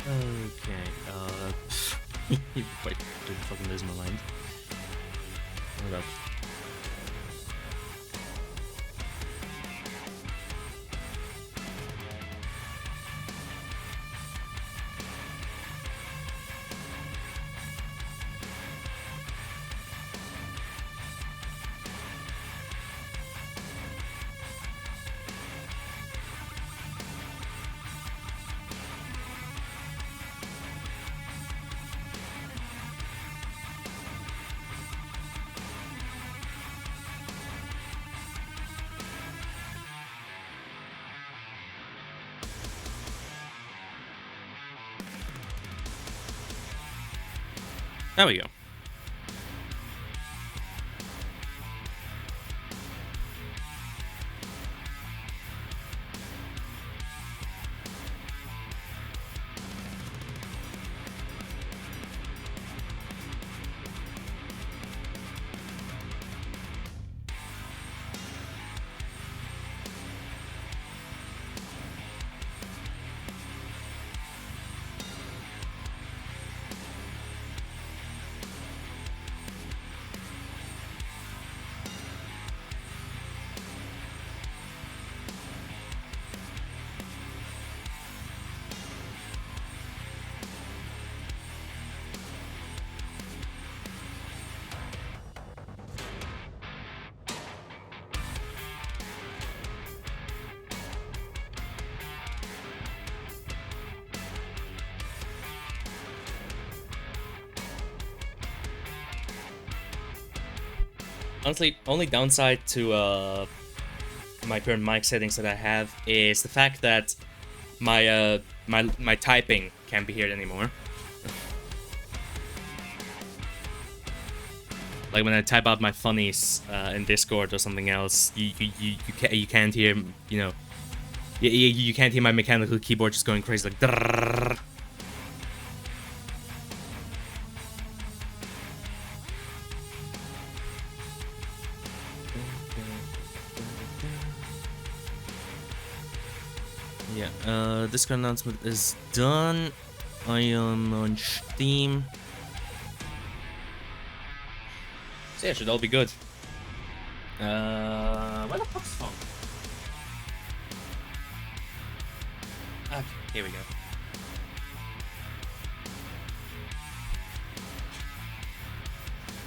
Okay, wait, didn't fucking lose my mind. Hold up. There we go. Honestly, only downside to my current mic settings that I have is the fact that my typing can't be heard anymore. Like when I type out my funnies in Discord or something else, you can't hear, you know, you can't hear my mechanical keyboard just going crazy like. Drrrr. Yeah, Discord announcement is done. I am on Steam. So yeah, should all be good. Where the fuck's phone? Okay, here we go.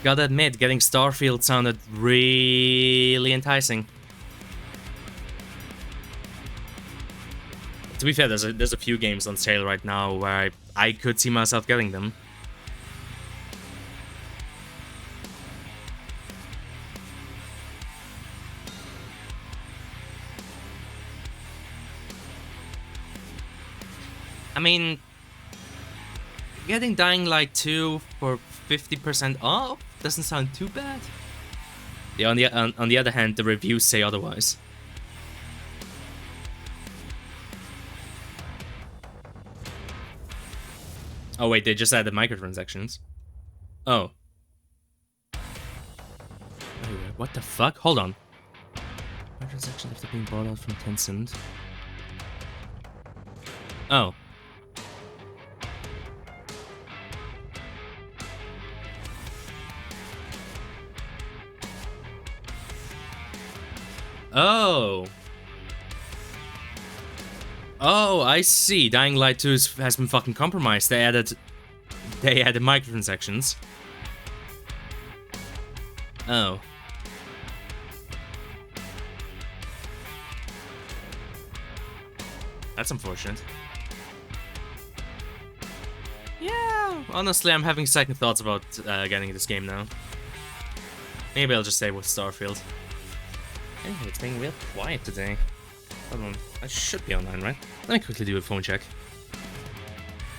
Gotta admit, getting Starfield sounded really enticing. To be fair, there's a few games on sale right now where I could see myself getting them. I mean, getting Dying Light 2 for 50% off doesn't sound too bad. Yeah, on the other hand, the reviews say otherwise. Oh wait, they just added microtransactions. Oh. Wait, what the fuck? Hold on. Microtransactions after being bought out from Tencent. Oh. Oh. Oh, I see. Dying Light 2 has been fucking compromised. They added microtransactions. Oh. That's unfortunate. Yeah, honestly, I'm having second thoughts about getting this game now. Maybe I'll just stay with Starfield. Anyway, it's being real quiet today. Hold on, I should be online, right? Let me quickly do a phone check.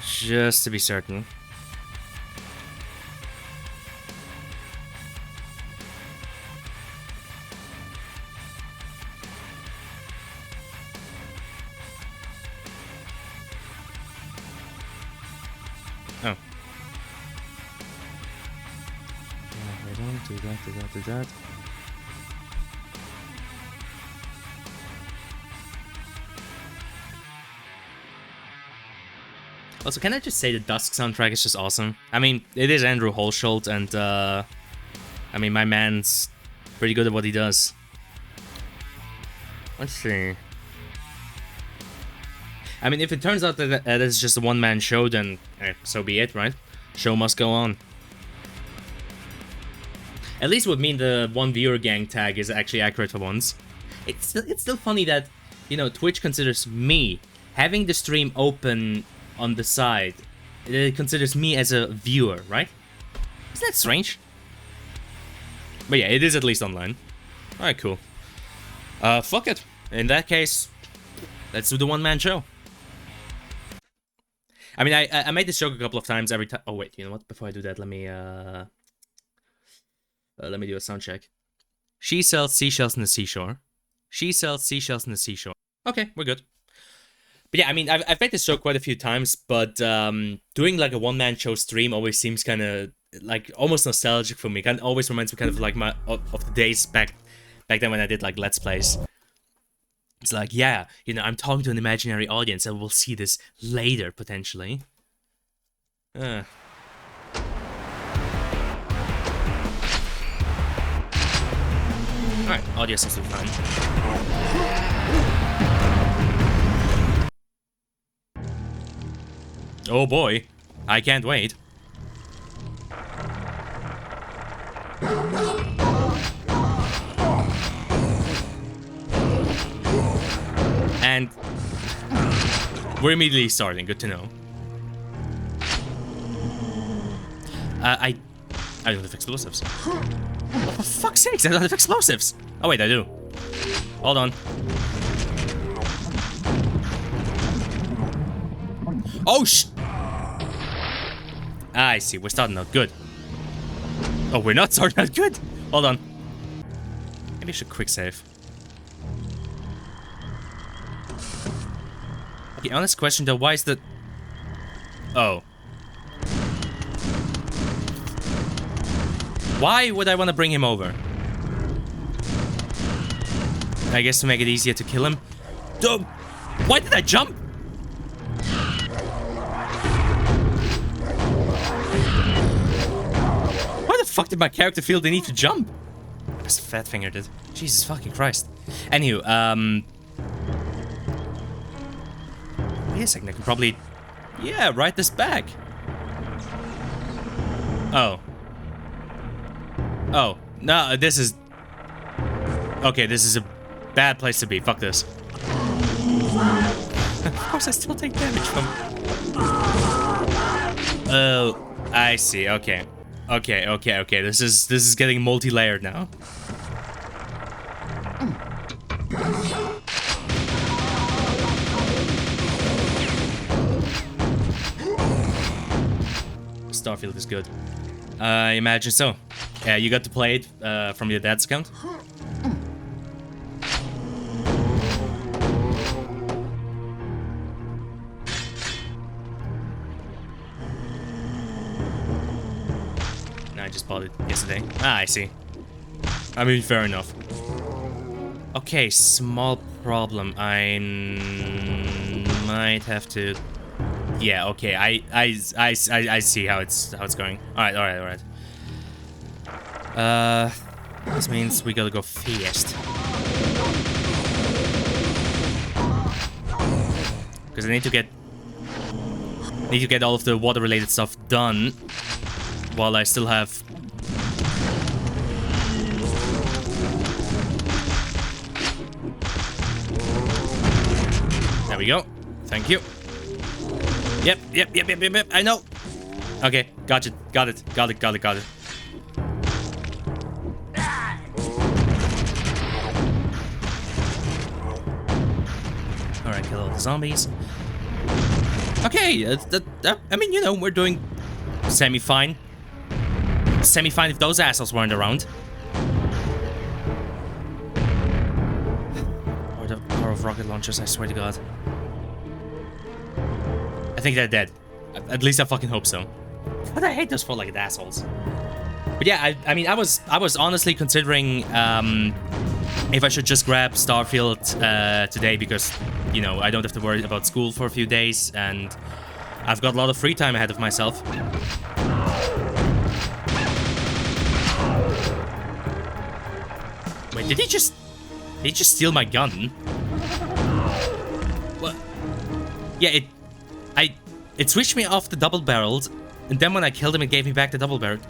Just to be certain. Oh. Hold on, do that. Also, can I just say the Dusk soundtrack is just awesome? I mean, it is Andrew Holsholt, and I mean, my man's pretty good at what he does. Let's see. I mean, if it turns out that it's just a one-man show, then so be it, right? Show must go on. At least with me, the one viewer gang tag is actually accurate for once. It's still funny that, you know, Twitch considers me having the stream open on the side. It considers me as a viewer, right? Isn't that strange? But yeah, it is at least online. Alright, cool. Fuck it. In that case, let's do the one-man show. I mean, I made this joke a couple of times every time. Oh wait, you know what? Before I do that, let me do a sound check. She sells seashells in the seashore. She sells seashells in the seashore. Okay, we're good. But yeah, I mean, I've made this joke quite a few times, but doing like a one-man show stream always seems kind of like almost nostalgic for me. Kind of always reminds me kind of like of the days back then when I did like Let's Plays. It's like, yeah, you know, I'm talking to an imaginary audience and we'll see this later, potentially. Alright, audio seems to be fine. Oh boy, I can't wait. And we're immediately starting, good to know. I don't have explosives. Oh, for fuck's sakes, I don't have explosives! Oh wait, I do. Hold on. Oh I see, we're starting out good. Oh, we're not starting out good! Hold on. Maybe I should quick save. Okay, honest question though, why is the... Oh. Why would I want to bring him over? I guess to make it easier to kill him. Dude, why did I jump? Why the fuck did my character feel the need to jump? I just fat fingered it. Jesus fucking Christ. Anywho, wait a second, I can probably... Yeah, write this back. Oh. Oh, no, this is... Okay, this is a bad place to be. Fuck this. Of course, I still take damage from... Oh, I see. Okay. Okay. This is getting multi-layered now. Starfield is good. I imagine so. Yeah, you got to play it from your dad's account? No, I just bought it yesterday. Ah, I see. I mean, fair enough. Okay, small problem. I might have to... Yeah, okay. I see how it's going. All right. This means we gotta go fast. Because I need to get all of the water-related stuff done while I still have... There we go. Thank you. Yep. I know. Okay, got it. Alright, kill all the zombies. Okay, I mean, you know, we're doing semi-fine. Semi-fine if those assholes weren't around. Or the power of rocket launchers, I swear to God. I think they're dead. At least I fucking hope so. But I hate those four-legged assholes. But yeah, I mean, I was honestly considering if I should just grab Starfield today because, you know, I don't have to worry about school for a few days, and I've got a lot of free time ahead of myself. Wait, did he just steal my gun? What? Yeah, it switched me off the double-barreled, and then when I killed him, it gave me back the double-barreled.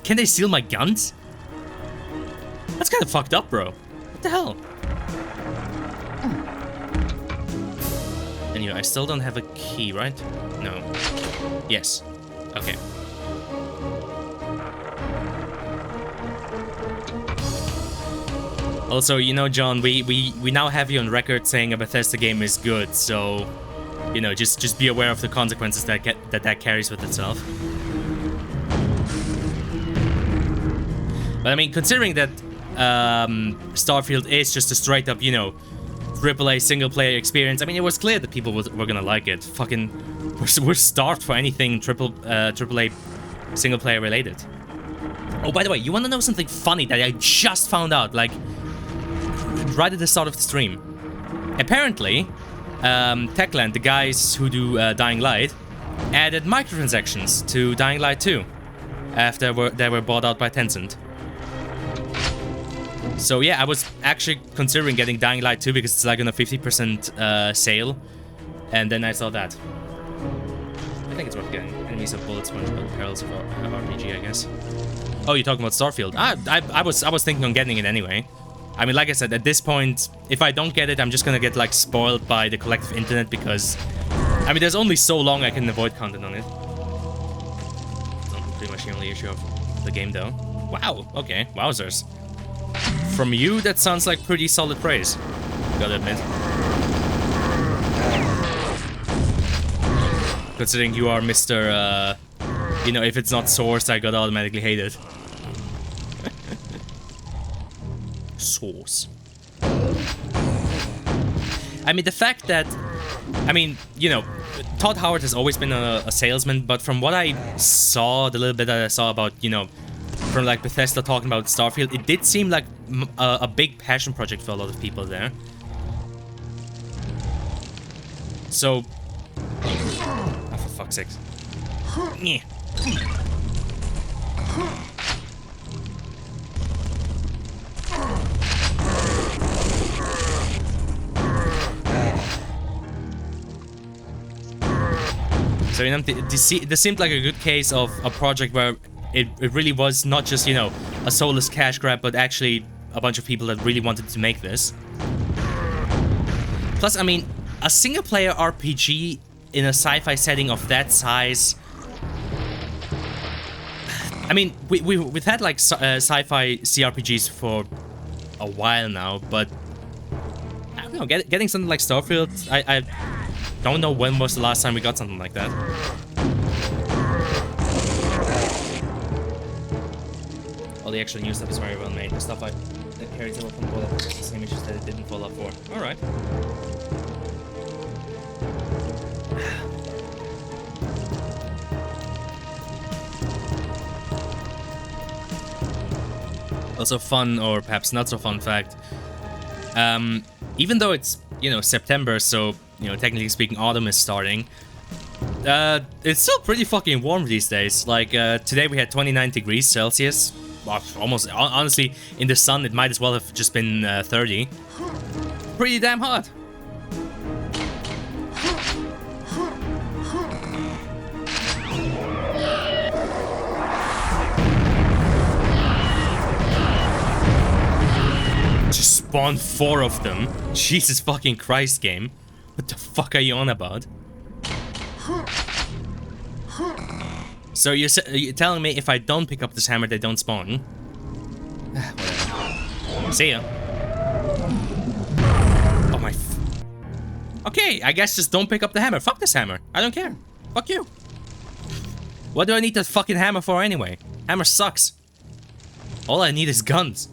Can they steal my guns? That's kind of fucked up, bro. What the hell? Anyway, I still don't have a key, right? No. Yes. Okay. Also, you know, John, we now have you on record saying a Bethesda game is good, so, you know, just be aware of the consequences that carries with itself. But I mean, considering that Starfield is just a straight up, you know, AAA single player experience, I mean, it was clear that people were gonna like it. Fucking, we're starved for anything AAA single player related. Oh, by the way, you wanna know something funny that I just found out, like, right at the start of the stream? Apparently, Techland, the guys who do Dying Light, added microtransactions to Dying Light 2 after they were bought out by Tencent. So yeah, I was actually considering getting Dying Light 2 because it's like on a 50% sale, and then I saw that. I think it's worth getting. Enemies of bullets, but perils of RPG, I guess. Oh, you're talking about Starfield? I was thinking on getting it anyway. I mean, like I said, at this point, if I don't get it, I'm just gonna get, like, spoiled by the collective internet because... I mean, there's only so long I can avoid content on it. That's pretty much the only issue of the game, though. Wow, okay, wowzers. From you, that sounds like pretty solid praise. Gotta admit. Considering you are Mr. You know, if it's not sourced, I gotta automatically hate it. Source. I mean, the fact that... I mean, you know, Todd Howard has always been a salesman, but from what I saw, the little bit that I saw about, you know, from like Bethesda talking about Starfield, it did seem like a big passion project for a lot of people there. So... Oh, for fuck's sake. Yeah. So, you know, this seemed like a good case of a project where it really was not just, you know, a soulless cash grab, but actually a bunch of people that really wanted to make this. Plus, I mean, a single-player RPG in a sci-fi setting of that size... I mean, we've had, like, sci-fi CRPGs for a while now, but... I don't know, getting something like Starfield, I don't know when was the last time we got something like that. All the actual new stuff is very well made. The stuff that carries over from Fallout has the same issues that it did in Fallout 4. Alright. Also fun, or perhaps not so fun fact. Even though it's, you know, September, so, you know, technically speaking, autumn is starting. It's still pretty fucking warm these days. Like, today we had 29 degrees Celsius. Well, almost, honestly, in the sun, it might as well have just been 30. Pretty damn hot. Just spawned 4 of them. Jesus fucking Christ, game. What the fuck are you on about? So you're telling me if I don't pick up this hammer, they don't spawn? Whatever. See ya. Oh my... Okay, I guess just don't pick up the hammer. Fuck this hammer. I don't care. Fuck you. What do I need that fucking hammer for anyway? Hammer sucks. All I need is guns.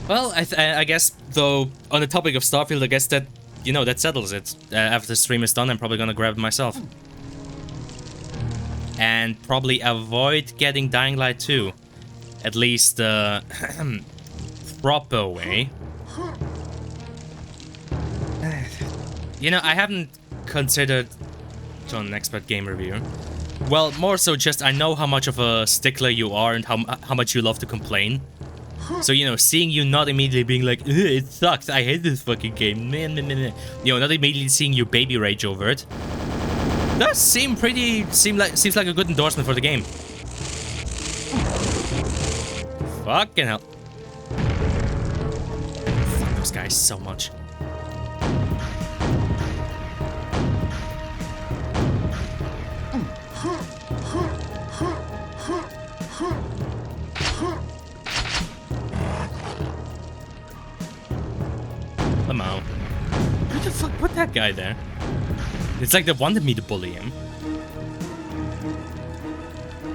Well, I guess, though, on the topic of Starfield, I guess that, you know, that settles it. After the stream is done, I'm probably gonna grab it myself. And probably avoid getting Dying Light 2. At least, proper way. You know, I haven't considered an expert game reviewer? Well, more so just I know how much of a stickler you are and how much you love to complain. So, you know, seeing you not immediately being like, it sucks, I hate this fucking game, man. You know, not immediately seeing you baby rage over it. Does seems like a good endorsement for the game. Fucking hell. Fuck those guys so much. Lamo. Who the fuck put that guy there? It's like they wanted me to bully him.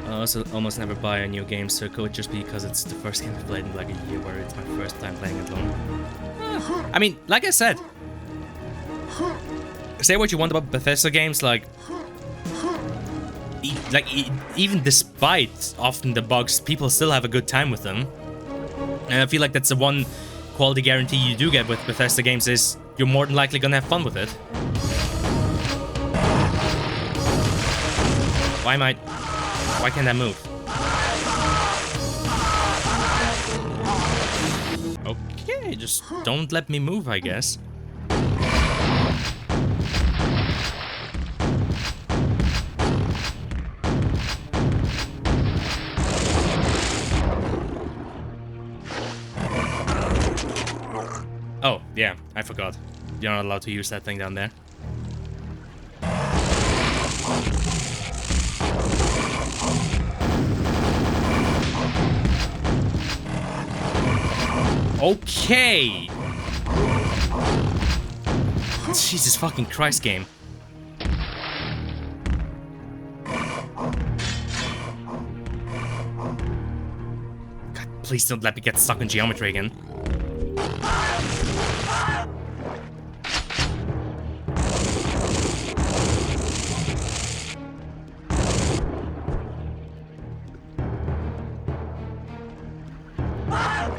I also almost never buy a new game circle just because it's the first game I've played in like a year where it's my first time playing it alone. I mean, like I said, say what you want about Bethesda games, like even despite often the bugs, people still have a good time with them. And I feel like that's the one quality guarantee you do get with Bethesda games is you're more than likely gonna have fun with it. Why can't I move? Okay, just don't let me move, I guess. Oh, yeah, I forgot. You're not allowed to use that thing down there. Okay! Jesus fucking Christ, game. God, please don't let me get stuck in geometry again.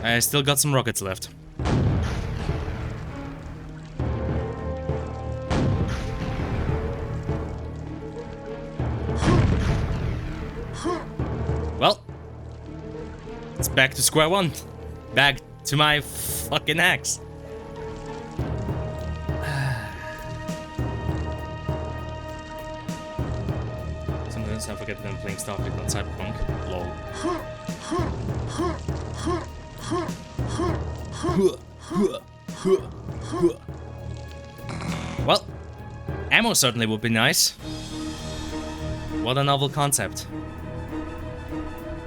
I still got some rockets left. Well, it's back to square one. Back to my fucking axe. Sometimes I forget that I'm playing Starfield on Cyberpunk. Lol. Well, ammo certainly would be nice. What a novel concept.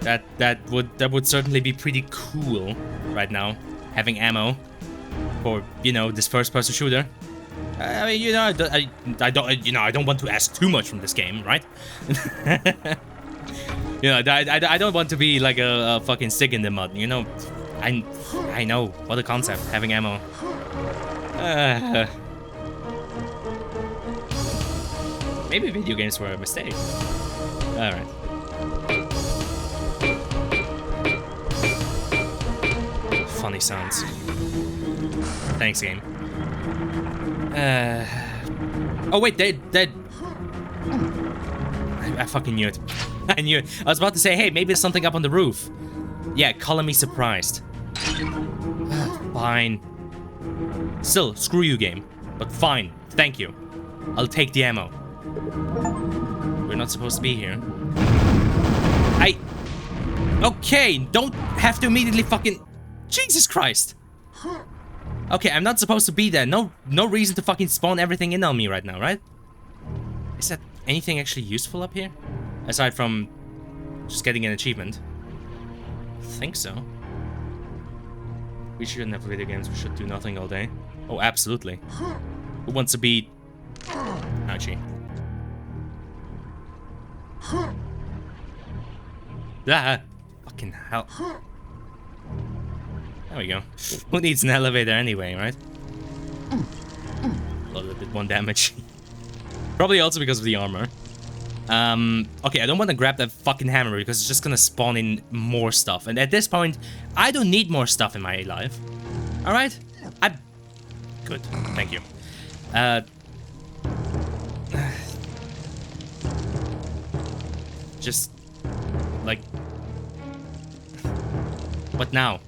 That would certainly be pretty cool right now, having ammo for, you know, this first-person shooter. I mean, you know, I don't want to ask too much from this game, right? You know, I don't want to be like a fucking stick in the mud, you know. I know, what a concept, having ammo. Maybe video games were a mistake. Alright. Funny sounds. Thanks, game. Oh wait, they I fucking knew it. I knew it. I was about to say, hey, maybe there's something up on the roof. Yeah, color me surprised. Fine. Still, screw you, game. But fine, thank you. I'll take the ammo. We're not supposed to be here. Okay, don't have to immediately fucking... Jesus Christ! Okay, I'm not supposed to be there. No reason to fucking spawn everything in on me right now, right? Is that anything actually useful up here? Aside from just getting an achievement. I think so. We shouldn't have video games, we should do nothing all day. Oh, absolutely. Who wants to be... Ouchie. Ah! Fucking hell. There we go. Who needs an elevator anyway, right? A little bit 1 damage. Probably also because of the armor. Okay, I don't want to grab that fucking hammer because it's just gonna spawn in more stuff. And at this point, I don't need more stuff in my life. Alright? I'm... Good. Thank you. Just... like... What now?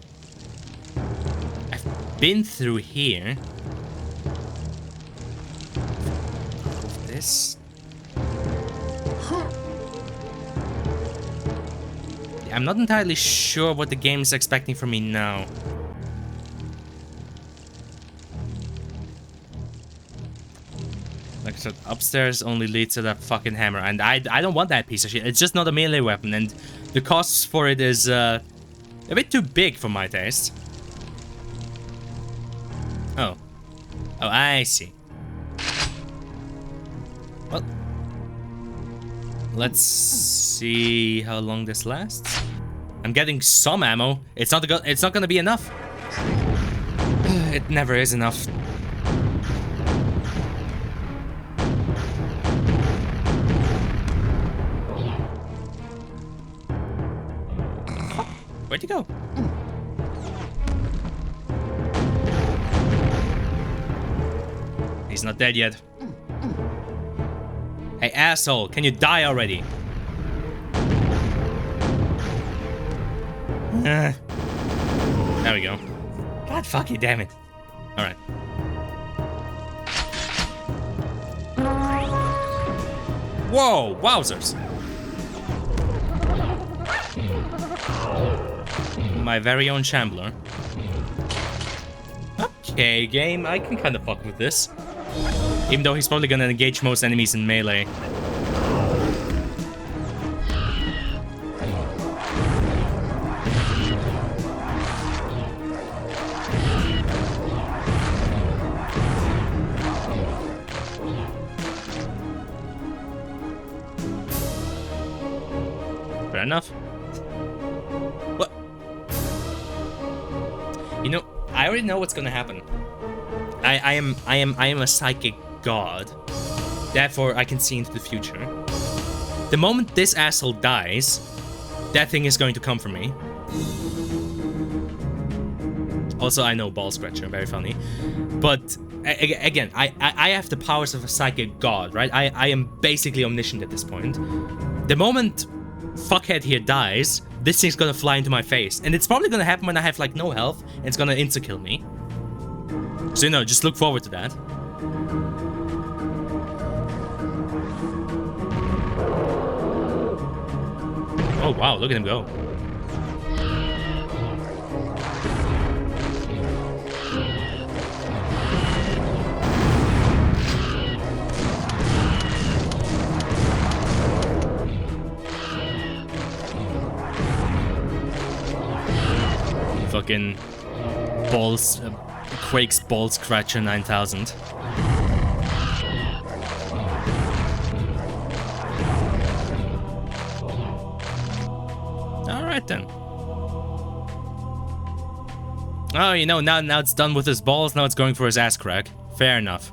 I've been through here. This... I'm not entirely sure what the game is expecting from me now. Like I said, upstairs only leads to that fucking hammer, and I don't want that piece of shit. It's just not a melee weapon, and the costs for it is a bit too big for my taste. Oh. Oh, I see. Well, let's see how long this lasts. I'm getting some ammo. It's not gonna be enough. It never is enough. Where'd you go? He's not dead yet. Hey, asshole, can you die already? There we go. God fucking damn it. Alright. Whoa, wowzers. My very own Shambler. Okay, game, I can kind of fuck with this. Even though he's probably gonna engage most enemies in melee. Fair enough. What? You know, I already know what's gonna happen. I am a psychic god. Therefore, I can see into the future. The moment this asshole dies, that thing is going to come for me. Also, I know Ball Scratcher, very funny. But again, I have the powers of a psychic god, right? I am basically omniscient at this point. The moment fuckhead here dies, this thing's gonna fly into my face. And it's probably gonna happen when I have, like, no health, and it's gonna insta-kill me. So, you know, just look forward to that. Oh, wow, look at him go. Fucking balls, Quake's Ball Scratcher 9000. Alright then. Oh, you know, now it's done with his balls, now it's going for his ass crack. Fair enough.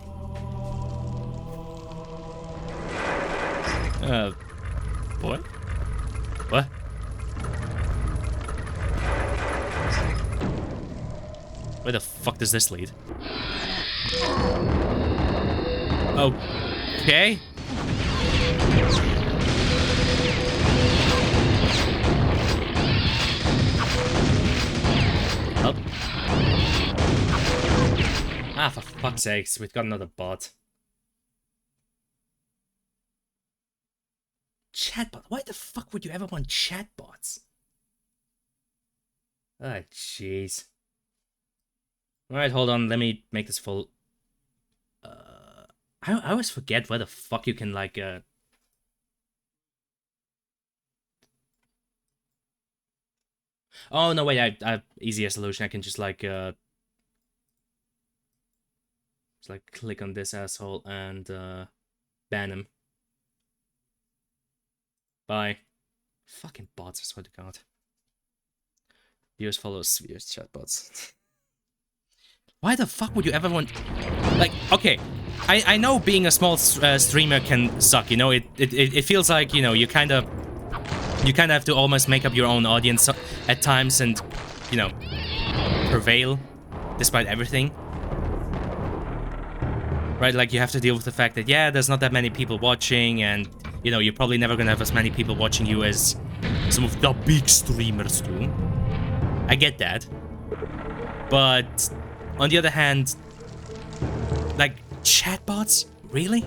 Boy? What? Where the fuck does this lead? Okay. Help. Ah, for fuck's sakes, we've got another bot. Chatbot? Why the fuck would you ever want chatbots? Ah, jeez. Alright, hold on, let me make this full. I always forget where the fuck you can, like, Oh, no, wait, I have easier solution. I can just, like, click on this asshole and, ban him. Bye. Fucking bots, I swear to God. Viewers follows viewers chatbots. Why the fuck would you ever want... Like, okay, I know being a small streamer can suck, you know? It feels like, you know, you kind of have to almost make up your own audience at times and, you know, prevail despite everything. Right, like, you have to deal with the fact that, yeah, there's not that many people watching and you know, you're probably never gonna have as many people watching you as some of the big streamers do. I get that. But on the other hand, like, chatbots? Really?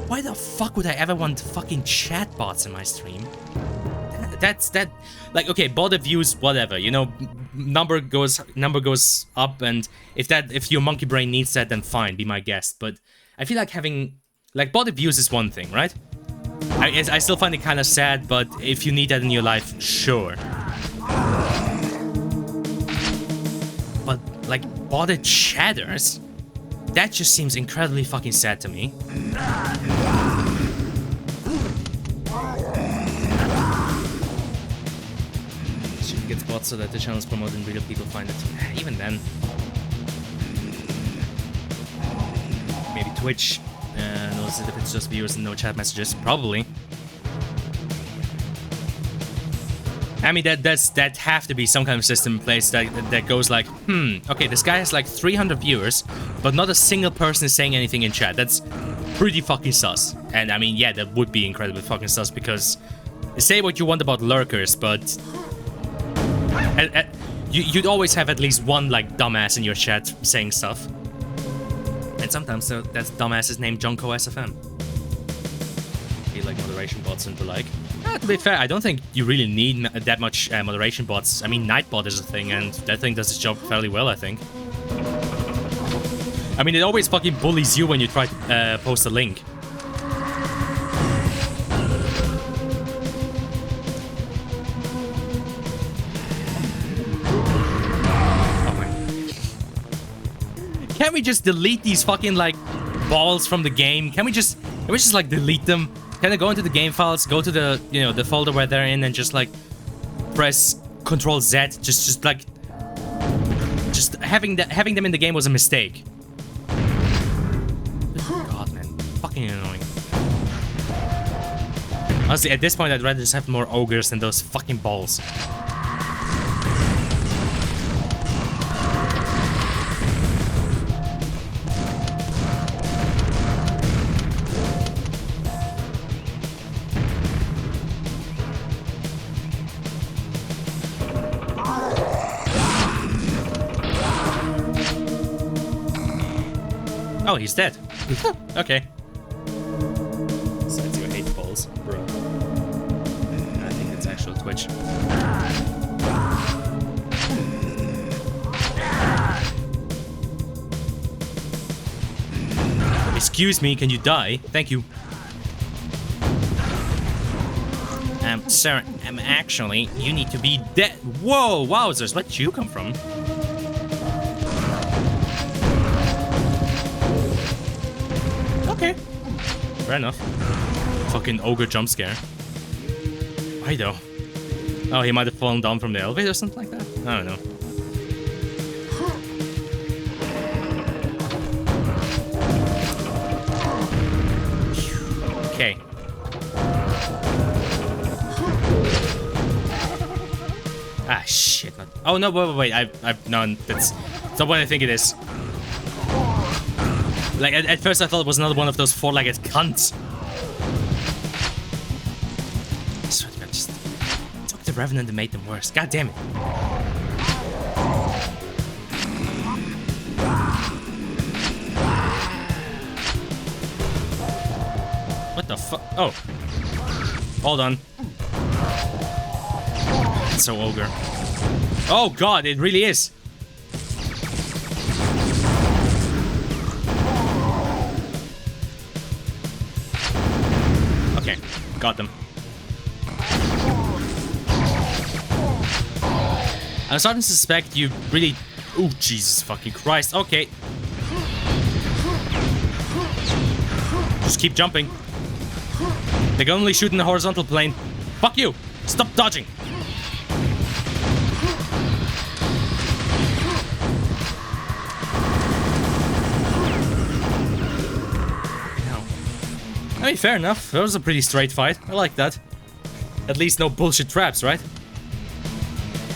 Why the fuck would I ever want fucking chatbots in my stream? That's like, okay, bother views, whatever, you know, number goes up, and if your monkey brain needs that, then fine, be my guest. But I feel like having, like, bother views is one thing, right? I still find it kind of sad, but if you need that in your life, sure. But, like, bother chatters? That just seems incredibly fucking sad to me. Should get bots so that the channel is promoted and real people find it. Even then. Maybe Twitch knows if it's just viewers and no chat messages. Probably. I mean, that have to be some kind of system in place that goes like, okay, this guy has like 300 viewers, but not a single person is saying anything in chat. That's pretty fucking sus. And I mean, yeah, that would be incredibly fucking sus, because say what you want about lurkers, but you'd always have at least one, like, dumbass in your chat saying stuff. And sometimes that dumbass is named Junko SFM. Be like moderation bots and the like. To be fair, I don't think you really need that much moderation bots. I mean, Nightbot is a thing, and that thing does its job fairly well, I think. I mean, it always fucking bullies you when you try to post a link. Oh my. Can't we just delete these fucking, like, balls from the game? Can we just like, delete them? Can I go into the game files, go to the, you know, the folder where they're in, and just, like, press Control Z? Just having them in the game was a mistake. God, man, fucking annoying. Honestly, at this point, I'd rather just have more ogres than those fucking balls. Oh, he's dead. Okay. Says you hate balls, bro. I think it's actual Twitch. Excuse me, can you die? Thank you. Sir, actually, you need to be dead. Whoa, wowzers, where'd you come from? Okay. Fair enough. Fucking ogre jump scare. Why though? Oh, he might have fallen down from the elevator or something like that? I don't know. Okay. Ah, shit. Not... Oh, no, wait. No, that's not what I think it is. Like, at first I thought it was another one of those four-legged cunts. I swear to God, just took the Revenant and made them worse. God damn it. What the fuck? Oh. Hold on. It's so ogre. Oh God, it really is. Okay, got them. I'm starting to suspect you really... Oh, Jesus fucking Christ. Okay. Just keep jumping. They can only shoot in the horizontal plane. Fuck you! Stop dodging! I mean, fair enough. That was a pretty straight fight. I like that. At least no bullshit traps, right?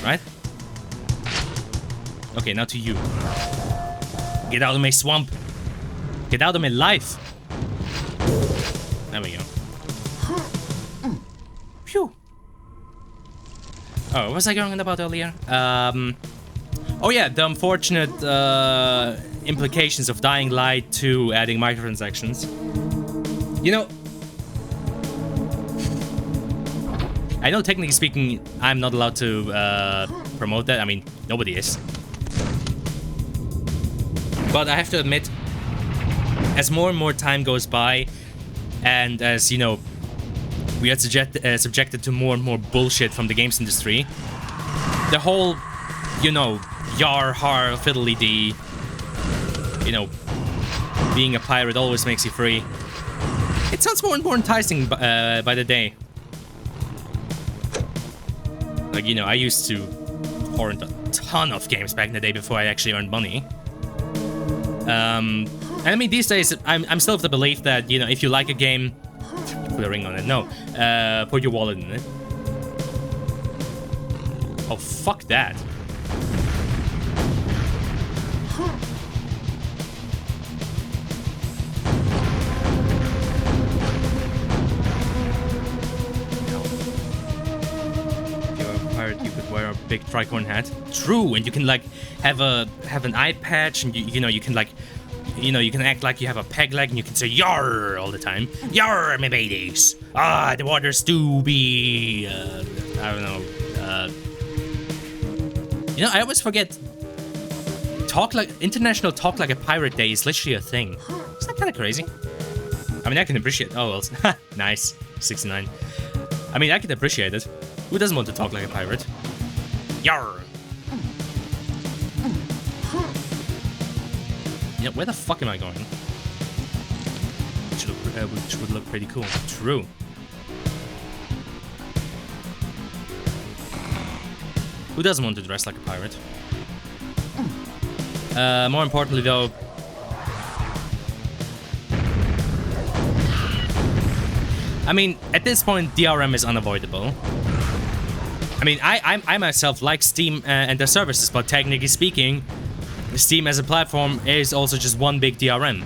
Right? Okay, now to you. Get out of my swamp. Get out of my life. There we go. Phew. Oh, what was I going on about earlier? Oh yeah, the unfortunate implications of Dying Light 2 adding microtransactions. You know, I know technically speaking, I'm not allowed to promote that. I mean, nobody is. But I have to admit, as more and more time goes by, and as, you know, we are subjected to more and more bullshit from the games industry, the whole, you know, yar har fiddly dee, you know, being a pirate always makes you free. It sounds more and more enticing by the day. Like, you know, I used to torrent a ton of games back in the day before I actually earned money. And I mean, these days, I'm still of the belief that, you know, if you like a game, put a ring on it. No, put your wallet in it. Oh, fuck that. You could wear a big tricorn hat. True, and you can like have an eye patch, and you know you can like, you know, you can act like you have a peg leg, and you can say "yar" all the time. "Yar, my mateys! Ah, the waters do be." I don't know. You know, I always forget. International Talk Like a Pirate Day is literally a thing. Isn't that kind of crazy? I mean, I can appreciate. Oh well, nice, 69. I mean, I can appreciate it. Who doesn't want to talk like a pirate? Yar! Yeah, where the fuck am I going? Which would look pretty cool. True. Who doesn't want to dress like a pirate? More importantly, though, I mean, at this point, DRM is unavoidable. I mean, I myself like Steam and their services, but technically speaking, Steam as a platform is also just one big DRM.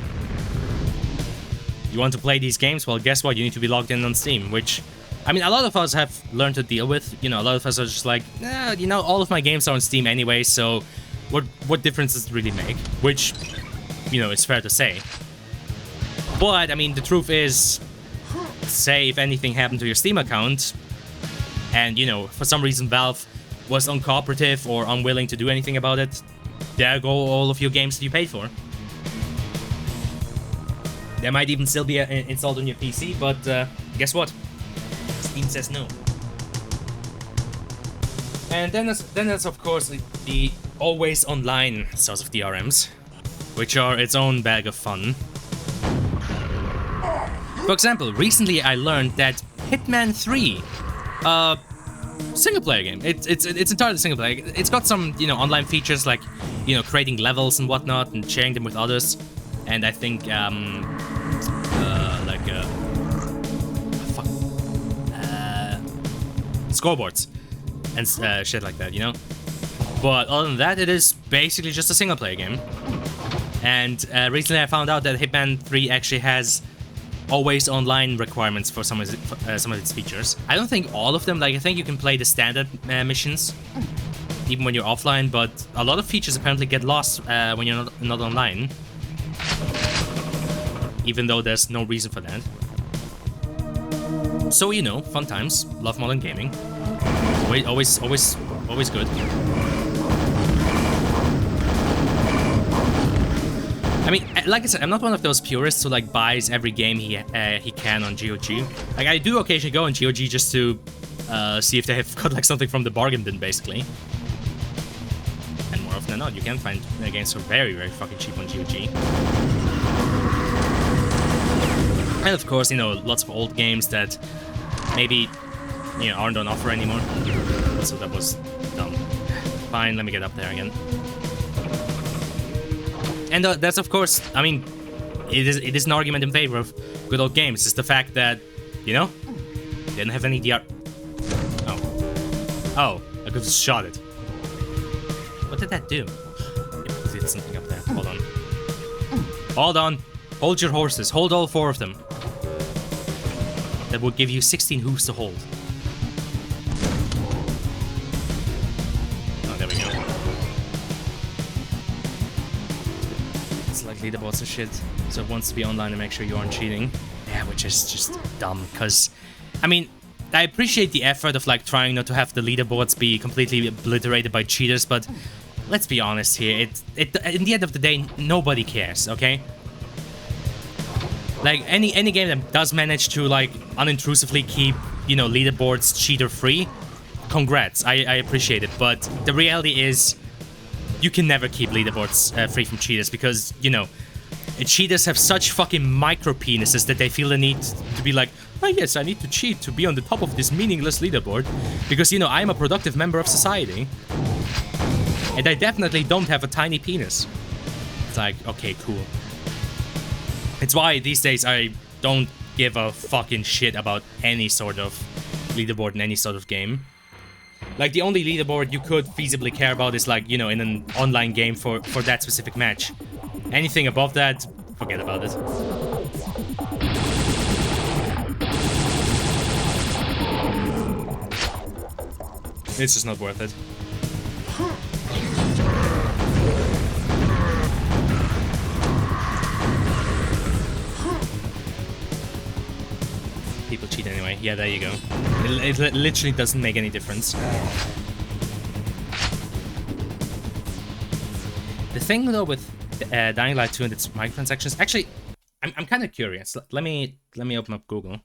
You want to play these games? Well, guess what? You need to be logged in on Steam, which, I mean, a lot of us have learned to deal with. You know, a lot of us are just like, you know, all of my games are on Steam anyway, so what difference does it really make? Which, you know, it's fair to say. But, I mean, the truth is, say if anything happened to your Steam account, and, you know, for some reason Valve was uncooperative or unwilling to do anything about it, there go all of your games that you paid for. They might even still be installed on your PC, but guess what? Steam says no. And then there's of course the always online sorts of DRMs, which are its own bag of fun. For example, recently I learned that Hitman 3, single-player game. It's entirely single-player. It's got some, you know, online features like, you know, creating levels and whatnot and sharing them with others. And I think, scoreboards and shit like that, you know? But other than that, it is basically just a single-player game. And recently I found out that Hitman 3 actually has always online requirements for some of its features. I don't think all of them, like I think you can play the standard missions even when you're offline, but a lot of features apparently get lost when you're not online, even though there's no reason for that. So, you know, fun times. Love modern gaming. Always good. I mean, like I said, I'm not one of those purists who like buys every game he can on GOG. Like, I do occasionally go on GOG just to see if they have got like something from the bargain bin, basically. And more often than not, you can find games for very, very fucking cheap on GOG. And of course, you know, lots of old games that maybe, you know, aren't on offer anymore. So that was dumb. Fine, let me get up there again. And that's, of course, I mean, it is an argument in favor of good old games. It's the fact that, you know, they didn't have any DR... Oh, I could have shot it. What did that do? It did something up there. Hold on. Hold on. Hold your horses. Hold all four of them. that would give you 16 hooves to hold. Oh, there we go. It's like leaderboards and shit, so it wants to be online and make sure you aren't cheating. Yeah, which is just dumb, because, I mean, I appreciate the effort of like trying not to have the leaderboards be completely obliterated by cheaters, but let's be honest here, in the end of the day, nobody cares, okay? Like, any game that does manage to, like, unintrusively keep, you know, leaderboards cheater-free, congrats, I appreciate it, but the reality is, you can never keep leaderboards free from cheaters, because, you know, cheaters have such fucking micro-penises that they feel the need to be like, oh yes, I need to cheat to be on the top of this meaningless leaderboard, because, you know, I'm a productive member of society, and I definitely don't have a tiny penis. It's like, okay, cool. It's why these days I don't give a fucking shit about any sort of leaderboard in any sort of game. Like, the only leaderboard you could feasibly care about is, like, you know, in an online game for that specific match. Anything above that, forget about it. It's just not worth it. People cheat anyway. Yeah, there you go. It literally doesn't make any difference. The thing though with Dying Light 2 and its microtransactions, actually, I'm kind of curious. Let me open up Google.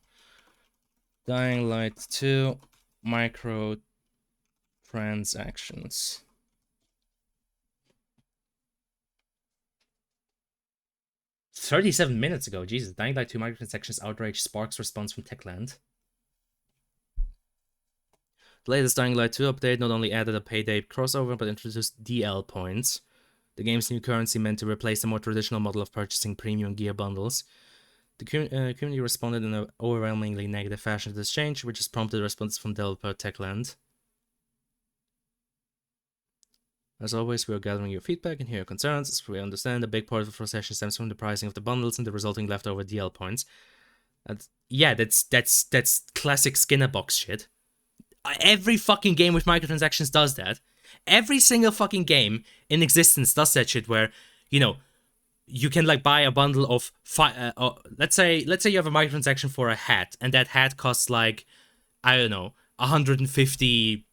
Dying Light 2 microtransactions. $37 minutes ago, Jesus. Dying Light 2 microtransactions outrage sparks response from Techland. The latest Dying Light 2 update not only added a payday crossover, but introduced DL points, the game's new currency meant to replace the more traditional model of purchasing premium gear bundles. The community responded in an overwhelmingly negative fashion to this change, which has prompted responses from developer Techland. As always, we are gathering your feedback and hear your concerns. As we understand, a big part of the frustration stems from the pricing of the bundles and the resulting leftover DL points. Yeah, that's classic Skinner box shit. Every fucking game with microtransactions does that. Every single fucking game in existence does that shit where, you know, you can like buy a bundle of let's say you have a microtransaction for a hat, and that hat costs like, I don't know, 150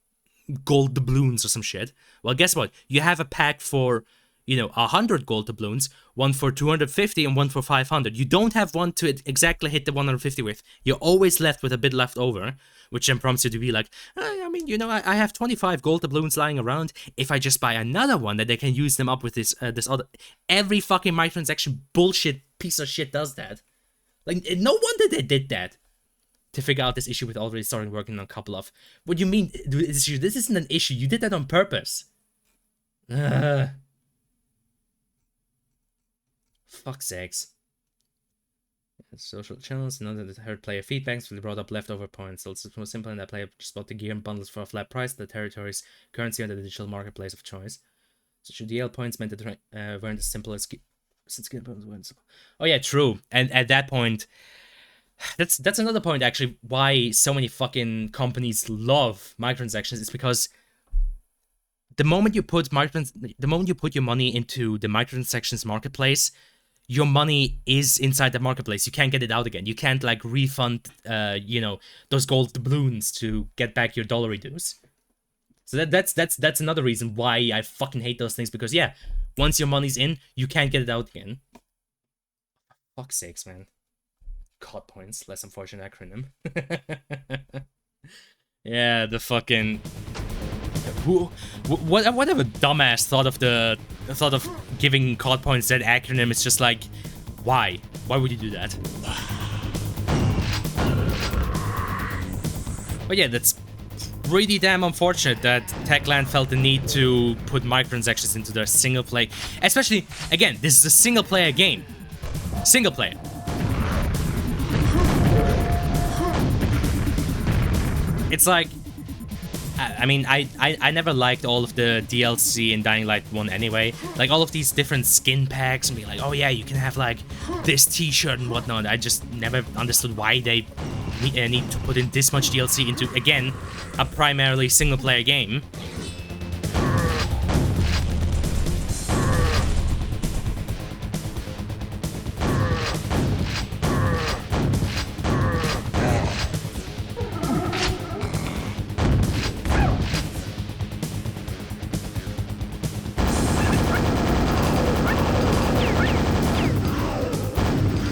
gold doubloons or some shit. Well, guess what? You have a pack for, you know, 100 gold doubloons, one for 250 and one for 500. You don't have one to exactly hit the 150 with. You're always left with a bit left over, which then prompts you to be like, I mean, you know, I have 25 gold doubloons lying around. If I just buy another one, that they can use them up with this other. Every fucking microtransaction bullshit piece of shit does that. Like, no wonder they did that. To figure out this issue with already starting working on a couple of. What do you mean? This isn't an issue. You did that on purpose. Fuck's sakes. Social channels, another that heard player feedbacks really brought up leftover points. So it's more simple in that player just bought the gear and bundles for a flat price, the territory's currency on the digital marketplace of choice. So DL points meant that weren't as simple as since gear bundles weren't simple. Oh yeah, true. And at that point, that's another point actually why so many fucking companies love microtransactions is because the moment you put your money into the microtransactions marketplace, your money is inside the marketplace. You can't get it out again. You can't like refund you know, those gold doubloons to get back your dollary dues. So that's another reason why I fucking hate those things, because yeah, once your money's in, you can't get it out again. Fuck's sakes, man. COD points, less unfortunate acronym. Yeah, the fucking whatever dumbass thought of giving COD points that acronym is just like, why would you do that? But yeah, that's really damn unfortunate that Techland felt the need to put microtransactions into their single play, especially again, this is a single player game. Single player. It's like, I mean, I never liked all of the DLC in Dying Light 1 anyway. Like, all of these different skin packs and be like, oh yeah, you can have, like, this t-shirt and whatnot. I just never understood why they need to put in this much DLC into, again, a primarily single-player game.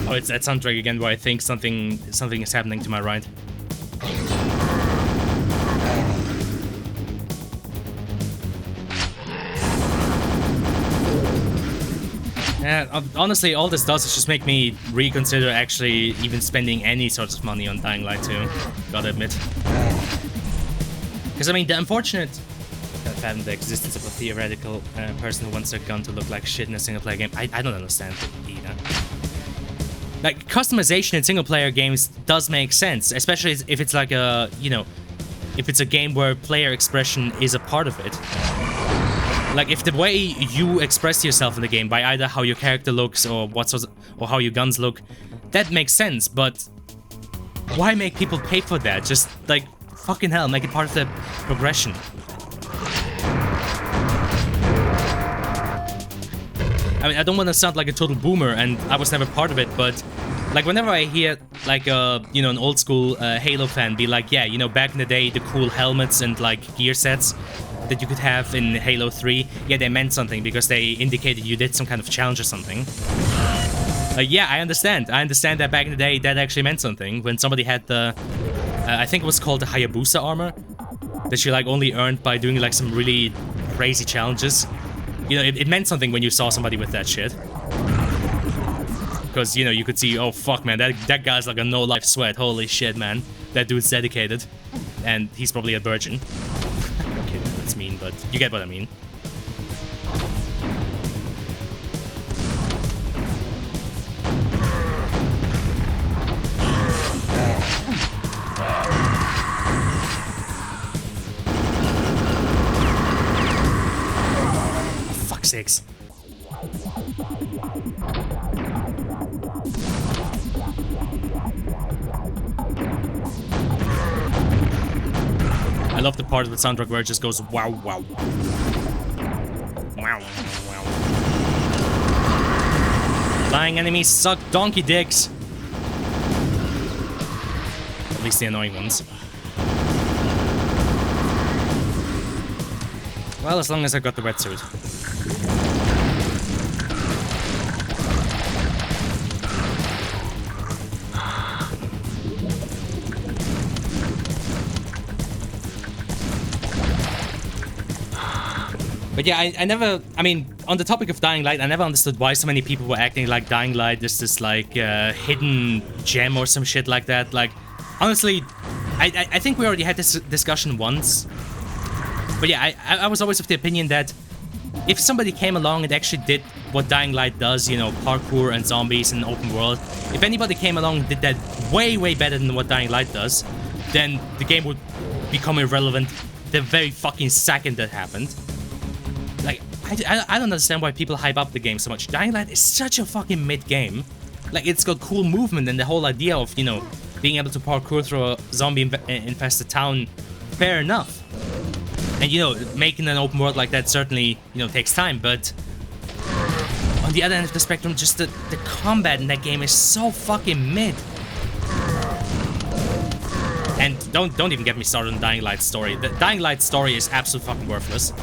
Oh, it's that soundtrack again where I think something is happening to my right. Honestly, all this does is just make me reconsider actually even spending any sort of money on Dying Light 2, gotta admit. Because, I mean, the unfortunate fathom the existence of a theoretical person who wants their gun to look like shit in a single-player game, I don't understand it either. Like, customization in single-player games does make sense, especially if it's like a, you know, if it's a game where player expression is a part of it. Like, if the way you express yourself in the game by either how your character looks or or how your guns look, that makes sense, but why make people pay for that? Just, like, fucking hell, make it part of the progression. I mean, I don't want to sound like a total boomer, and I was never part of it, but like whenever I hear like you know, an old school Halo fan be like, yeah, you know, back in the day, the cool helmets and like gear sets that you could have in Halo 3, yeah, they meant something because they indicated you did some kind of challenge or something. Yeah, I understand. I understand that back in the day that actually meant something when somebody had the, I think it was called the Hayabusa armor, that you like only earned by doing like some really crazy challenges. You know, it meant something when you saw somebody with that shit. Because, you know, you could see, oh fuck man, that guy's like a no-life sweat, holy shit man. That dude's dedicated. And he's probably a virgin. Okay, that's mean, but you get what I mean. Sakes. I love the part of the soundtrack where it just goes wow wow. Wow wow. Flying enemies suck donkey dicks. At least the annoying ones. Well, as long as I got the wetsuit. But yeah, I never, I mean, on the topic of Dying Light, I never understood why so many people were acting like Dying Light is this, like, hidden gem or some shit like that. Like, honestly, I think we already had this discussion once. But yeah, I was always of the opinion that if somebody came along and actually did what Dying Light does, you know, parkour and zombies and open world, if anybody came along and did that way, way better than what Dying Light does, then the game would become irrelevant the very fucking second that happened. Like, I don't understand why people hype up the game so much. Dying Light is such a fucking mid-game. Like, it's got cool movement and the whole idea of, you know, being able to parkour through a zombie-infested town, fair enough. And, you know, making an open world like that certainly, you know, takes time, but on the other end of the spectrum, just the combat in that game is so fucking mid. And don't even get me started on Dying Light's story. The Dying Light story is absolutely fucking worthless.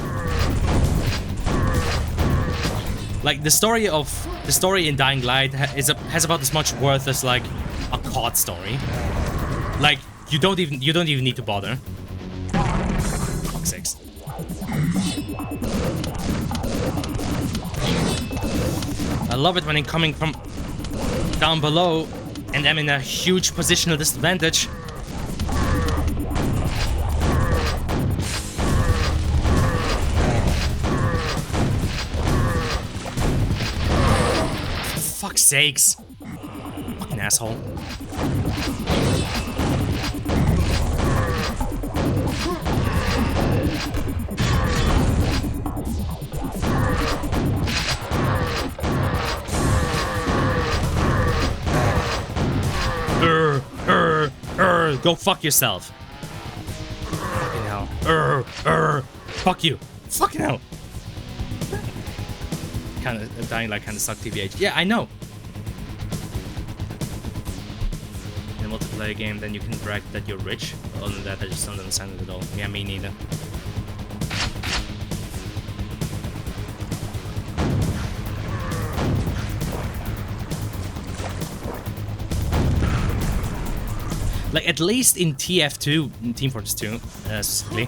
Like, the story in Dying Light has about as much worth as like a COD story. Like, you don't even need to bother. Fuck's sakes. I love it when I'm coming from down below and I'm in a huge positional disadvantage. Fuck's sakes. Fucking asshole. Go fuck yourself. Fucking hell. Fuck you. Fucking hell. Kinda, Dying Light kinda sucked, TBH. Yeah, I know. In a multiplayer game, then you can brag that you're rich. Other than that, I just don't understand it at all. Yeah, me neither. Like, at least in TF2, in Team Fortress 2, specifically,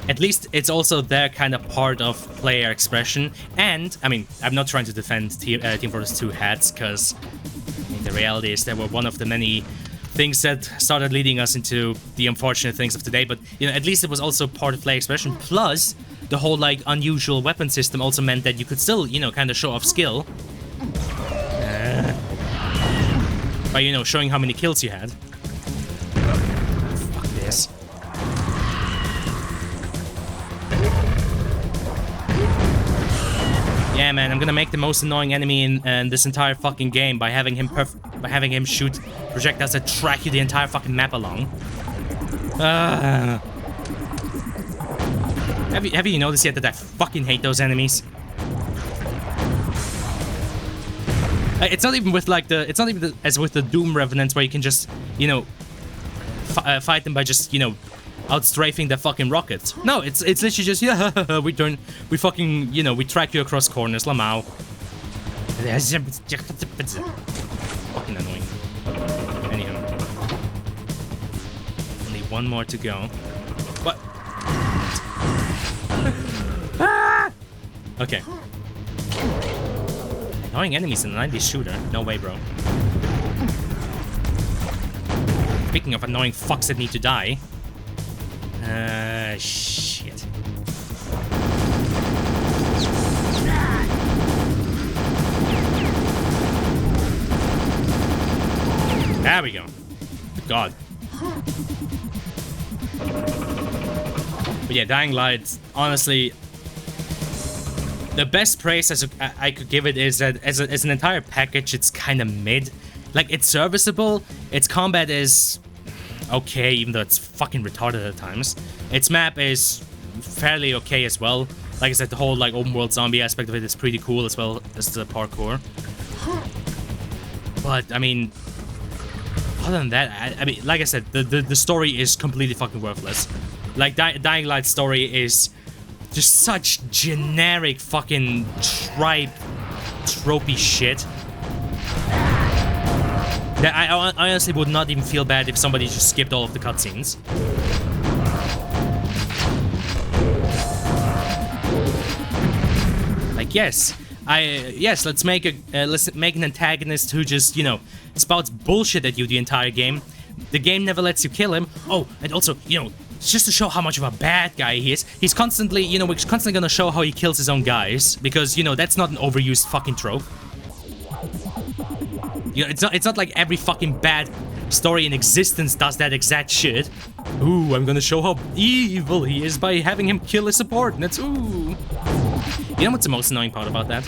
at least it's also their kind of part of player expression. And, I mean, I'm not trying to defend Team Fortress 2 hats, because the reality is they were one of the many things that started leading us into the unfortunate things of today. But, you know, at least it was also part of player expression. Plus, the whole, like, unusual weapon system also meant that you could still, you know, kind of show off skill. By, you know, showing how many kills you had. This. Yeah, man, I'm gonna make the most annoying enemy in this entire fucking game by having him shoot projectiles that track you the entire fucking map along. Have you noticed yet that I fucking hate those enemies? It's not even with like the. It's not even as with the Doom Revenants where you can just, you know, fight them by just, you know, outstrafing the fucking rockets. No, it's literally just, yeah, we fucking, you know, we track you across corners, lamau. Fucking annoying. Anyhow. Only one more to go. What? Ah! Okay. Annoying enemies in a 90s shooter. No way, bro. Speaking of annoying fucks that need to die. Shit. There we go. Good God. But yeah, Dying Light, honestly, the best praise I could give it is that as an entire package, it's kind of mid. Like, it's serviceable, its combat is okay, even though it's fucking retarded at times. Its map is fairly okay as well. Like I said, the whole, like, open world zombie aspect of it is pretty cool, as well as the parkour. But, I mean, other than that, I mean, like I said, the story is completely fucking worthless. Like, Dying Light's story is just such generic fucking tropey shit. That I honestly would not even feel bad if somebody just skipped all of the cutscenes. Like, yes, let's make an antagonist who just, you know, spouts bullshit at you the entire game. The game never lets you kill him. Oh, and also, you know, just to show how much of a bad guy he is, he's constantly, you know, we're constantly gonna show how he kills his own guys, because, you know, that's not an overused fucking trope. You know, it's not like every fucking bad story in existence does that exact shit. Ooh, I'm gonna show how evil he is by having him kill his subordinates. Ooh. You know what's the most annoying part about that?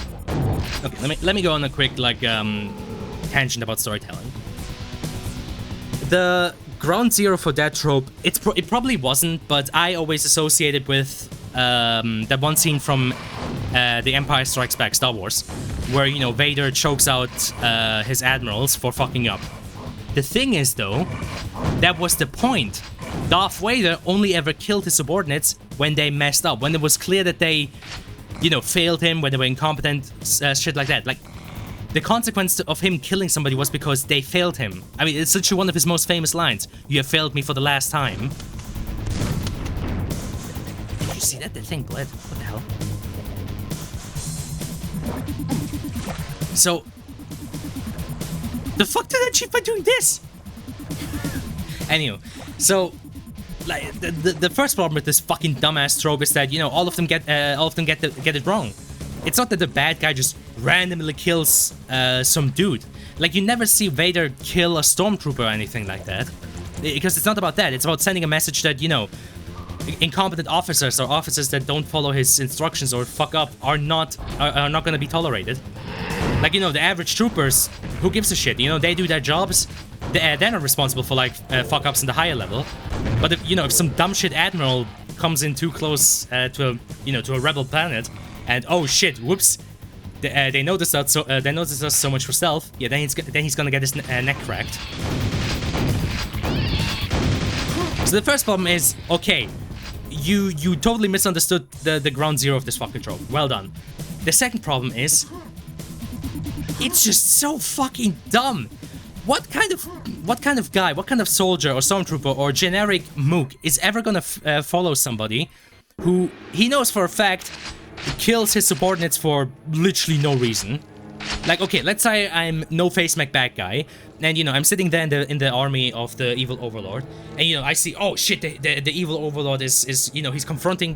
Okay, let me go on a quick, like, tangent about storytelling. The ground zero for that trope, it probably wasn't, but I always associated with that one scene from The Empire Strikes Back, Star Wars, where, you know, Vader chokes out his admirals for fucking up. The thing is, though, that was the point. Darth Vader only ever killed his subordinates when they messed up, when it was clear that they, you know, failed him, when they were incompetent, shit like that. Like, the consequence of him killing somebody was because they failed him. I mean, it's literally one of his most famous lines. You have failed me for the last time. Did you see that? The thing bled. What the hell? So, the fuck did I achieve by doing this? Anyway, so, like, the first problem with this fucking dumbass trope is that, you know, all of them get it wrong. It's not that the bad guy just randomly kills some dude. Like, you never see Vader kill a stormtrooper or anything like that, because it's not about that. It's about sending a message that, you know, incompetent officers or officers that don't follow his instructions or fuck up are not going to be tolerated. Like, you know, the average troopers, who gives a shit? You know, they do their jobs. They're not responsible for, like, fuck-ups in the higher level. But, if, you know, if some dumb shit admiral comes in too close to a rebel planet, and, oh, shit, whoops, they notice us so much for stealth, yeah, then he's gonna get his neck cracked. So the first problem is, okay, you totally misunderstood the ground zero of this fucking trope. Well done. The second problem is, it's just so fucking dumb. What kind of guy, what kind of soldier or stormtrooper or generic mook is ever gonna follow somebody who he knows for a fact kills his subordinates for literally no reason? Like, okay, let's say I'm no-face Mac bad guy, and, you know, I'm sitting there in the army of the evil overlord, and, you know, I see, oh shit, the evil overlord is you know, he's confronting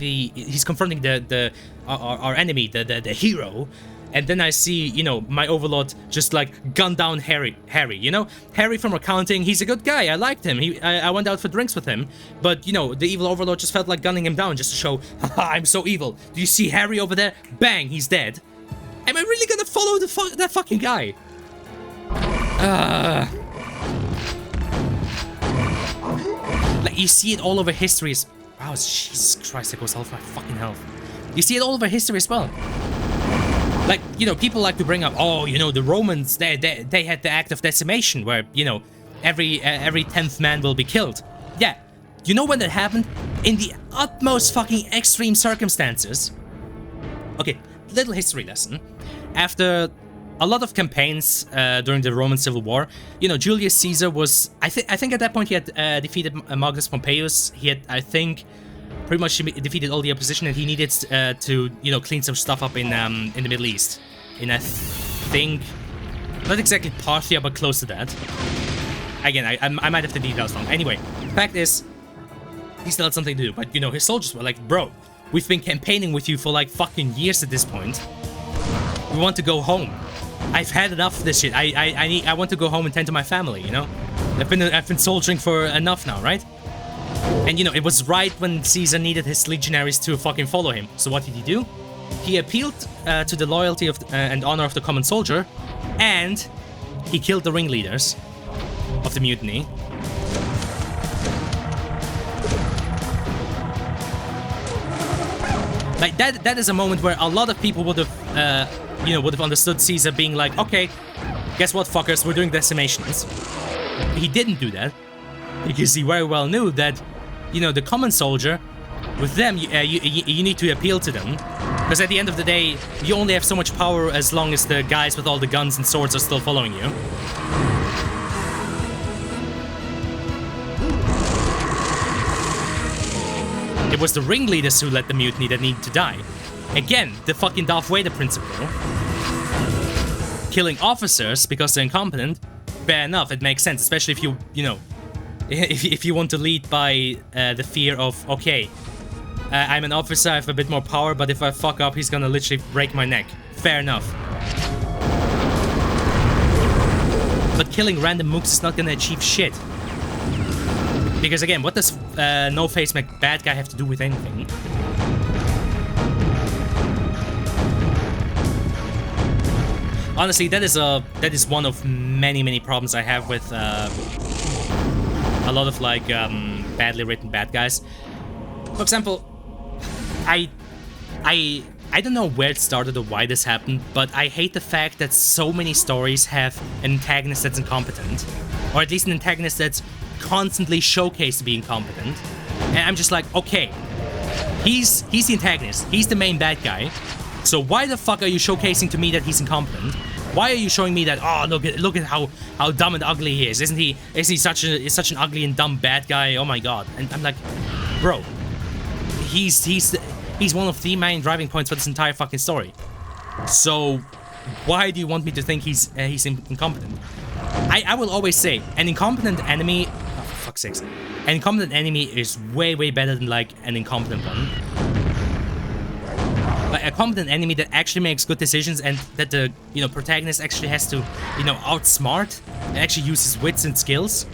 our enemy, the hero. And then I see, you know, my overlord just, like, gun down Harry, you know? Harry from accounting, he's a good guy, I liked him, I went out for drinks with him. But, you know, the evil overlord just felt like gunning him down just to show, haha, I'm so evil. Do you see Harry over there? Bang, he's dead. Am I really gonna follow that fucking guy? Like, you see it all over history. Wow, Jesus Christ, that goes all for my fucking health. You see it all over history as well. Like, you know, people like to bring up, oh, you know, the Romans, they had the act of decimation where, you know, every 10th man will be killed. Yeah, you know when that happened? In the utmost fucking extreme circumstances. Okay, little history lesson. After a lot of campaigns during the Roman Civil War, you know, Julius Caesar was, I think at that point he had defeated Marcus Pompeius. He had, I think, pretty much defeated all the opposition, and he needed to, you know, clean some stuff up in the Middle East. I think, not exactly Parthia, but close to that. Again, I might have the details wrong. Anyway, fact is, he still had something to do. But, you know, his soldiers were like, bro, we've been campaigning with you for like fucking years at this point. We want to go home. I've had enough of this shit. I want to go home and tend to my family, you know? I've been soldiering for enough now, right? And, you know, it was right when Caesar needed his legionaries to fucking follow him. So what did he do? He appealed to the loyalty of and honor of the common soldier, and he killed the ringleaders of the mutiny. Like, that is a moment where a lot of people would have, you know, would have understood Caesar being like, okay, guess what, fuckers, we're doing decimations. He didn't do that, because he very well knew that, you know, the common soldier, with them, you need to appeal to them. Because at the end of the day, you only have so much power as long as the guys with all the guns and swords are still following you. It was the ringleaders who led the mutiny that needed to die. Again, the fucking Darth Vader principle. Killing officers because they're incompetent, fair enough, it makes sense, especially if you know, if you want to lead by the fear of, okay, I'm an officer, I have a bit more power, but if I fuck up, he's gonna literally break my neck. Fair enough. But killing random mooks is not gonna achieve shit. Because again, what does no-face bad guy have to do with anything? Honestly, that is one of many problems I have with a lot of like badly written bad guys. For example, I don't know where it started or why this happened, but I hate the fact that so many stories have an antagonist that's incompetent, or at least an antagonist that's constantly showcased to be incompetent. And I'm just like, okay, he's the antagonist, he's the main bad guy, so why the fuck are you showcasing to me that he's incompetent? Why are you showing me that, oh, look at how dumb and ugly he is? Isn't he such an ugly and dumb bad guy? Oh my god. And I'm like, bro, he's one of the main driving points for this entire fucking story. So why do you want me to think he's incompetent? I will always say, an incompetent enemy, oh, for fuck's sakes, an incompetent enemy is way better than like an incompetent one. Like a competent enemy that actually makes good decisions, and that the, you know, protagonist actually has to, you know, outsmart and actually use his wits and skills.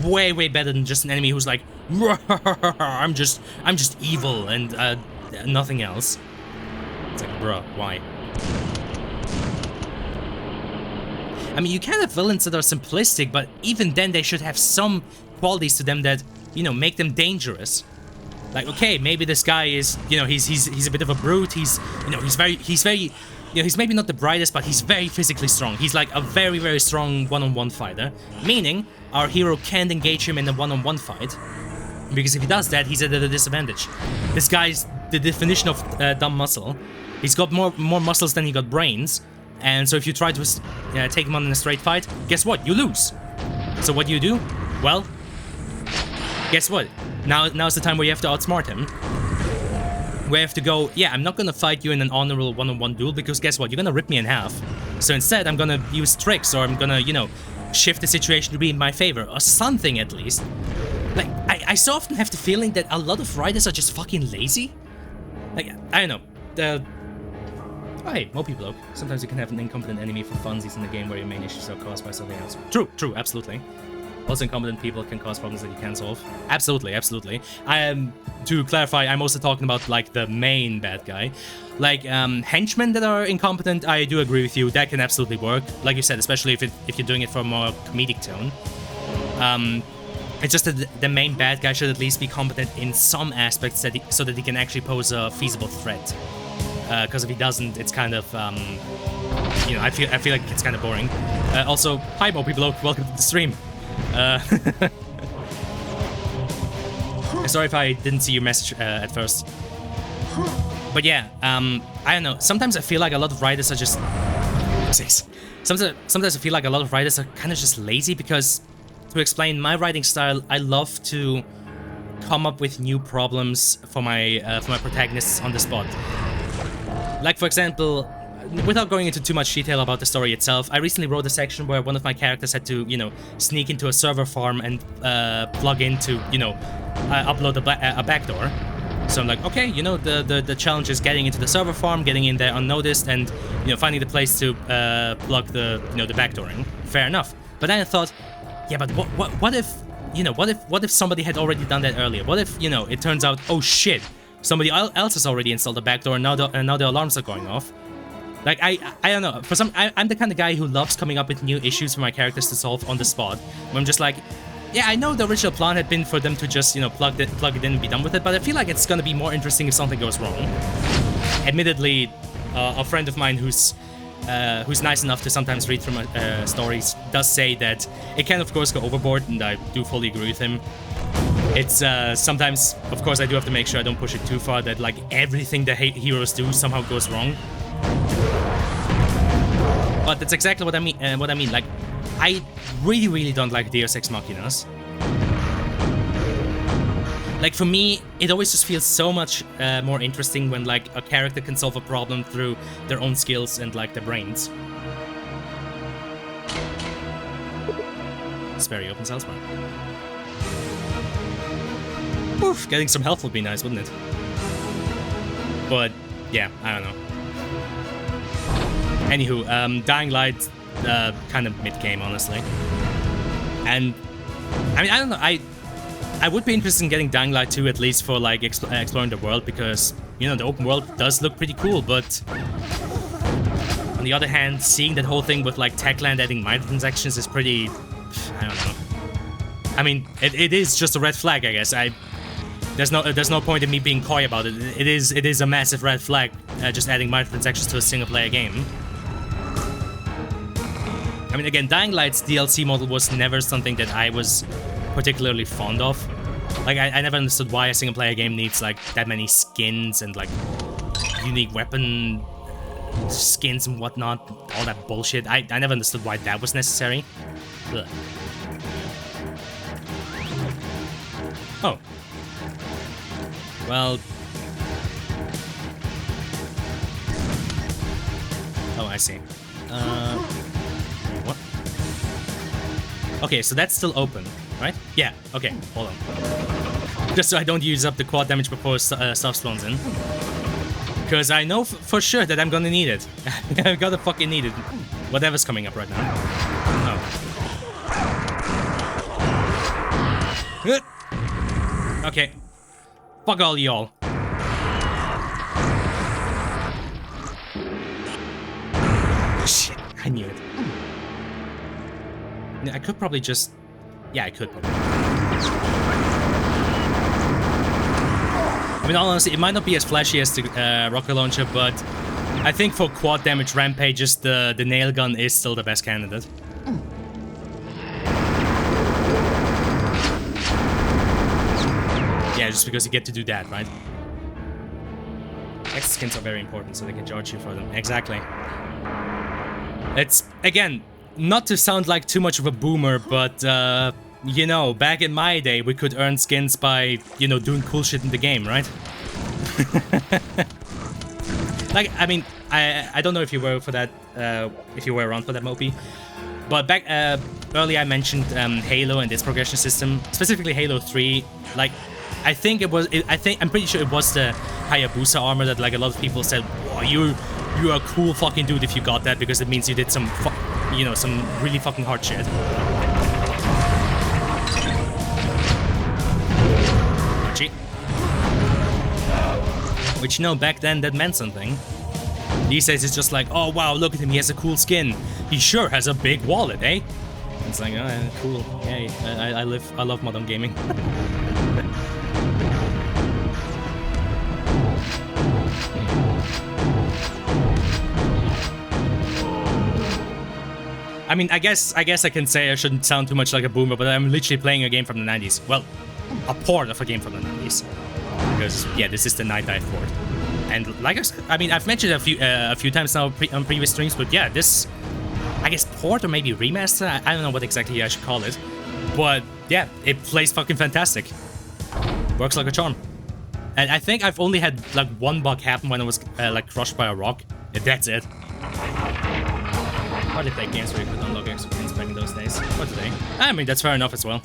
Way better than just an enemy who's like, I'm just evil and nothing else. It's like, bruh, why? I mean, you can have villains that are simplistic, but even then they should have some qualities to them that, you know, make them dangerous. Like, okay, maybe this guy is, you know, he's a bit of a brute. He's, you know, he's very, you know, he's maybe not the brightest, but he's very physically strong. He's like a very, very strong one-on-one fighter, meaning our hero can't engage him in a one-on-one fight, because if he does that, he's at a disadvantage. This guy's the definition of dumb muscle. He's got more muscles than he got brains, and so if you try to take him on in a straight fight, guess what? You lose. So what do? Well, guess what? Now's the time where you have to outsmart him. We have to go, yeah, I'm not gonna fight you in an honorable one-on-one duel, because guess what? You're gonna rip me in half. So instead, I'm gonna use tricks, or I'm gonna, you know, shift the situation to be in my favor, or something at least. Like, I so often have the feeling that a lot of writers are just fucking lazy. Like, I don't know. Oh, hey, Mopey Bloke. Sometimes you can have an incompetent enemy for funsies in the game where your main issues are caused by something else. True, absolutely. Also, incompetent people can cause problems that you can't solve. Absolutely. To clarify, I'm also talking about, like, the main bad guy. Like, henchmen that are incompetent, I do agree with you. That can absolutely work. Like you said, especially if you're doing it for a more comedic tone. It's just that the main bad guy should at least be competent in some aspects so that he can actually pose a feasible threat. Because if he doesn't, it's kind of, you know, I feel like it's kind of boring. Also, hi Mopey Bloke, welcome to the stream. Sorry if I didn't see your message at first. But yeah, I don't know. Sometimes I feel like a lot of writers are just... Sometimes I feel like a lot of writers are kind of just lazy, because to explain my writing style, I love to come up with new problems for my protagonists on the spot. Like, for example, without going into too much detail about the story itself, I recently wrote a section where one of my characters had to, you know, sneak into a server farm and plug into, you know, upload a backdoor. So I'm like, okay, you know, the challenge is getting into the server farm, getting in there unnoticed, and, you know, finding the place to plug the, you know, the backdoor in. Fair enough. But then I thought, yeah, but what if, you know, what if somebody had already done that earlier? What if, you know, it turns out, oh shit, somebody else has already installed the backdoor, and now the alarms are going off. Like, I don't know. I'm the kind of guy who loves coming up with new issues for my characters to solve on the spot. Where I'm just like, yeah, I know the original plan had been for them to just, you know, plug it in and be done with it, but I feel like it's gonna be more interesting if something goes wrong. Admittedly, a friend of mine who's nice enough to sometimes read from stories does say that it can, of course, go overboard, and I do fully agree with him. It's sometimes, of course, I do have to make sure I don't push it too far, that like everything the heroes do somehow goes wrong. But that's exactly what I mean. Like, I really don't like Deus Ex Machinas. Like, for me, it always just feels so much more interesting when, like, a character can solve a problem through their own skills and, like, their brains. Sperry opens elsewhere. Oof, getting some health would be nice, wouldn't it? But, yeah, I don't know. Anywho, Dying Light, kind of mid-game, honestly. And, I mean, I don't know, I would be interested in getting Dying Light 2 at least for, like, exploring the world, because, you know, the open world does look pretty cool, but on the other hand, seeing that whole thing with, like, Techland adding microtransactions is pretty... I don't know. I mean, it is just a red flag, I guess. There's no point in me being coy about it. It is a massive red flag, just adding microtransactions to a single-player game. I mean, again, Dying Light's DLC model was never something that I was particularly fond of. Like, I never understood why a single-player game needs, like, that many skins and, like, unique weapon skins and whatnot, all that bullshit. I never understood why that was necessary. Ugh. Oh. Well... Oh, I see. What? Okay, so that's still open, right? Yeah, okay, hold on. Just so I don't use up the quad damage before stuff spawns in. Because I know for sure that I'm gonna need it. I'm gonna fucking need it. Whatever's coming up right now. Oh. Okay. Fuck all y'all. Shit, I knew it. I could probably just... Yeah, I could probably. I mean, honestly, it might not be as flashy as the rocket launcher, but I think for quad damage rampages, the nail gun is still the best candidate. Yeah, just because you get to do that, right? X skins are very important, so they can charge you for them. Exactly. It's, again, not to sound like too much of a boomer, but, you know, back in my day, we could earn skins by, you know, doing cool shit in the game, right? Like, I mean, I don't know if you were for that, if you were around for that, Mopey, but back, earlier I mentioned Halo and its progression system, specifically Halo 3, like, I'm pretty sure it was the Hayabusa armor that, like, a lot of people said, "Whoa, you're a cool fucking dude if you got that, because it means you did some, you know, some really fucking hard shit." Which, you know, back then that meant something. These days it's just like, oh wow, look at him, he has a cool skin. He sure has a big wallet, eh? It's like, oh, cool. Yay, I love modern gaming. I mean, I guess I can say I shouldn't sound too much like a boomer, but I'm literally playing a game from the 90s. Well, a port of a game from the 90s. Because, yeah, this is the Night Dive port. And, like, I mean, I've mentioned it a few times now on previous streams, but yeah, this, I guess, port or maybe remaster? I don't know what exactly I should call it. But, yeah, it plays fucking fantastic. Works like a charm. And I think I've only had, like, one bug happen when I was, like, crushed by a rock. And that's it. Hardly played games where you could unlock extra things back in those days. Or today. I mean, that's fair enough as well.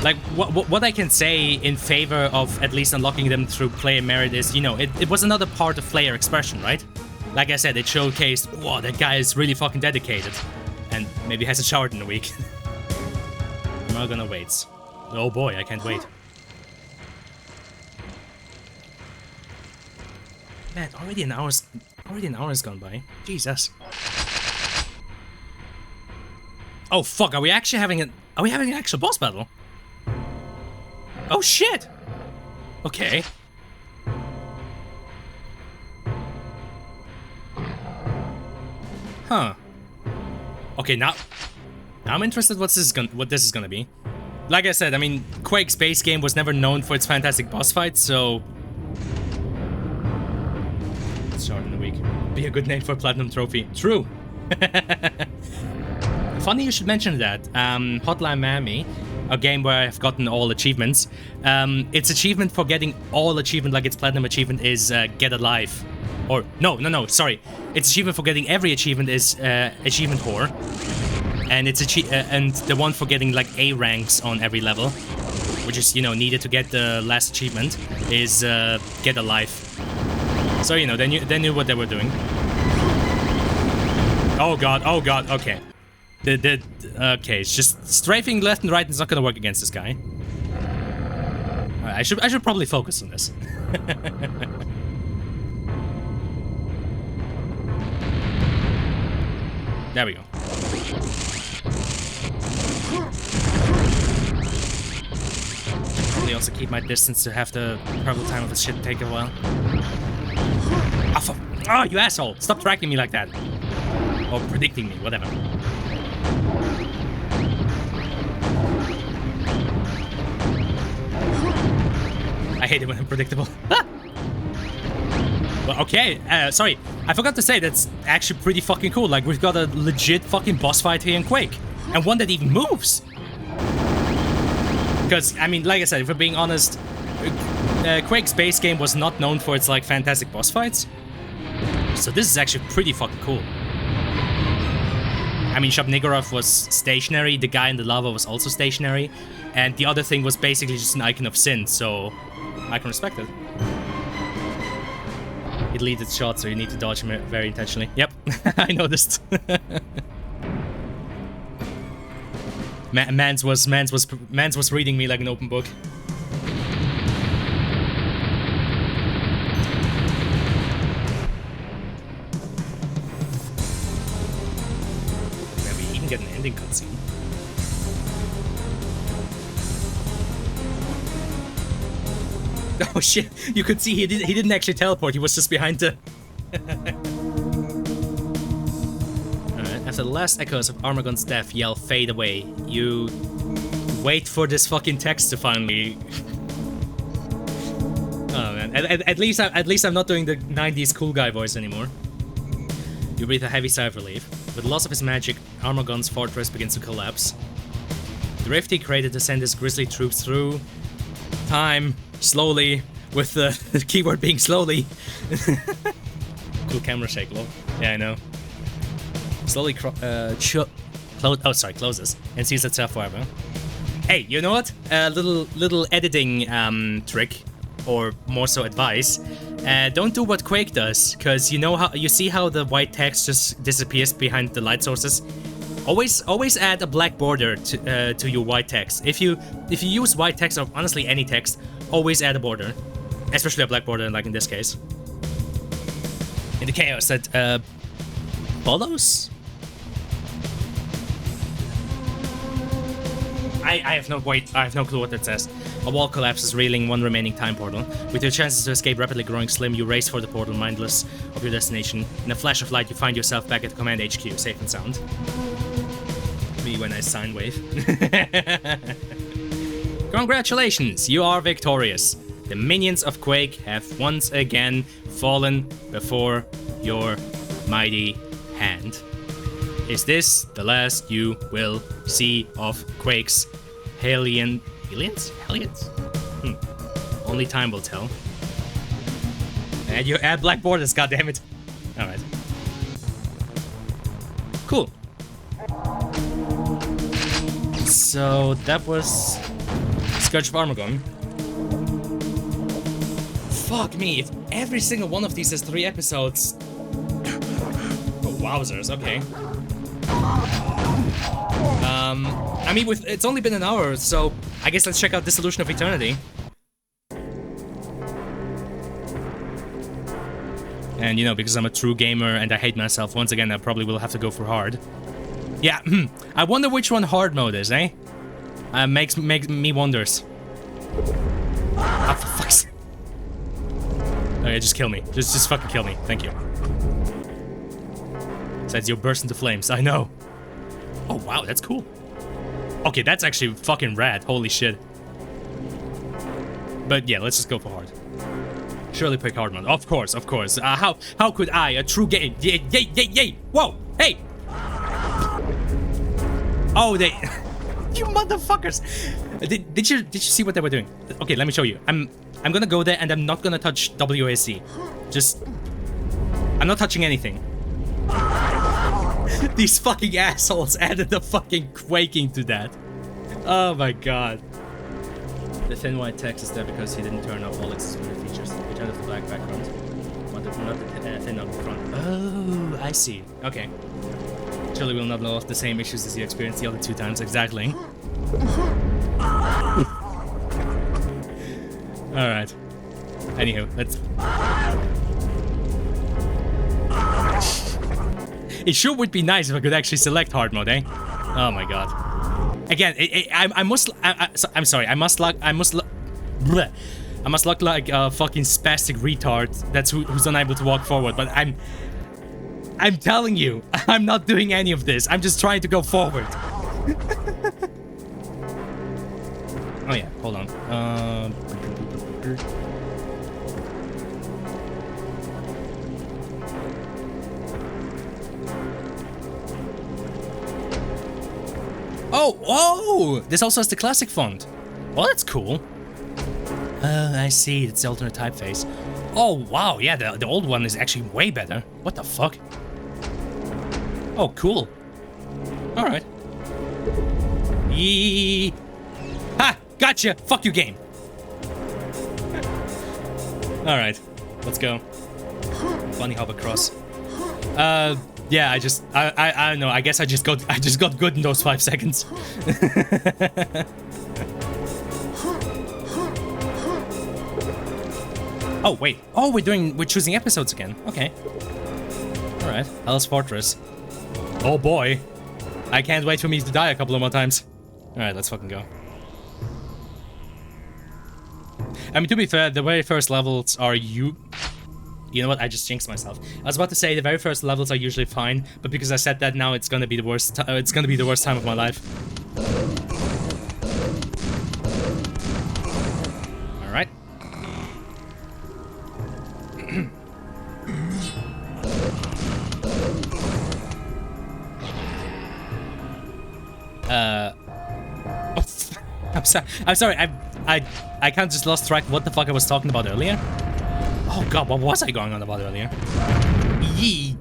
Like, what I can say in favor of at least unlocking them through player merit is, you know, it was another part of player expression, right? Like I said, it showcased, whoa, that guy is really fucking dedicated. And maybe hasn't showered in a week. I'm not gonna wait. Oh boy, I can't wait. Man, already an hour's gone by. Jesus. Oh fuck, are we having an actual boss battle? Oh shit! Okay. Huh. Okay, now I'm interested what this is gonna be. Like I said, I mean, Quake's base game was never known for its fantastic boss fights, so short in the week. Be a good name for a platinum trophy. True. Funny you should mention that. Hotline Miami, a game where I've gotten all achievements. Its achievement for getting all achievement, like its platinum achievement, is Get Alive. Or, no, sorry. Its achievement for getting every achievement is Achievement Whore. And it's and the one for getting, like, A ranks on every level, which is, you know, needed to get the last achievement, is Get Alive. So, you know, they knew what they were doing. Oh god, okay. Okay, it's just strafing left and right is not gonna work against this guy. Alright, I should probably focus on this. There we go. Probably also keep my distance to have the travel time of this shit take a while. Oh, you asshole! Stop tracking me like that. Or predicting me, whatever. I hate it when I'm predictable. Well, okay, sorry. I forgot to say, that's actually pretty fucking cool. Like, we've got a legit fucking boss fight here in Quake. And one that even moves. Because, I mean, like I said, if we're being honest, Quake's base game was not known for its, like, fantastic boss fights. So this is actually pretty fucking cool. I mean, Shub Niggurath was stationary, the guy in the lava was also stationary, and the other thing was basically just an icon of sin, so I can respect it. It leads its shot, so you need to dodge him very intentionally. Yep, I noticed. Mans was reading me like an open book. ending cutscene. Oh shit! You could see he didn't actually teleport. He was just behind the. Alright. After the last echoes of Armagon's death yell fade away, you wait for this fucking text to finally. Oh man! At least I'm not doing the '90s cool guy voice anymore. You breathe a heavy sigh of relief. With the loss of his magic, Armagon's fortress begins to collapse. The rift he created to send his grisly troops through time. Slowly, with the keyword being slowly. Cool camera shake, lol. Yeah, I know. Slowly closes and seals itself forever. Hey, you know what? Little editing trick, or more so advice. Don't do what Quake does, cause you see how the white text just disappears behind the light sources. Always add a black border to your white text. If you use white text or honestly any text, always add a border, especially a black border, like in this case. In the chaos that follows. I have no clue what that says. A wall collapses, revealing one remaining time portal. With your chances to escape rapidly growing slim, you race for the portal, mindless of your destination. In a flash of light, you find yourself back at the Command HQ, safe and sound. Me when I sine wave. Congratulations, you are victorious. The minions of Quake have once again fallen before your mighty hand. Is this the last you will see of Quake's Hellions? Only time will tell. And you add black borders, goddammit. Alright. Cool. So that was Scourge of Armagon. Fuck me, if every single one of these has 3 episodes. Oh, wowzers, okay. I mean, it's only been an hour, so I guess let's check out Dissolution of Eternity. And because I'm a true gamer and I hate myself, once again I probably will have to go for hard. Yeah, I wonder which one hard mode is, eh? Makes me wonders. Ah, for fuck's sake. Okay, just kill me. Just fucking kill me. Thank you. Says you'll burst into flames. I know. Oh, wow, that's cool. Okay, that's actually fucking rad. Holy shit. But yeah, let's just go for hard. Surely pick hard mode. Of course, of course. How could I, a true game... Yay! Whoa! Hey! Oh, they... You motherfuckers! Did you see what they were doing? Okay, let me show you. I'm gonna go there and I'm not gonna touch WASD. Just... I'm not touching anything. These fucking assholes added the fucking quaking to that. Oh my god. The thin white text is there because he didn't turn off all exclusive features. He turned off the black background. But not the thin on the front. Oh, I see. Okay. Surely we'll not know of the same issues as you experienced the other 2 times. Exactly. Alright. Anywho, let's... It sure would be nice if I could actually select hard mode, eh? Oh my god. Again, I'm sorry. I must look like a fucking spastic retard who's unable to walk forward. But I'm telling you, I'm not doing any of this. I'm just trying to go forward. Oh yeah, hold on. Oh! This also has the classic font. Well, that's cool. I see. It's the alternate typeface. Oh, wow. Yeah, the old one is actually way better. What the fuck? Oh, cool. Alright. Yee. Ha! Gotcha! Fuck you, game. Alright. Let's go. Bunny hop across. Yeah, I don't know. I guess I just got good in those 5 seconds. Oh wait. Oh, we're choosing episodes again. Okay. All right. Hell's Fortress. Oh boy. I can't wait for me to die a couple of more times. Alright, let's fucking go. I mean, to be fair, the very first levels are You know what? I just jinxed myself. I was about to say the very first levels are usually fine, but because I said that now, it's gonna be the worst. It's gonna be the worst time of my life. All right. I'm sorry. I kind of just lost track what the fuck I was talking about earlier. Oh god, what was I going on about earlier? Yee.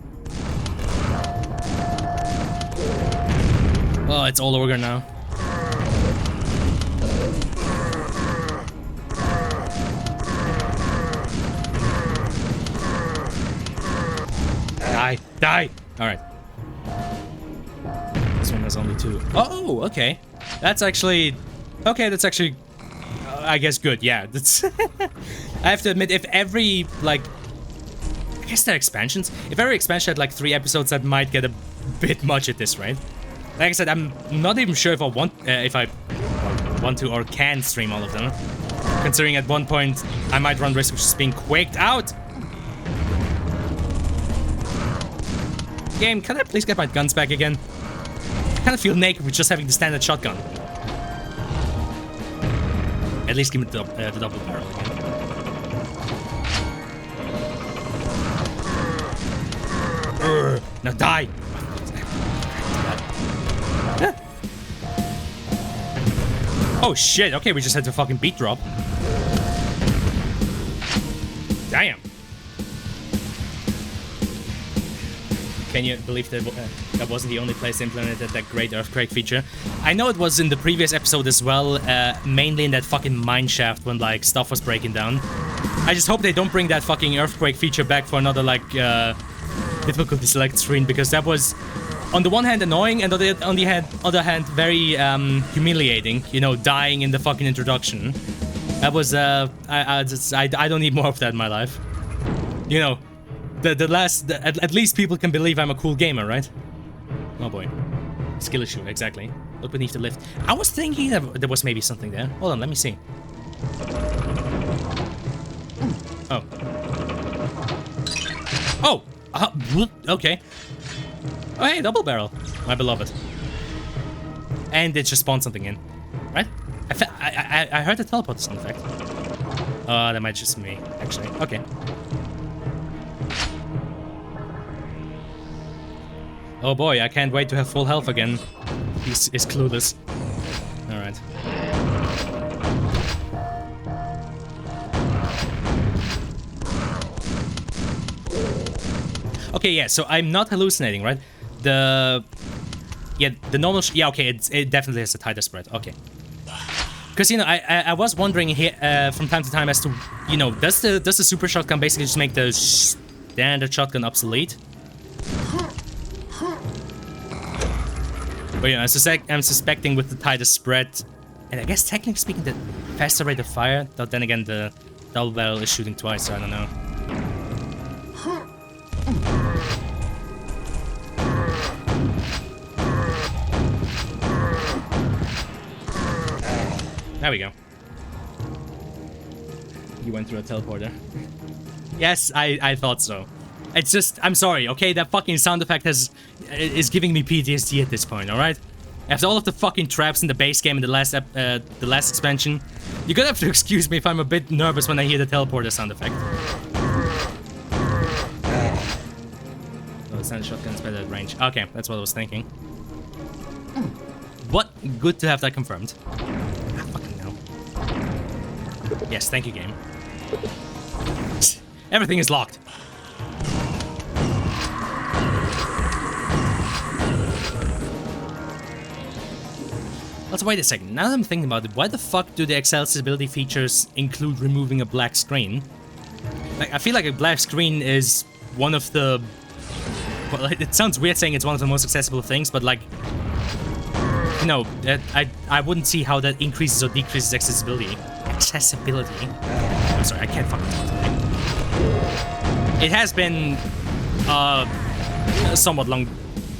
Oh, it's all over now. Die, die. All right. This one has only 2. Oh, okay. That's actually, I guess good. Yeah, that's. I have to admit, if every like, I guess they're expansions. If every expansion had like 3 episodes, that might get a bit much at this rate. Like I said, I'm not even sure if I want to or can stream all of them. Considering at one point I might run risk of just being quaked out. Game, can I please get my guns back again? I kind of feel naked with just having the standard shotgun. At least give me the double barrel again. Now die! Oh shit, okay, we just had to fucking beat drop. Damn. Can you believe that that wasn't the only place they implemented that great earthquake feature? I know it was in the previous episode as well, mainly in that fucking mine shaft when like stuff was breaking down. I just hope they don't bring that fucking earthquake feature back for another like difficulty select screen, because that was on the one hand annoying and on the other hand very humiliating. You know, dying in the fucking introduction. That was I don't need more of that in my life. You know. At least people can believe I'm a cool gamer, right? Oh boy. Skill issue, exactly. Look beneath the lift. I was thinking that there was maybe something there. Hold on, let me see. Oh. Oh! Okay. Oh hey, double barrel. My beloved. And it just spawned something in. Right? I heard the teleport sound effect. Oh, that might just be me, actually. Okay. Oh boy, I can't wait to have full health again. He's clueless. Alright. Okay, yeah, so I'm not hallucinating, right? The normal yeah, okay, it definitely has a tighter spread. Okay. Because, you know, I was wondering here from time to time as to, you know, does the super shotgun basically just make the standard shotgun obsolete? But yeah, I'm suspecting with the tighter spread, and I guess technically speaking the faster rate of fire, though then again the double barrel is shooting twice, so I don't know. There we go. You went through a teleporter. Yes, I thought so. It's just, I'm sorry, okay? That fucking sound effect is giving me PTSD at this point, alright? After all of the fucking traps in the base game in the last expansion, you're gonna have to excuse me if I'm a bit nervous when I hear the teleporter sound effect. Oh, the standard shotgun's better at range. Okay, that's what I was thinking. But good to have that confirmed. I fucking know. Yes, thank you, game. Everything is locked. Also, wait a second, now that I'm thinking about it, why the fuck do the accessibility features include removing a black screen? Like, I feel like a black screen is one of the... Well, it sounds weird saying it's one of the most accessible things, but like... No, I wouldn't see how that increases or decreases accessibility. Accessibility? I'm sorry, I can't fucking talk today. It has been... a somewhat long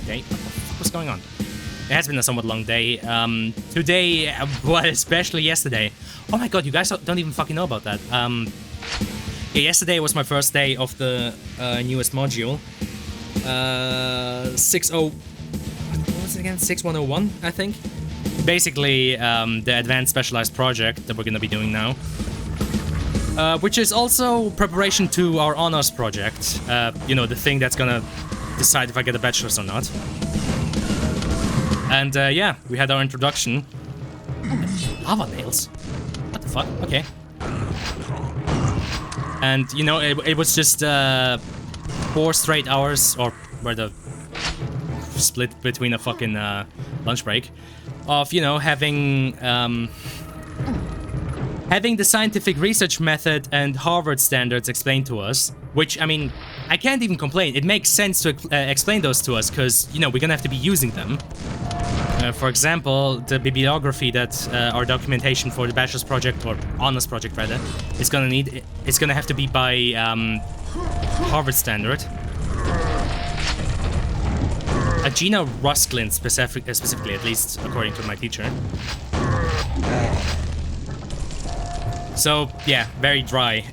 day. What the fuck was going on? It has been a somewhat long day. Today, well, especially yesterday. Oh my god, you guys don't even fucking know about that. Yeah, yesterday was my first day of the newest module. 60... What was it again? 6101, I think. Basically, the advanced specialized project that we're gonna be doing now. Which is also preparation to our honors project. You know, the thing that's gonna decide if I get a bachelor's or not. And yeah, we had our introduction. Lava nails? What the fuck? Okay. And, you know, it was just 4 straight hours, or where the split between a fucking lunch break, of, you know, having the scientific research method and Harvard standards explained to us, which, I mean, I can't even complain. It makes sense to explain those to us, because, you know, we're gonna have to be using them. For example, the bibliography that our documentation for the bachelor's project, or honors project rather, is gonna need, it's gonna have to be by Harvard standard. Gina Rusklin specifically, at least according to my teacher. So yeah, very dry.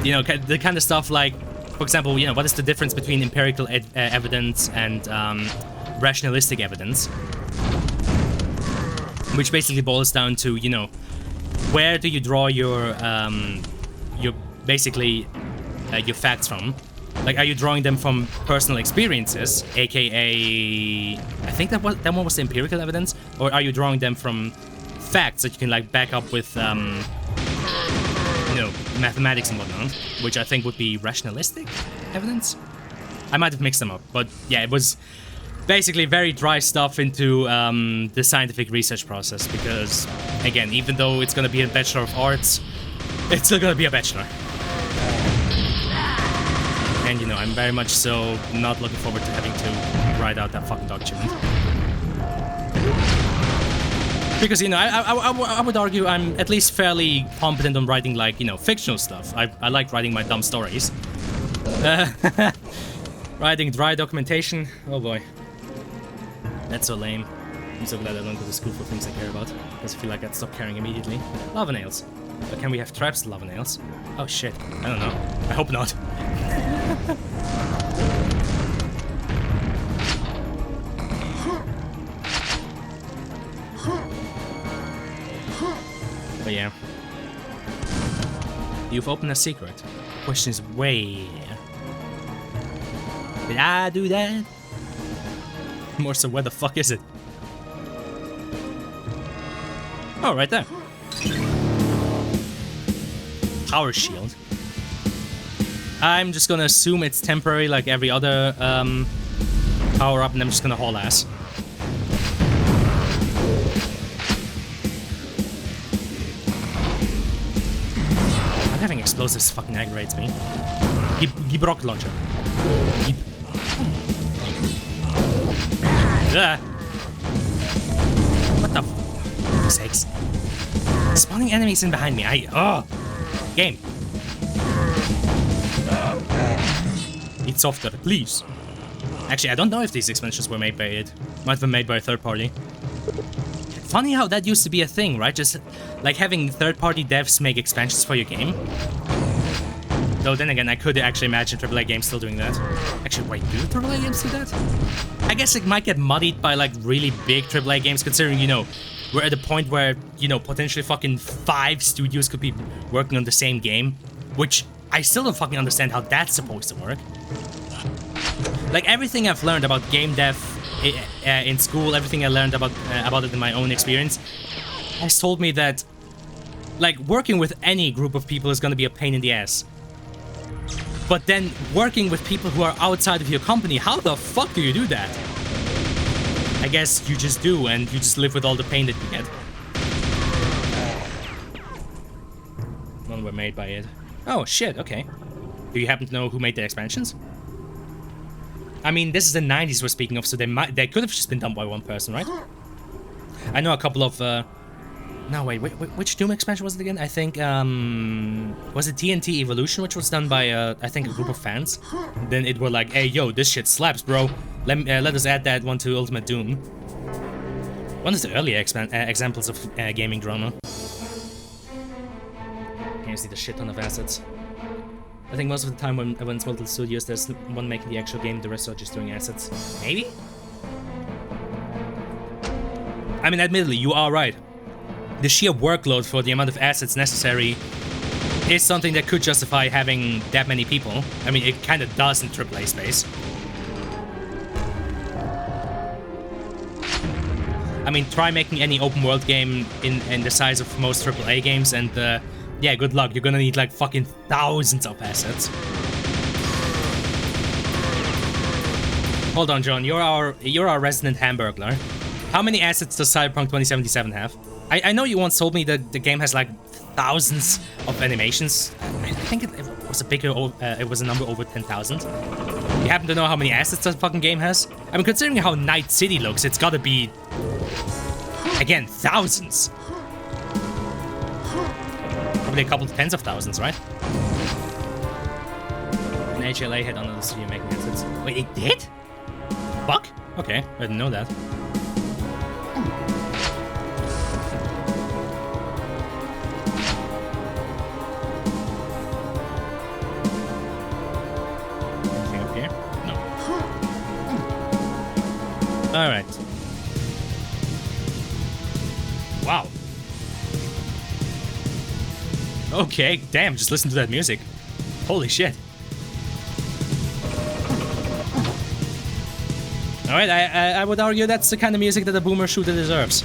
You know, the kind of stuff like, for example, you know, what is the difference between empirical evidence and rationalistic evidence? Which basically boils down to, you know, where do you draw your basically your facts from? Like, are you drawing them from personal experiences, aka, I think that one was the empirical evidence, or are you drawing them from facts that you can like back up with, you know, mathematics and whatnot, which I think would be rationalistic evidence? I might have mixed them up, but yeah, it was basically very dry stuff into the scientific research process, because, again, even though it's gonna be a Bachelor of Arts, it's still gonna be a Bachelor. And, you know, I'm very much so not looking forward to having to write out that fucking document. Because, you know, I would argue I'm at least fairly competent on writing, like, you know, fictional stuff. I like writing my dumb stories. Writing dry documentation, oh boy. That's so lame. I'm so glad I don't go to school for things I care about, because I feel like I'd stop caring immediately. Lava nails. But can we have traps lava nails? Oh shit, I don't know. I hope not. But yeah. You've opened a secret. The question is, where? Did I do that? More so, where the fuck is it? Oh, right there. Power shield. I'm just gonna assume it's temporary like every other power up, and I'm just gonna haul ass. Not having explosives fucking aggravates me. Gib rocket launcher. What the f sakes? Spawning enemies in behind me. Game. Eat softer, please. Actually, I don't know if these expansions were made by it. Might have been made by a third party. Funny how that used to be a thing, right? Just like having third-party devs make expansions for your game. Though then again, I could actually imagine AAA games still doing that. Actually, wait, do AAA games do that? I guess it might get muddied by like really big AAA games, considering, you know, we're at a point where, you know, potentially fucking 5 studios could be working on the same game, which I still don't fucking understand how that's supposed to work. Like, everything I've learned about game dev in school, everything I learned about it in my own experience, has told me that, like, working with any group of people is gonna be a pain in the ass. But then, working with people who are outside of your company, how the fuck do you do that? I guess you just do, and you just live with all the pain that you get. None were made by it. Oh, shit, okay. Do you happen to know who made the expansions? I mean, this is the 90s we're speaking of, so they could have just been done by one person, right? I know a couple of, no, wait, which Doom expansion was it again? I think, was it TNT Evolution, which was done by, I think, a group of fans? Then it were like, hey, yo, this shit slaps, bro. Let us add that one to Ultimate Doom. One of the early examples of gaming drama. Can you see the shit ton of assets? I think most of the time when it's multiple studios, there's one making the actual game, the rest are just doing assets. Maybe? I mean, admittedly, you are right. The sheer workload for the amount of assets necessary is something that could justify having that many people. I mean, it kind of does in AAA space. I mean, try making any open world game in the size of most AAA games and yeah, good luck. You're gonna need like fucking thousands of assets. Hold on, John. You're our resident Hamburglar. How many assets does Cyberpunk 2077 have? I know you once told me that the game has like thousands of animations. I think it was it was a number over 10,000. You happen to know how many assets that fucking game has? I mean, considering how Night City looks, it's gotta be, again, thousands. Probably a couple of tens of thousands, right? And HLA had another studio making assets. Wait, it did? Fuck? Okay, I didn't know that. Alright. Wow. Okay, damn, just listen to that music. Holy shit. Alright, I would argue that's the kind of music that a boomer shooter deserves.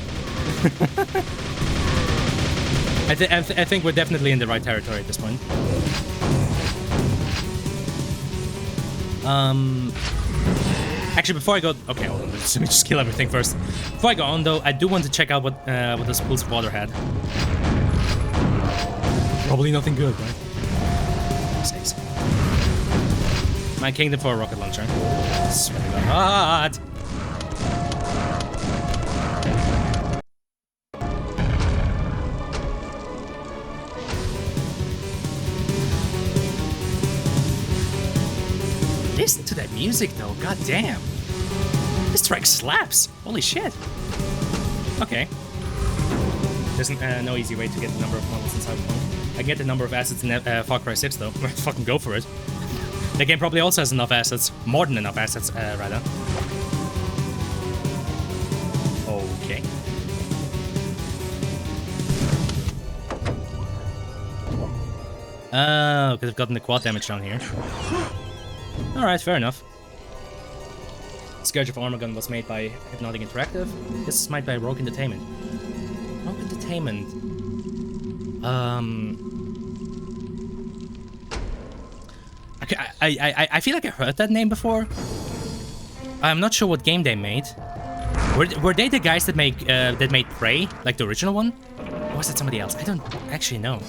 I think we're definitely in the right territory at this point. Actually, before I go... Okay, hold on. Let me just kill everything first. Before I go on, though, I do want to check out what this Pools of Water had. Probably nothing good, right? Sakes. My kingdom for a rocket launcher. Swear to God. Listen to that music, though. God damn. This track slaps. Holy shit. Okay. There's no easy way to get the number of models in Cyberpunk. I can get the number of assets in Far Cry 6, though. Fucking go for it. The game probably also has enough assets. More than enough assets, rather. Okay. Oh, because I've gotten the quad damage down here. Alright, fair enough. Scourge of Armagon was made by Hypnotic Interactive. This is made by Rogue Entertainment. Rogue Entertainment. I feel like I heard that name before. I'm not sure what game they made. Were they the guys that made Prey, like the original one? Or was it somebody else? I don't actually know.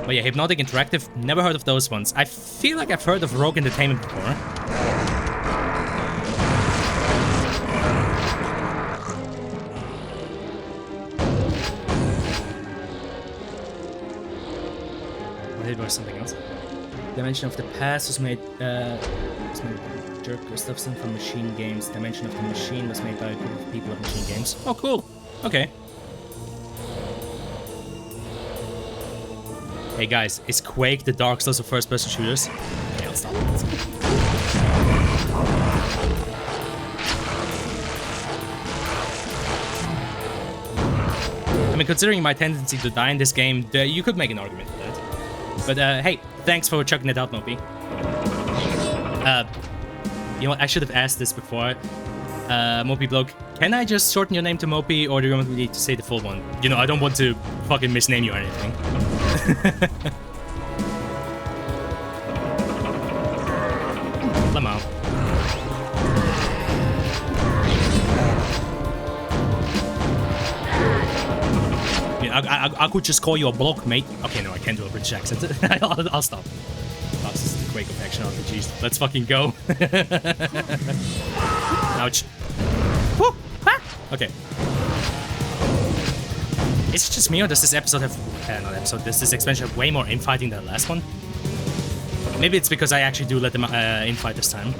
But yeah, Hypnotic Interactive, never heard of those ones. I feel like I've heard of Rogue Entertainment before. Maybe it was something else. Dimension of the Past was made by Dirk Gustafsson from Machine Games. Dimension of the Machine was made by a group of people at Machine Games. Oh, cool. Okay. Hey guys, is Quake the Dark Souls of first-person shooters? Okay, I'll stop. I mean, considering my tendency to die in this game, you could make an argument for that. But hey, thanks for checking it out, Mopey. You know what, I should have asked this before. Mopey Bloke, can I just shorten your name to Mopey, or do you want me to say the full one? You know, I don't want to fucking misname you or anything. Lemo. Yeah, I could just call you a bloke, mate. Okay, no, I can't do a British accent. I'll stop. Oh, this is the Quake of action RPGs. Let's fucking go. Ouch. Woo! Ah! Okay. Is it just me, or does this episode have... does this expansion have way more infighting than the last one? Maybe it's because I actually do let them infight this time.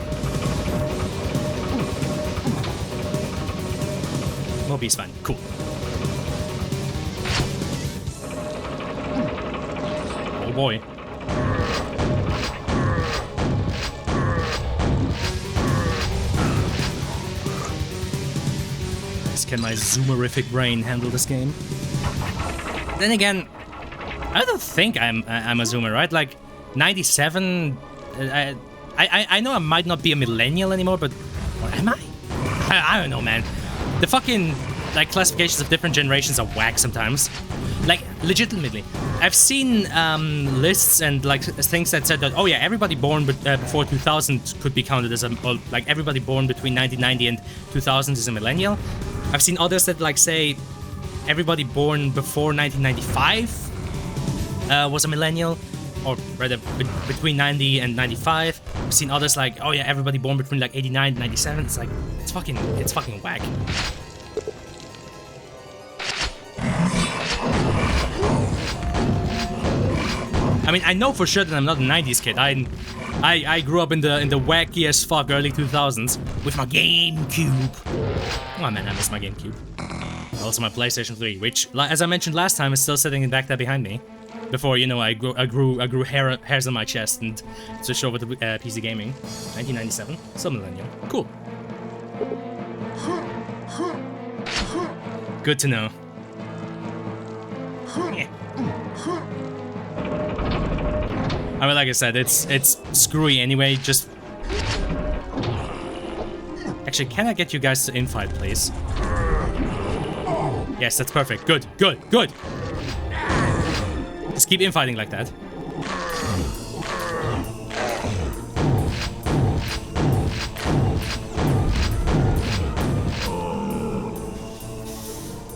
FOB is fine. Cool. Oh boy. Can my zoomerific brain handle this game? Then again, I don't think I'm a zoomer, right? Like 97. I know I might not be a millennial anymore, but or am I? I don't know, man. The fucking like classifications of different generations are whack sometimes. Like legitimately, I've seen lists and like things that said that oh yeah, everybody born before 2000 could be counted as a or, like everybody born between 1990 and 2000 is a millennial. I've seen others that like say everybody born before 1995 was a millennial, or rather between 90 and 95. I've seen others like oh yeah, everybody born between like 89 and 97. It's like it's fucking whack. I mean, I know for sure that I'm not a 90s kid. I grew up in the wacky as fuck early 2000s with my GameCube. Oh man, I miss my GameCube. Also my PlayStation 3, which, as I mentioned last time, is still sitting back there behind me. Before, you know, I grew hairs on my chest and switched over to PC gaming. 1997, still millennial. Cool. Good to know. Yeah. I mean, like I said, it's screwy anyway, just... Actually, can I get you guys to infight, please? Yes, that's perfect. Good, good, good! Just keep infighting like that.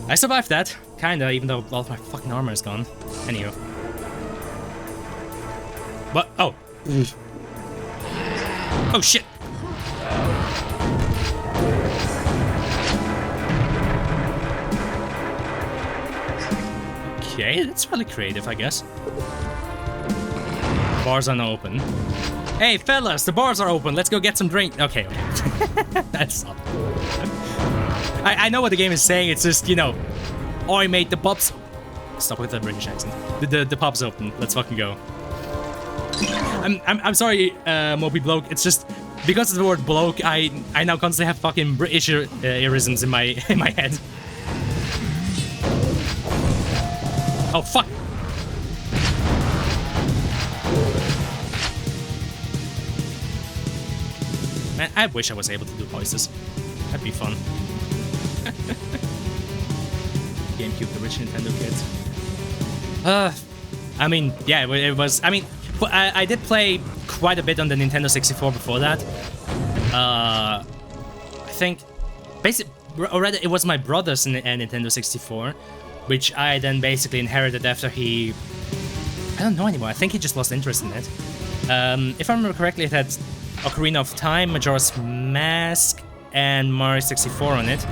I survived that, kinda, even though all of my fucking armor is gone. Anywho. What? Oh. Oh shit! Okay, that's really creative, I guess. Bars are now open. Hey, fellas, the bars are open. Let's go get some drink. Okay, okay. That's not. I know what the game is saying. It's just, you know, I made the pubs. Stop with the British accent. The pubs open. Let's fucking go. I'm sorry, Moby Bloke. It's just because of the word bloke, I now constantly have fucking British irisms in my head. Oh fuck! Man, I wish I was able to do voices. That'd be fun. GameCube, the rich Nintendo kids. I mean, yeah, it was. I mean, I did play quite a bit on the Nintendo 64 before that. I think, basically, already it was my brother's Nintendo 64, which I then basically inherited after he... I don't know anymore. I think he just lost interest in it. If I remember correctly, it had Ocarina of Time, Majora's Mask, and Mario 64 on it.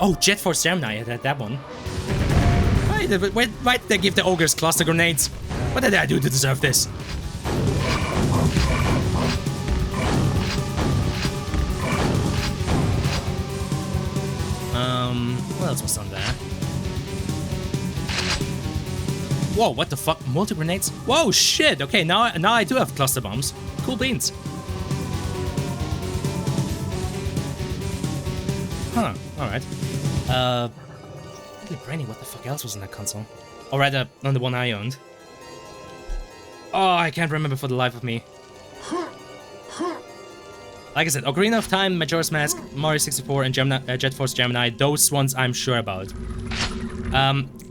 Oh, Jet Force Gemini, I had that one. Why did they give the ogres cluster grenades? What did I do to deserve this? What else was on there? Whoa, what the fuck? Multi-grenades? Whoa, shit! Okay, now I do have cluster bombs. Cool beans. Huh, alright. Really brainy, what the fuck else was in that console? Or rather, on the one I owned. Oh, I can't remember for the life of me. Like I said, Ocarina of Time, Majora's Mask, Mario 64, and Jet Force Gemini, those ones I'm sure about.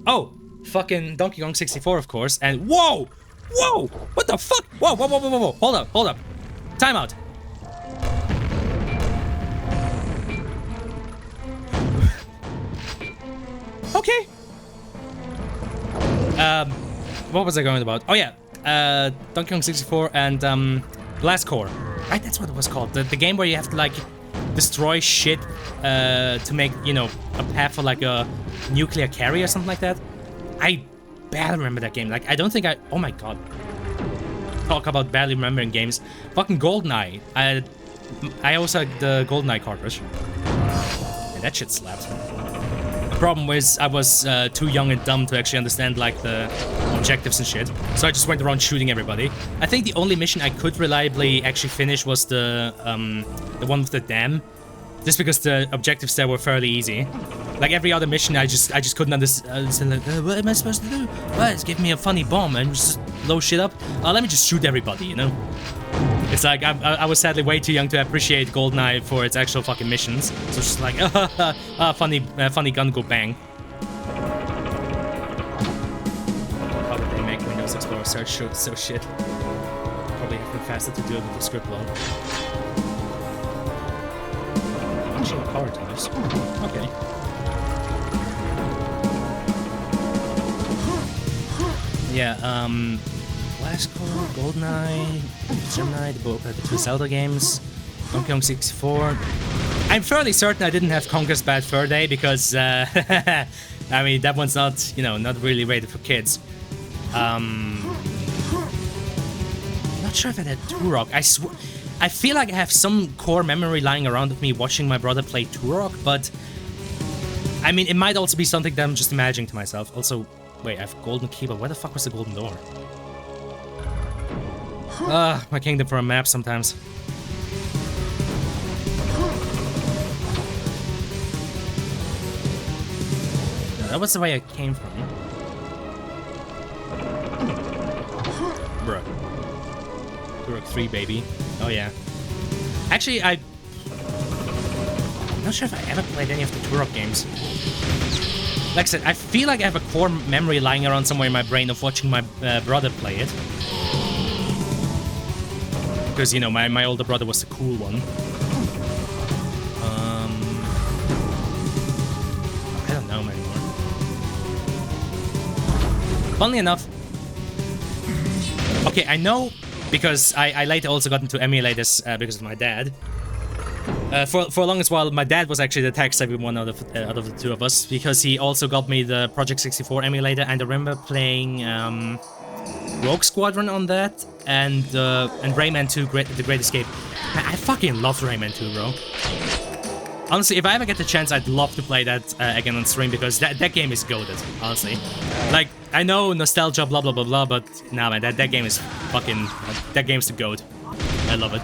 Oh, fucking Donkey Kong 64, of course, and whoa! Whoa! What the fuck? Whoa, whoa, whoa, whoa, whoa, hold up. Time out. Okay. What was I going about? Oh yeah, Donkey Kong 64 and Blast Core. Right, that's what it was called. The game where you have to like destroy shit to make, you know, a path for like a nuclear carrier or something like that. I barely remember that game. Like, I don't think oh my god. Talk about barely remembering games. Fucking GoldenEye. I also had the GoldenEye cartridge. And that shit slapped. Problem was I was too young and dumb to actually understand like the objectives and shit. So I just went around shooting everybody. I think the only mission I could reliably actually finish was the one with the dam, just because the objectives there were fairly easy. Like every other mission, I just couldn't understand. Like, what am I supposed to do? Well, it's giving me a funny bomb and just blow shit up. Let me just shoot everybody, you know? It's like I was sadly way too young to appreciate GoldenEye for its actual fucking missions. So it's just like, funny gun go bang. How did they make Windows Explorer search so shit? Probably have been faster to do it with the script load. Launching power towers. Okay. Yeah, Last Call, GoldenEye, Gemini, the two Zelda games, Donkey Kong 64. I'm fairly certain I didn't have Conker's Bad Fur Day because, I mean, that one's not, you know, not really rated for kids. Not sure if I had Turok. I feel like I have some core memory lying around of me watching my brother play Turok, but I mean, it might also be something that I'm just imagining to myself. Also, wait, I have golden key, but where the fuck was the golden door? My kingdom for a map sometimes. No, that was the way I came from. Bruh. Turok 3, baby. Oh yeah. Actually, I'm not sure if I ever played any of the Turok games. Like I said, I feel like I have a core memory lying around somewhere in my brain of watching my brother play it. Because, you know, my older brother was the cool one. I don't know anymore. Funnily enough... Okay, I know, because I later also got into emulators because of my dad. For the longest while, my dad was actually the tech-savvy one out of the two of us, because he also got me the Project 64 emulator, and I remember playing Rogue Squadron on that, and Rayman 2, The Great Escape. I fucking love Rayman 2, bro. Honestly, if I ever get the chance, I'd love to play that again on stream, because that game is goated, honestly. Like, I know nostalgia, blah blah blah blah, but nah, man, that game is fucking... that game's the goat. I love it.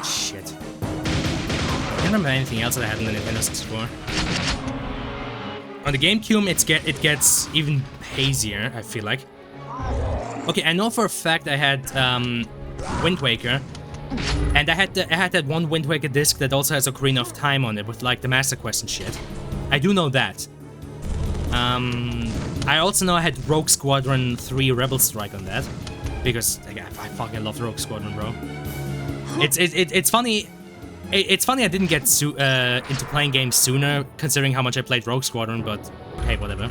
Shit. I can't remember anything else that I had on the Nintendo 64. On the GameCube, it gets even hazier, I feel like. Okay, I know for a fact I had Wind Waker, and I had that one Wind Waker disc that also has Ocarina of Time on it with like the Master Quest and shit. I do know that. I also know I had Rogue Squadron 3 Rebel Strike on that, because again, I fucking love Rogue Squadron, bro. It's funny. It's funny I didn't get into playing games sooner, considering how much I played Rogue Squadron, but hey, whatever.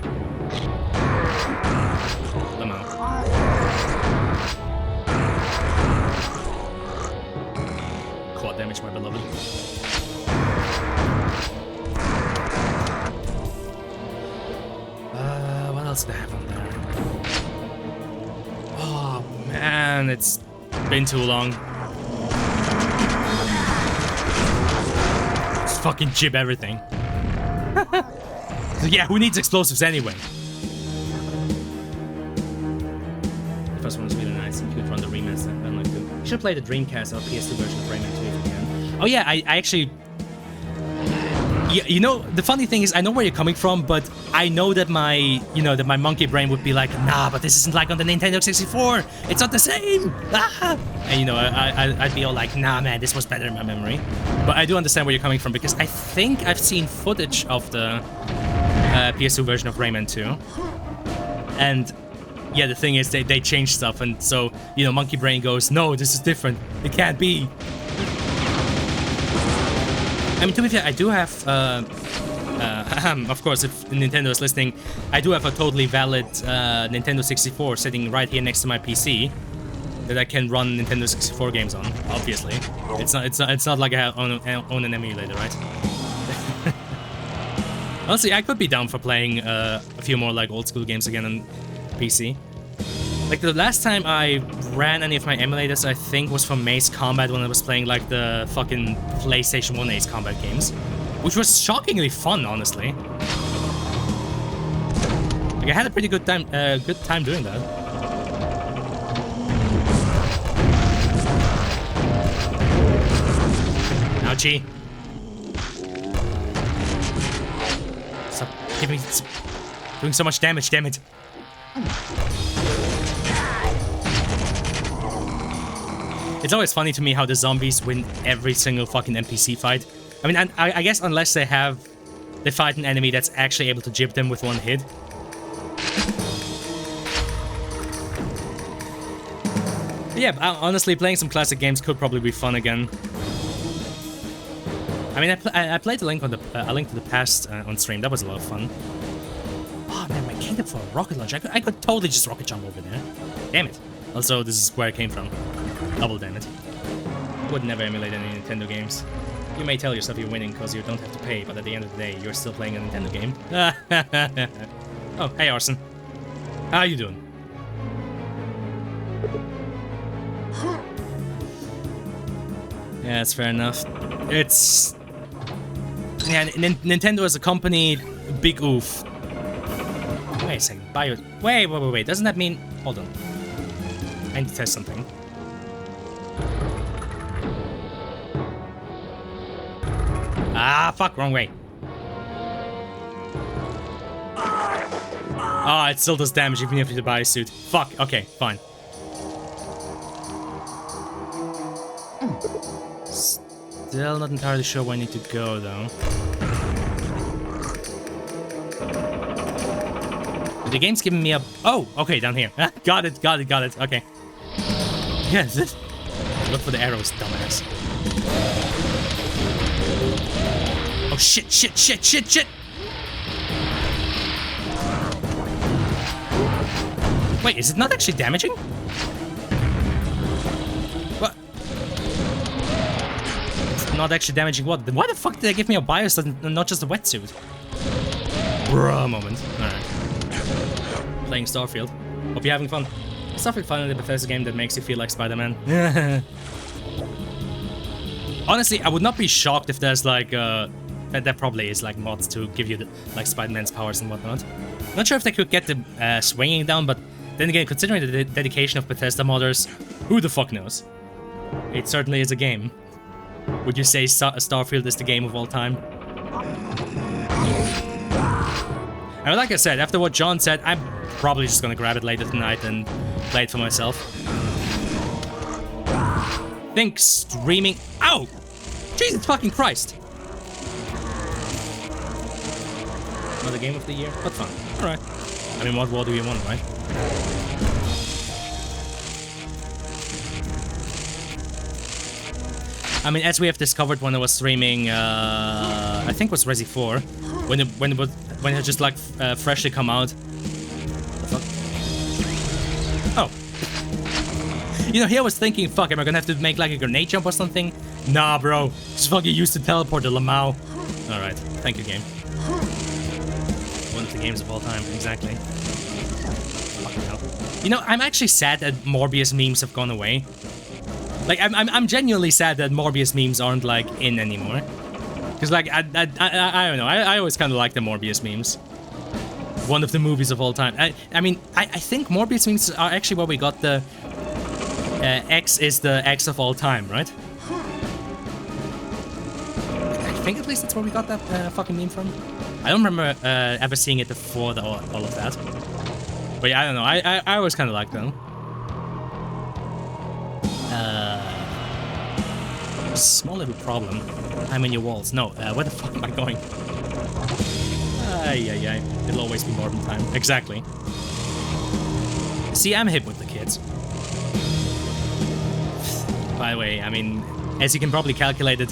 Lamo. Quad damage, my beloved. What else did I have on there? Oh man, it's been too long. Fucking jib everything. So yeah, who needs explosives anyway? The first one was really nice. You could run the remaster. I like to. You should play the Dreamcast or PS2 version of Rayman 2 if you can. Oh yeah, I actually... Yeah, you know, the funny thing is, I know where you're coming from, but I know that my monkey brain would be like, nah, but this isn't like on the Nintendo 64. It's not the same. Ah! And you know, I'd be all like, nah, man, this was better in my memory. But I do understand where you're coming from, because I think I've seen footage of the PS2 version of Rayman 2. And yeah, the thing is, they changed stuff, and so, you know, monkey brain goes, no, this is different. It can't be. I mean, to be fair, I do have, of course, if Nintendo is listening, I do have a totally valid Nintendo 64 sitting right here next to my PC that I can run Nintendo 64 games on. Obviously, it's not like I own an emulator, right? Honestly, I could be down for playing a few more like old school games again on PC. Like, the last time I ran any of my emulators, I think, was from Ace Combat when I was playing, like, the fucking PlayStation 1 Ace Combat games. Which was shockingly fun, honestly. Like, I had a pretty good time doing that. Ouchie. Stop giving me... doing so much damage, damn it. It's always funny to me how the zombies win every single fucking NPC fight. I mean, I guess unless they fight an enemy that's actually able to jib them with one hit. But yeah, honestly, playing some classic games could probably be fun again. I mean, I played A Link to the Past on stream. That was a lot of fun. Oh man, my kingdom for a rocket launch. I could totally just rocket jump over there. Damn it. Also, this is where I came from. Double damn it. I would never emulate any Nintendo games. You may tell yourself you're winning because you don't have to pay, but at the end of the day, you're still playing a Nintendo game. Oh, hey Arson. How you doing? Yeah, that's fair enough. It's... yeah, Nintendo as a company, big oof. Wait a second, wait. Doesn't that mean... hold on. I need to test something. Ah, fuck, wrong way. Oh, it still does damage even if you buy a suit. Fuck, okay, fine. Still not entirely sure where I need to go, though. The game's giving me a... oh, okay, down here. Got it, okay. Yeah, look for the arrows, dumbass. Oh, shit! Wait, is it not actually damaging? What? It's not actually damaging what? Then why the fuck did they give me a bias and not just a wetsuit? Bruh, moment. Alright. Playing Starfield. Hope you're having fun. Starfield finally a Bethesda game that makes you feel like Spider-Man. Honestly, I would not be shocked if there's like that probably is like mods to give you the, like Spider-Man's powers and whatnot. Not sure if they could get the swinging down, but then again, considering the dedication of Bethesda modders, who the fuck knows? It certainly is a game. Would you say Starfield is the game of all time? And like I said, after what John said, I'm probably just gonna grab it later tonight and play it for myself. Think streaming... ow! Jesus fucking Christ! Another game of the year? What fun. Alright. I mean, what more do you want, right? I mean, as we have discovered when I was streaming, I think it was Resi 4, when it had just like freshly come out. The fuck? Oh. You know, here I was thinking, fuck, am I gonna have to make like a grenade jump or something? Nah, bro. Just fucking use the teleport to Lamau. Alright, thank you, game. One of the games of all time, exactly. Fucking hell. You know, I'm actually sad that Morbius memes have gone away. Like, I'm genuinely sad that Morbius memes aren't, like, in anymore. Because, like, I don't know, I always kind of like the Morbius memes. One of the movies of all time. I mean, I think Morbius memes are actually where we got the... X is the X of all time, right? I think at least that's where we got that fucking meme from. I don't remember ever seeing it before all of that. But yeah, I don't know, I always kind of like them. Small little problem. I'm in your walls. No, where the fuck am I going? Ay. It'll always be more than time. Exactly. See, I'm hip with the kids. By the way, I mean, as you can probably calculate it,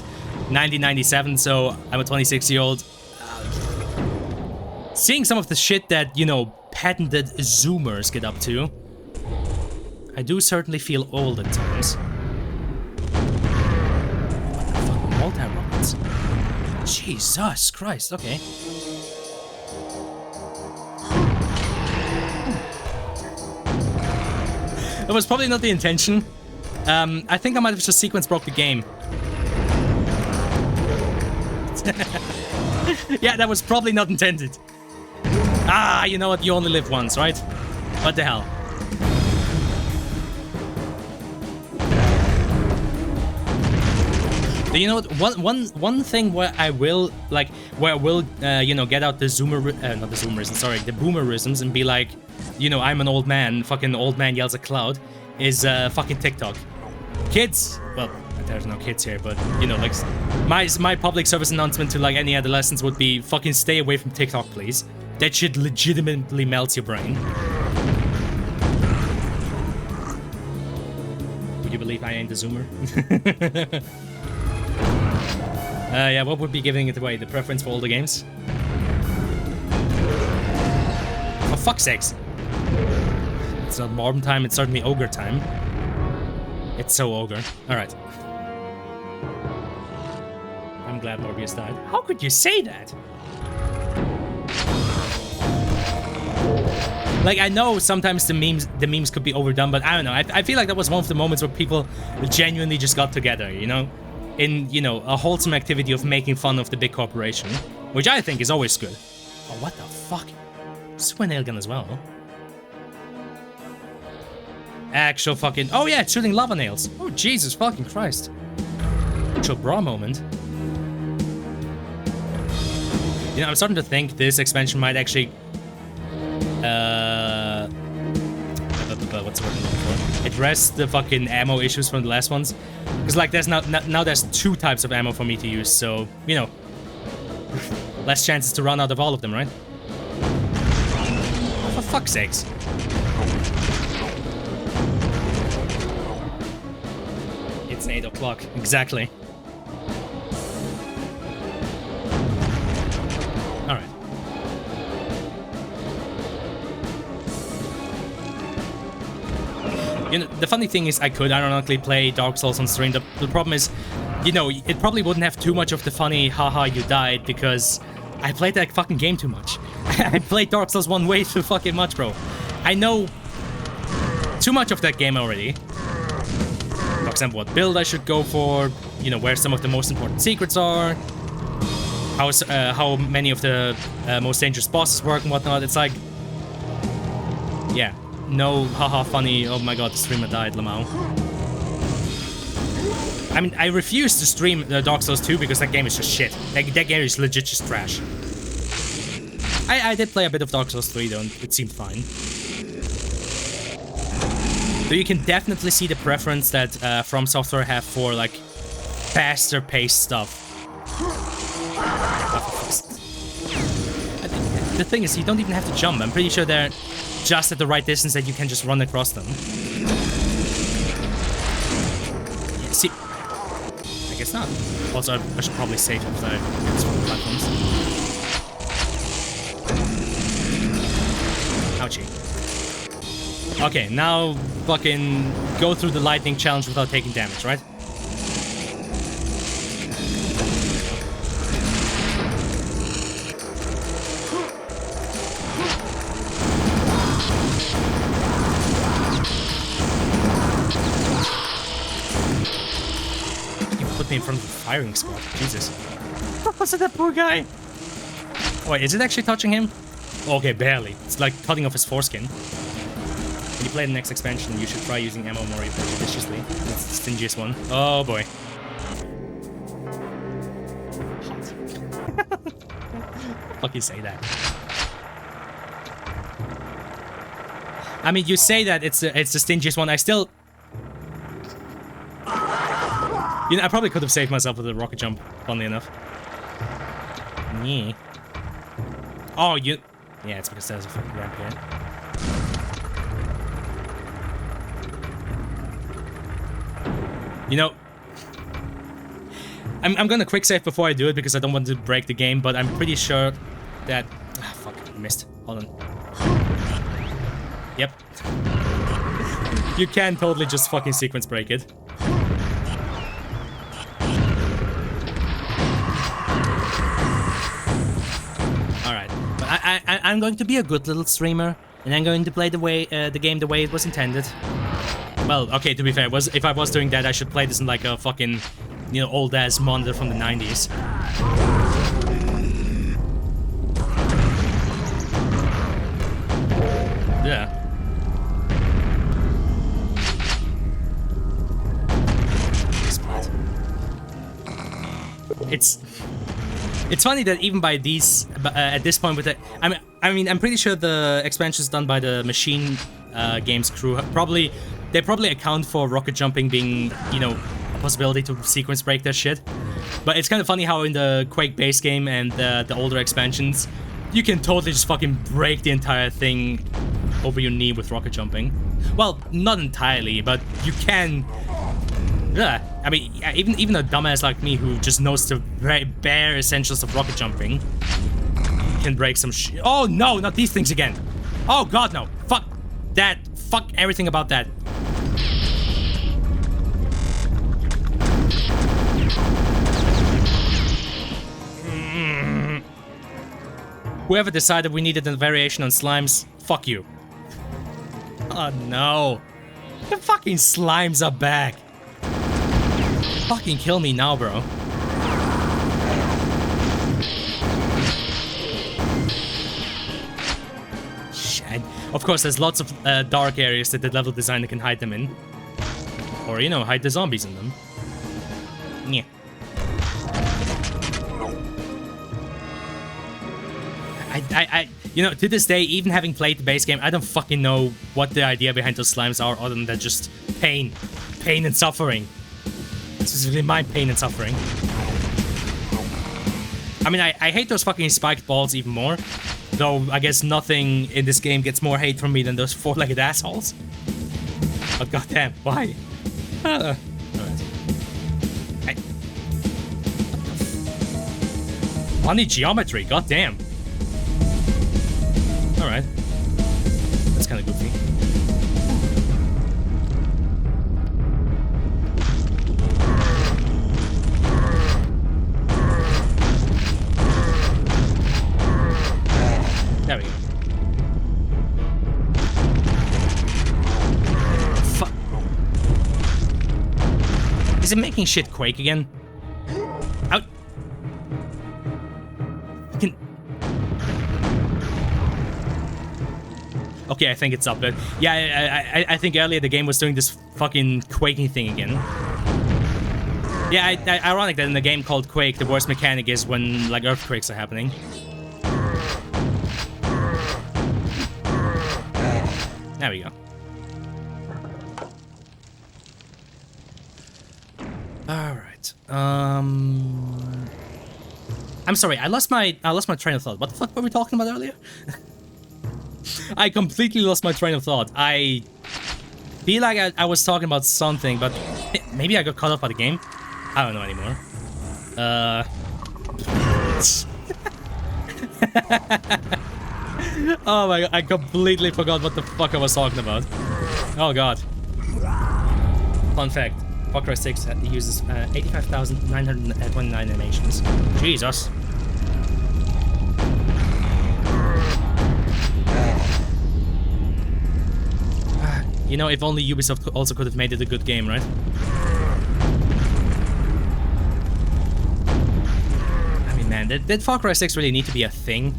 1997, so I'm a 26-year-old. Seeing some of the shit that, you know, patented Zoomers get up to, I do certainly feel old at times. What the fuck? Multi-rockets? Jesus Christ, okay. It was probably not the intention. I think I might have just sequence broke the game. Yeah, that was probably not intended. Ah, you know what? You only live once, right? What the hell? You know what? One thing where I will you know, get out the not the zoomerism, sorry, the boomerisms and be like, you know, I'm an old man, fucking old man yells at cloud, is fucking TikTok. Kids, well, there's no kids here, but you know, like my public service announcement to like any adolescents would be fucking stay away from TikTok, please. That shit legitimately melts your brain. Would you believe I ain't the zoomer? Yeah, what would be giving it away? The preference for older games? For fuck's sakes. It's not Morbin time, it's certainly Ogre time. It's so Ogre. Alright. I'm glad Morbius died. How could you say that? Like, I know sometimes the memes could be overdone, but I don't know. I feel like that was one of the moments where people genuinely just got together, you know? In, you know, a wholesome activity of making fun of the big corporation, which I think is always good. Oh, what the fuck? Super nail gun as well. Actual fucking... Oh yeah, it's shooting lava nails. Oh, Jesus fucking Christ. Actual bra moment. You know, I'm starting to think this expansion might actually... what's the word I'm looking for? Address the fucking ammo issues from the last ones. Because, like, there's now there's 2 types of ammo for me to use, so, you know, less chances to run out of all of them, right? Oh, for fuck's sakes. It's 8 o'clock, exactly. Alright. You know, the funny thing is I could ironically play Dark Souls on stream. The problem is, you know, it probably wouldn't have too much of the funny haha you died because I played that fucking game too much. I played Dark Souls 1 way too fucking much, bro. I know too much of that game already. For example, what build I should go for, you know, where some of the most important secrets are, how many of the most dangerous bosses work and whatnot. It's like, yeah. No, haha, funny, oh my god, the streamer died, Lamau. I mean, I refuse to stream Dark Souls 2 because that game is just shit. That game is legit just trash. I did play a bit of Dark Souls 3 though, and it seemed fine. So you can definitely see the preference that From Software have for, like, faster paced stuff. The thing is, you don't even have to jump. I'm pretty sure they're just at the right distance that you can just run across them. Yeah, see, I guess not. Also, I should probably save if it's from the platforms. Ouchie. Okay, now fucking go through the lightning challenge without taking damage, right? In front of the firing squad. Jesus. What's that poor guy? Wait, is it actually touching him? Okay, barely. It's like cutting off his foreskin. When you play the next expansion, you should try using ammo more judiciously. That's the stingiest one. Oh boy. Hot. Fuck you say that. I mean, you say that it's the stingiest one. I still... You know, I probably could have saved myself with a rocket jump, funnily enough. Yeah. Oh, you... Yeah, it's because there's a fucking ramp here. You know... I'm gonna quick save before I do it because I don't want to break the game, but I'm pretty sure that... Ah, fuck, I missed. Hold on. Yep. You can totally just fucking sequence break it. I'm going to be a good little streamer, and I'm going to play the game the way it was intended. Well, okay, to be fair, if I was doing that, I should play this in like a fucking, you know, old-ass monitor from the 90s. Yeah. It's funny that even by these at this point with the I mean I'm pretty sure the expansions done by the Machine Games crew they probably account for rocket jumping being, you know, a possibility to sequence break their shit. But it's kind of funny how in the Quake base game and the older expansions, you can totally just fucking break the entire thing over your knee with rocket jumping. Well, not entirely, but you can. Yeah, I mean, even a dumbass like me who just knows the bare essentials of rocket jumping can break some shit. Oh no, not these things again. Oh god, no. Fuck that. Fuck everything about that. Whoever decided we needed a variation on slimes, fuck you. Oh no. The fucking slimes are back. Fucking kill me now, bro. Shit. Of course, there's lots of dark areas that the level designer can hide them in. Or, you know, hide the zombies in them. Yeah. You know, to this day, even having played the base game, I don't fucking know what the idea behind those slimes are other than just pain. Pain and suffering. Specifically my pain and suffering. I mean, I hate those fucking spiked balls even more. Though, I guess nothing in this game gets more hate from me than those four-legged assholes. But goddamn, why? Alright. Funny geometry, goddamn. Alright. That's kind of goofy. There we go. Fuck. Is it making shit quake again? Out. Okay, I think it's up, but yeah, I think earlier the game was doing this fucking quaking thing again. Yeah, ironic that in a game called Quake, the worst mechanic is when, like, earthquakes are happening. There we go. Alright. I'm sorry, I lost my train of thought. What the fuck were we talking about earlier? I completely lost my train of thought. I feel like I was talking about something, but maybe I got caught up by the game. I don't know anymore. Oh my god, I completely forgot what the fuck I was talking about. Oh god. Fun fact, Far Cry 6 uses 85,929 animations. Jesus. You know, if only Ubisoft also could have made it a good game, right? I mean, man, did Far Cry 6 really need to be a thing?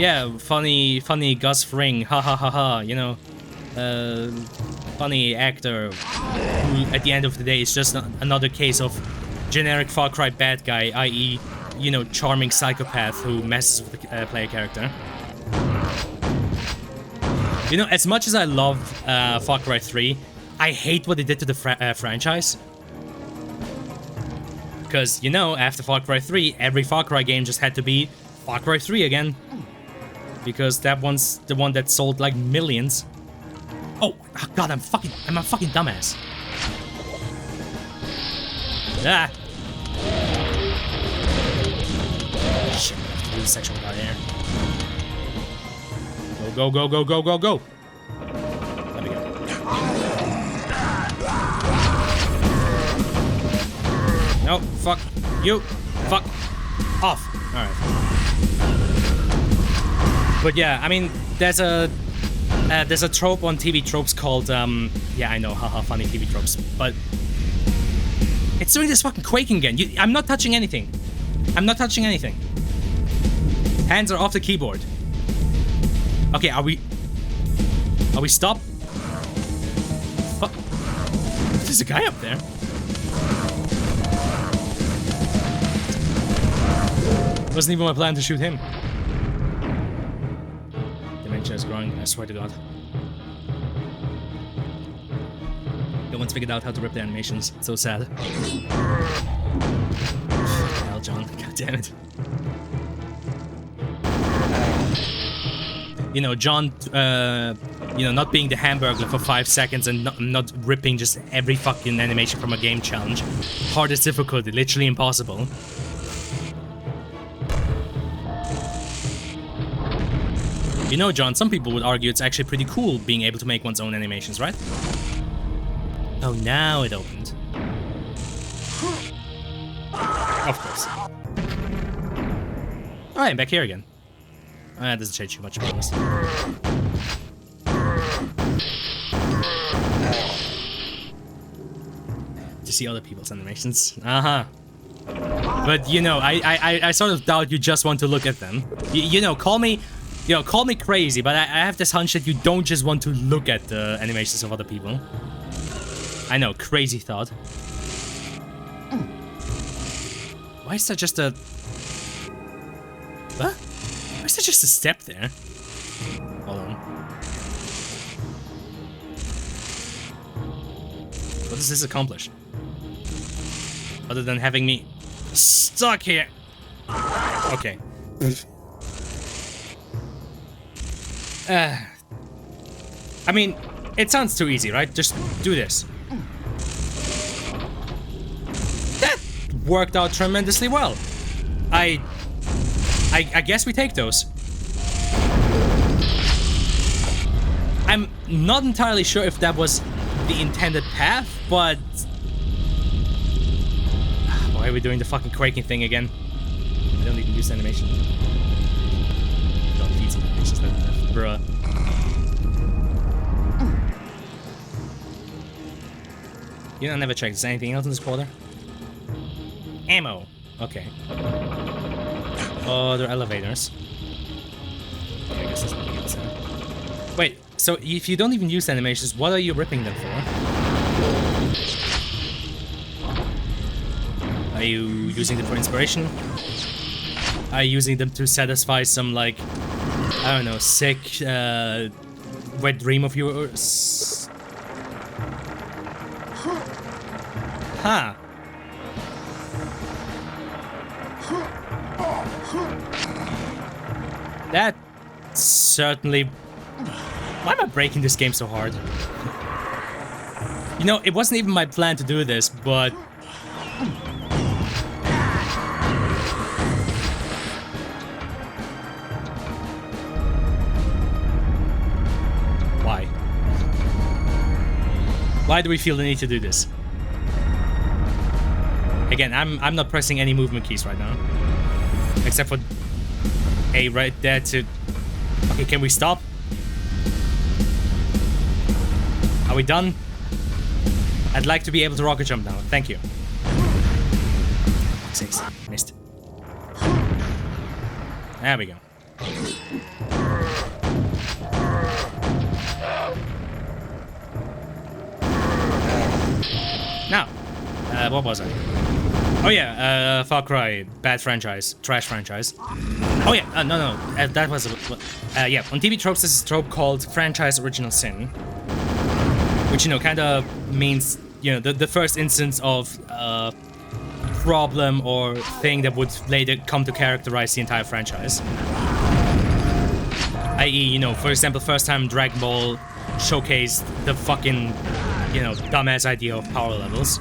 Yeah, funny Gus Fring, ha ha ha ha, you know, funny actor who at the end of the day is just another case of generic Far Cry bad guy, i.e., you know, charming psychopath who messes with the player character. You know, as much as I love Far Cry 3, I hate what they did to the franchise. Because, you know, after Far Cry 3, every Far Cry game just had to be Far Cry 3 again. Because that one's the one that sold like millions. Oh god, I'm a fucking dumbass. Ah. Shit, I have to do this section without air. Go, go, go, go, go, go! There we go. No, fuck you. Fuck off. Alright. But yeah, I mean, there's a There's a trope on TV tropes called, yeah, I know, haha, funny TV tropes, but it's doing this fucking quaking again. I'm not touching anything. I'm not touching anything. Hands are off the keyboard. Okay, are we stopped? Fuck. There's a guy up there. Wasn't even my plan to shoot him. Dementia is growing, I swear to God. No one's figured out how to rip the animations. It's so sad. Hell, John. God damn it. You know, John, you know, not being the Hamburglar for 5 seconds and not ripping just every fucking animation from a game challenge. Hardest difficulty, literally impossible. You know, John, some people would argue it's actually pretty cool being able to make one's own animations, right? Oh, now it opened. Of course. Oh, I'm back here again. That doesn't change too much, to be honest. To see other people's animations. Uh-huh. But, you know, I sort of doubt you just want to look at them. You know, call me crazy, but I have this hunch that you don't just want to look at the animations of other people. I know, crazy thought. Why is that just a... What? Why is that just a step there? Hold on. What does this accomplish? Other than having me stuck here. Okay. I mean, it sounds too easy, right? Just do this. That worked out tremendously well. I guess we take those. I'm not entirely sure if that was the intended path, but... Why are we doing the fucking quaking thing again? I don't even use animation. Don't feed some animations then, bruh. You know, I never checked. Is there anything else in this quarter? Ammo. Okay. Oh, they're elevators. Yeah, I guess there's nothing else there. Wait, so if you don't even use animations, what are you ripping them for? Are you using them for inspiration? Are you using them to satisfy some, like, I don't know, sick, wet dream of yours? Huh. That certainly... Why am I breaking this game so hard? You know, it wasn't even my plan to do this, but... Why? Why do we feel the need to do this? Again, I'm not pressing any movement keys right now. Except for A right there to... Okay, can we stop? Are we done? I'd like to be able to rocket jump now. Thank you. 6. Missed. There we go. Now, what was I? Oh yeah, Far Cry, bad franchise, trash franchise. Oh yeah, no, that was, yeah, on TV tropes there's a trope called franchise original sin. Which, you know, kind of means, you know, the first instance of problem or thing that would later come to characterize the entire franchise. I.e., you know, for example, first time Dragon Ball showcased the fucking, you know, dumbass idea of power levels.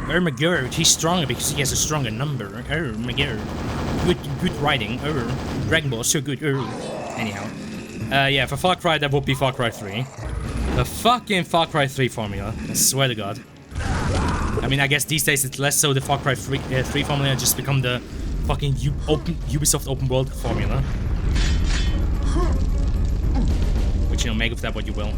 Oh my god, he's stronger because he has a stronger number. Oh my god. Good writing. Oh, Dragon Ball, so good. Oh. Anyhow. Yeah, for Far Cry, that would be Far Cry 3. The fucking Far Cry 3 formula. I swear to God. I mean, I guess these days it's less so the Far Cry 3 formula just become the fucking Ubisoft open world formula. But, you know, make of that what you will.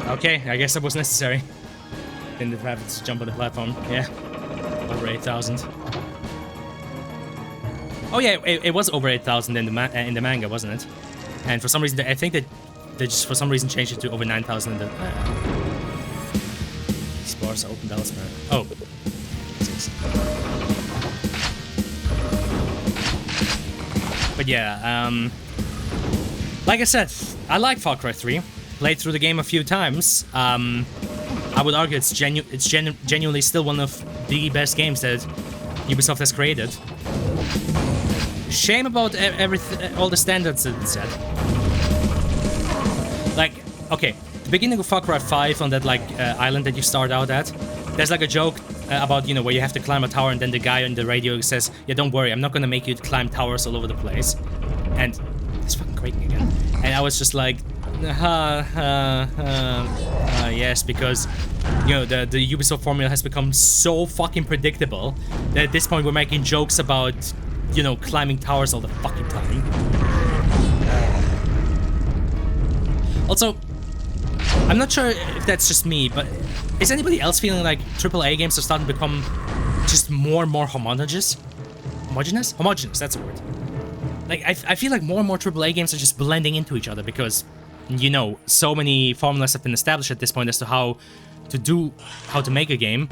Okay, I guess that was necessary. Didn't have to jump on the platform. Yeah. Over 8,000. Oh yeah, it was over 8,000 in the manga, wasn't it? And for some reason, I think that they just for some reason changed it to over 9,000 in the... These bars are opened elsewhere. Oh. But yeah, like I said, I like Far Cry 3. Played through the game a few times. I would argue it's genuinely still one of the best games that Ubisoft has created. Shame about all the standards that it set. Like, okay, the beginning of Far Cry 5 on that like island that you start out at, there's like a joke about, you know, where you have to climb a tower and then the guy on the radio says, yeah, don't worry, I'm not gonna make you climb towers all over the place. And it's fucking quaking again. And I was just like, yes, because, you know, the Ubisoft formula has become so fucking predictable that at this point we're making jokes about, you know, climbing towers all the fucking time. Also, I'm not sure if that's just me, but is anybody else feeling like AAA games are starting to become just more and more homogeneous? Homogeneous? Homogeneous, that's a word. Like, I feel like more and more AAA games are just blending into each other because, you know, so many formulas have been established at this point as to how to make a game,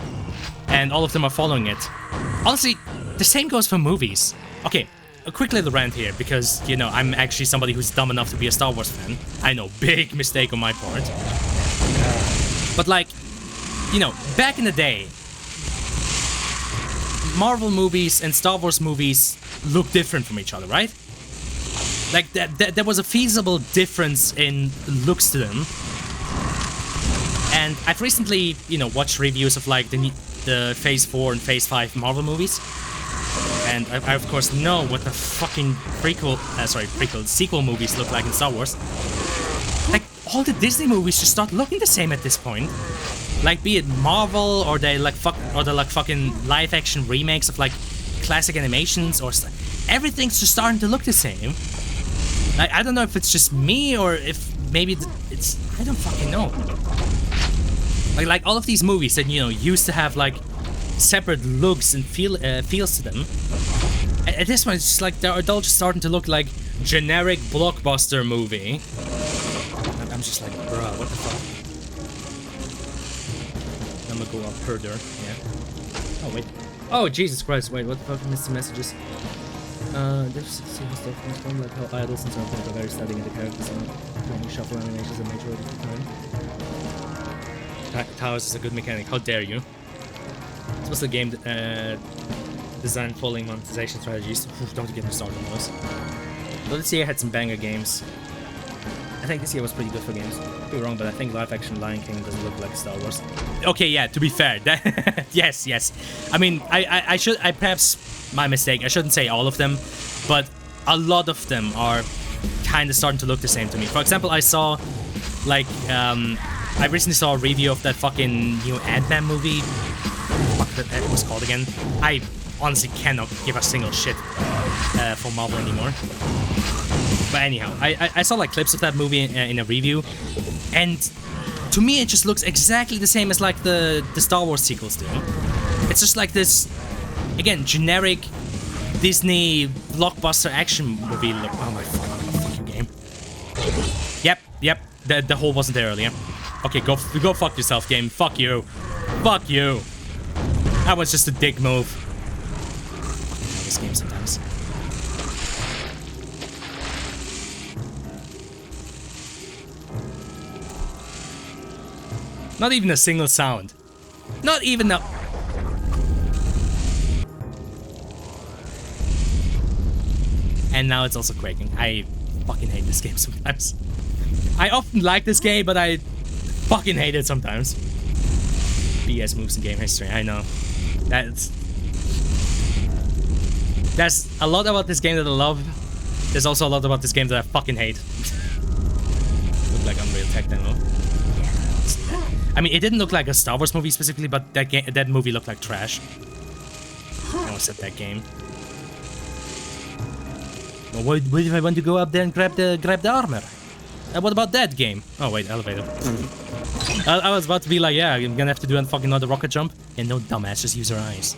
and all of them are following it. Honestly, the same goes for movies. Okay, a quick little rant here, because, you know, I'm actually somebody who's dumb enough to be a Star Wars fan. I know, big mistake on my part. But, like, you know, back in the day, Marvel movies and Star Wars movies look different from each other, right? Like, there was a feasible difference in looks to them. And I've recently, you know, watched reviews of, like, the Phase 4 and Phase 5 Marvel movies. And I of course, know what the fucking sequel movies look like in Star Wars. Like, all the Disney movies just start looking the same at this point. Like, be it Marvel, or they like fucking live-action remakes of, like, classic animations, or everything's just starting to look the same. Like, I don't know if it's just me, or if maybe it's... I don't fucking know. Like all of these movies that, you know, used to have, like, separate looks and feels to them. At this point, it's just like they're all just starting to look like generic blockbuster movie. I'm just like, bruh, what the fuck? I'm gonna go up further, yeah. Oh, wait. Oh, Jesus Christ, wait, what the fuck? I missed the messages. There's serious stuff in this one, like how idols and so forth are very studying the characters and playing shuffle animations a majority of the time. Towers is a good mechanic, how dare you? This was the game design following monetization strategies. Don't get me started on those. But this year had some banger games. I think this year was pretty good for games. Could be wrong, but I think live-action Lion King doesn't look like Star Wars. Okay, yeah, to be fair, yes. I mean, I perhaps my mistake. I shouldn't say all of them, but a lot of them are kind of starting to look the same to me. For example, I saw, like, I recently saw a review of that fucking new Ant-Man movie. What the fuck it was called again? I honestly cannot give a single shit for Marvel anymore. But anyhow, I saw like clips of that movie in a review, and to me it just looks exactly the same as like the Star Wars sequels do. It's just like this, again, generic Disney blockbuster action movie look. Oh my fucking game. Yep. The hole wasn't there earlier. Okay, go fuck yourself, game. Fuck you. Fuck you. That was just a dick move. This game sometimes. Not even a single sound. Not even a... And now it's also quaking. I fucking hate this game sometimes. I often like this game, but I fucking hate it sometimes. BS moves in game history, I know. That's... There's a lot about this game that I love. There's also a lot about this game that I fucking hate. Look like Unreal Tech demo. Yeah. I mean, it didn't look like a Star Wars movie specifically, but that movie looked like trash. I almost said that game. Well, what if I want to go up there and grab the armor? What about that game? Oh wait, elevator. I was about to be like, yeah, I'm gonna have to do a fucking another rocket jump. And no, dumbass, just use your eyes.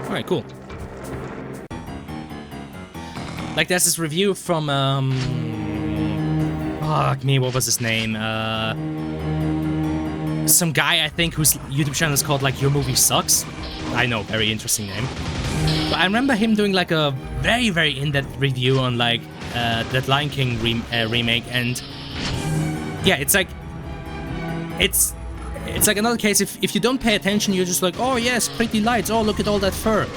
Alright, cool. Like, there's this review from, fuck me, what was his name? Some guy, I think, whose YouTube channel is called, like, Your Movie Sucks. I know, very interesting name. But I remember him doing, like, a very, very in-depth review on, like, that Lion King remake, and... yeah, it's like... It's like another case, if you don't pay attention, you're just like, oh yes, pretty lights, oh look at all that fur.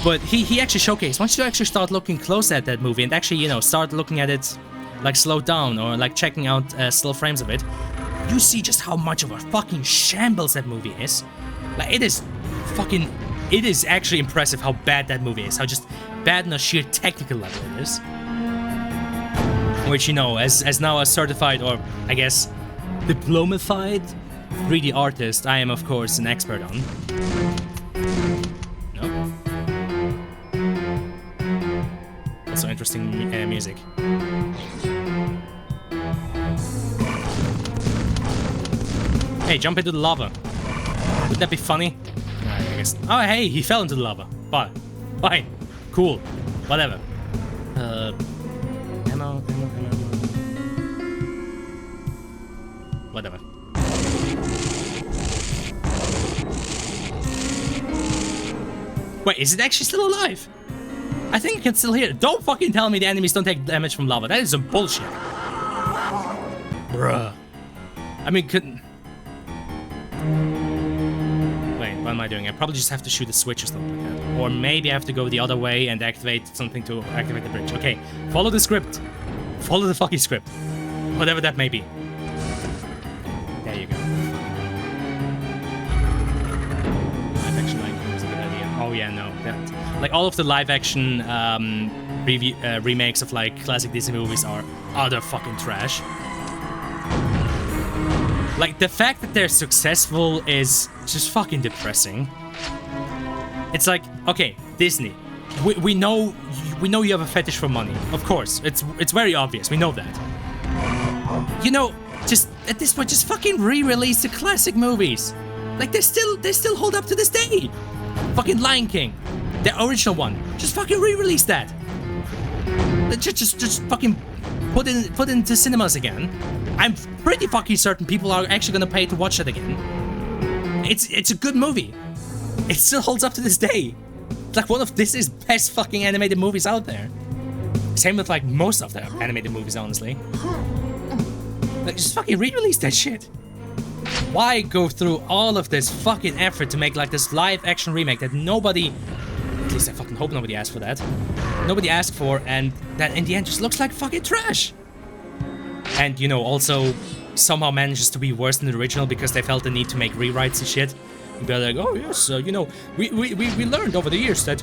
But he actually showcased, once you actually start looking close at that movie and actually, you know, start looking at it like slowed down or like checking out still frames of it, you see just how much of a fucking shambles that movie is. Like, it is actually impressive how bad that movie is, how just bad on a sheer technical level it is. Which, you know, as now a certified, or I guess, diplomified 3D artist, I am of course an expert on. No. Also interesting music. Hey, jump into the lava. Wouldn't that be funny? Alright, I guess. Oh, hey, he fell into the lava. Fine. Cool. Whatever. Ammo. Whatever. Wait, is it actually still alive? I think I can still hear it. Don't fucking tell me the enemies don't take damage from lava. That is some bullshit. Bruh. I mean, couldn't... wait, what am I doing? I probably just have to shoot a switch or something like that. Or maybe I have to go the other way and activate something to activate the bridge. Okay, follow the script. Follow the fucking script. Whatever that may be. There you go. Live action Lion King was a good idea. Oh yeah, no. Like, all of the live action remakes of like classic Disney movies are utter fucking trash. Like, the fact that they're successful is just fucking depressing. It's like, okay, Disney, we know you have a fetish for money. Of course, it's very obvious. We know that. You know, just at this point, just fucking re-release the classic movies. Like, they still hold up to this day. Fucking Lion King, the original one. Just fucking re-release that. Just fucking put into cinemas again. I'm pretty fucking certain people are actually gonna pay to watch it again. It's a good movie. It still holds up to this day. It's like one of Disney's best fucking animated movies out there. Same with like most of the animated movies, honestly. Like, just fucking re-release that shit. Why go through all of this fucking effort to make like this live action remake that nobody, at least I fucking hope nobody asked for that, nobody asked for, and that in the end just looks like fucking trash. And, you know, also somehow manages to be worse than the original because they felt the need to make rewrites and shit. And be like, oh yes, you know, we learned over the years that,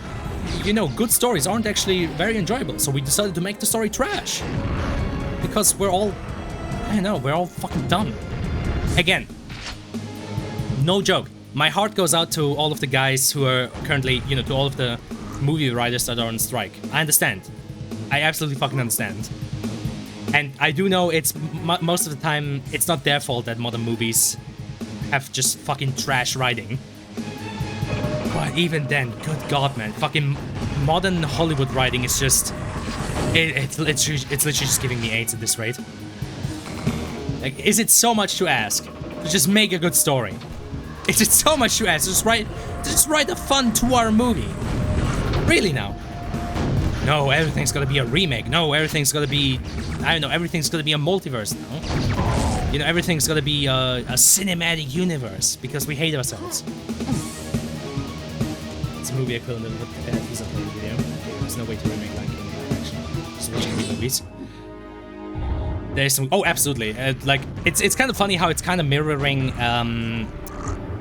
you know, good stories aren't actually very enjoyable, so we decided to make the story trash. Because we're all, I don't know, we're all fucking dumb. Again, no joke. My heart goes out to all of the guys who are currently, you know, to all of the movie writers that are on strike. I understand. I absolutely fucking understand. And I do know it's most of the time it's not their fault that modern movies have just fucking trash writing. But even then, good god, man, fucking modern Hollywood writing is just it's literally just giving me AIDS at this rate. Like, is it so much to ask to just make a good story? Is it so much to ask to just write a fun 2-hour movie? Really now? No, everything's gotta be a remake. No, everything's gotta be, I don't know, everything's gotta be a multiverse now. You know, everything's gotta be a cinematic universe because we hate ourselves. It's a movie equivalent of a teaser video. There's no way to remake Lion King actually. Just watching the movies. There's some, oh, absolutely. Like, it's kind of funny how it's kind of mirroring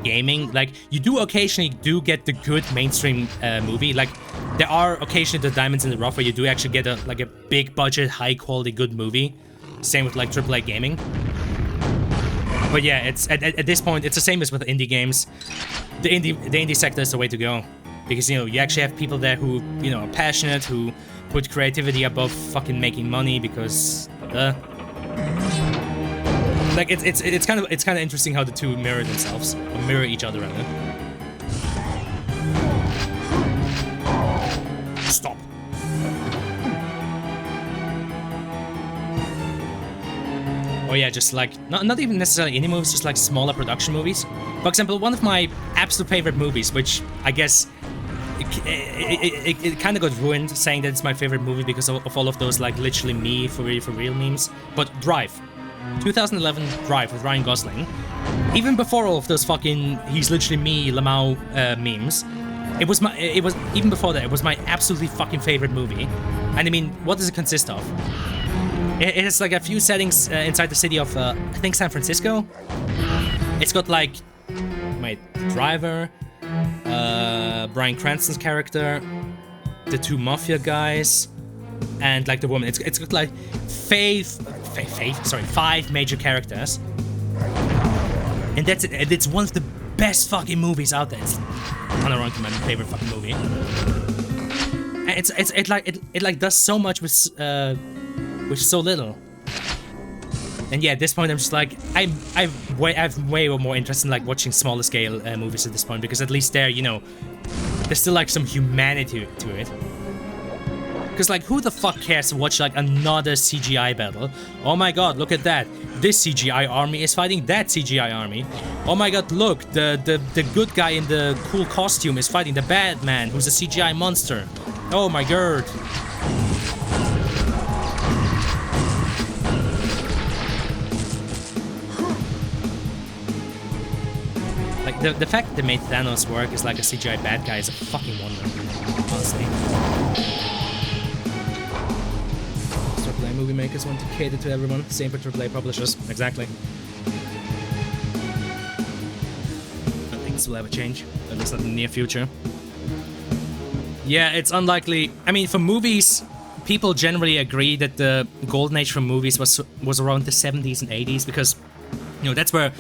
gaming. Like, you do occasionally get the good mainstream movie. Like, there are occasionally the diamonds in the rough where you do actually get a big budget, high quality, good movie. Same with like AAA gaming. But yeah, it's at this point it's the same as with indie games. The indie sector is the way to go, because you actually have people there who are passionate, who put creativity above fucking making money, because like it's kind of interesting how the two mirror themselves, or mirror each other rather. Stop. Oh yeah, just like not even necessarily indie movies, just like smaller production movies. For example, one of my absolute favorite movies, which I guess it kind of got ruined saying that it's my favorite movie because of all of those like literally me for real memes. But Drive, 2011 Drive with Ryan Gosling. Even before all of those fucking he's literally me Lamau memes, it was even before that it was my absolutely fucking favorite movie. And I mean, what does it consist of? It has like a few settings inside the city of I think San Francisco. It's got like my driver, Bryan Cranston's character, the two mafia guys, and like the woman. It's got like five major characters, and that's it. And it's one of the best fucking movies out there. It's unironically my favorite fucking movie. And it like does so much with so little. And yeah, at this point I'm just like I've way more interest in like watching smaller scale movies at this point, because at least there there's still like some humanity to it. Because like who the fuck cares to watch like another CGI battle? Oh my god, look at that. This CGI army is fighting that CGI army. Oh my god, look, the good guy in the cool costume is fighting the bad man who's a CGI monster. Oh my god. Like the fact that they made Thanos work as like a CGI bad guy is a fucking wonder, honestly. AAA movie makers want to cater to everyone, same for AAA publishers, exactly. I think this will ever change, at least not in the near future. Yeah, it's unlikely. I mean, for movies, people generally agree that the golden age for movies was around the 70s and 80s, because that's where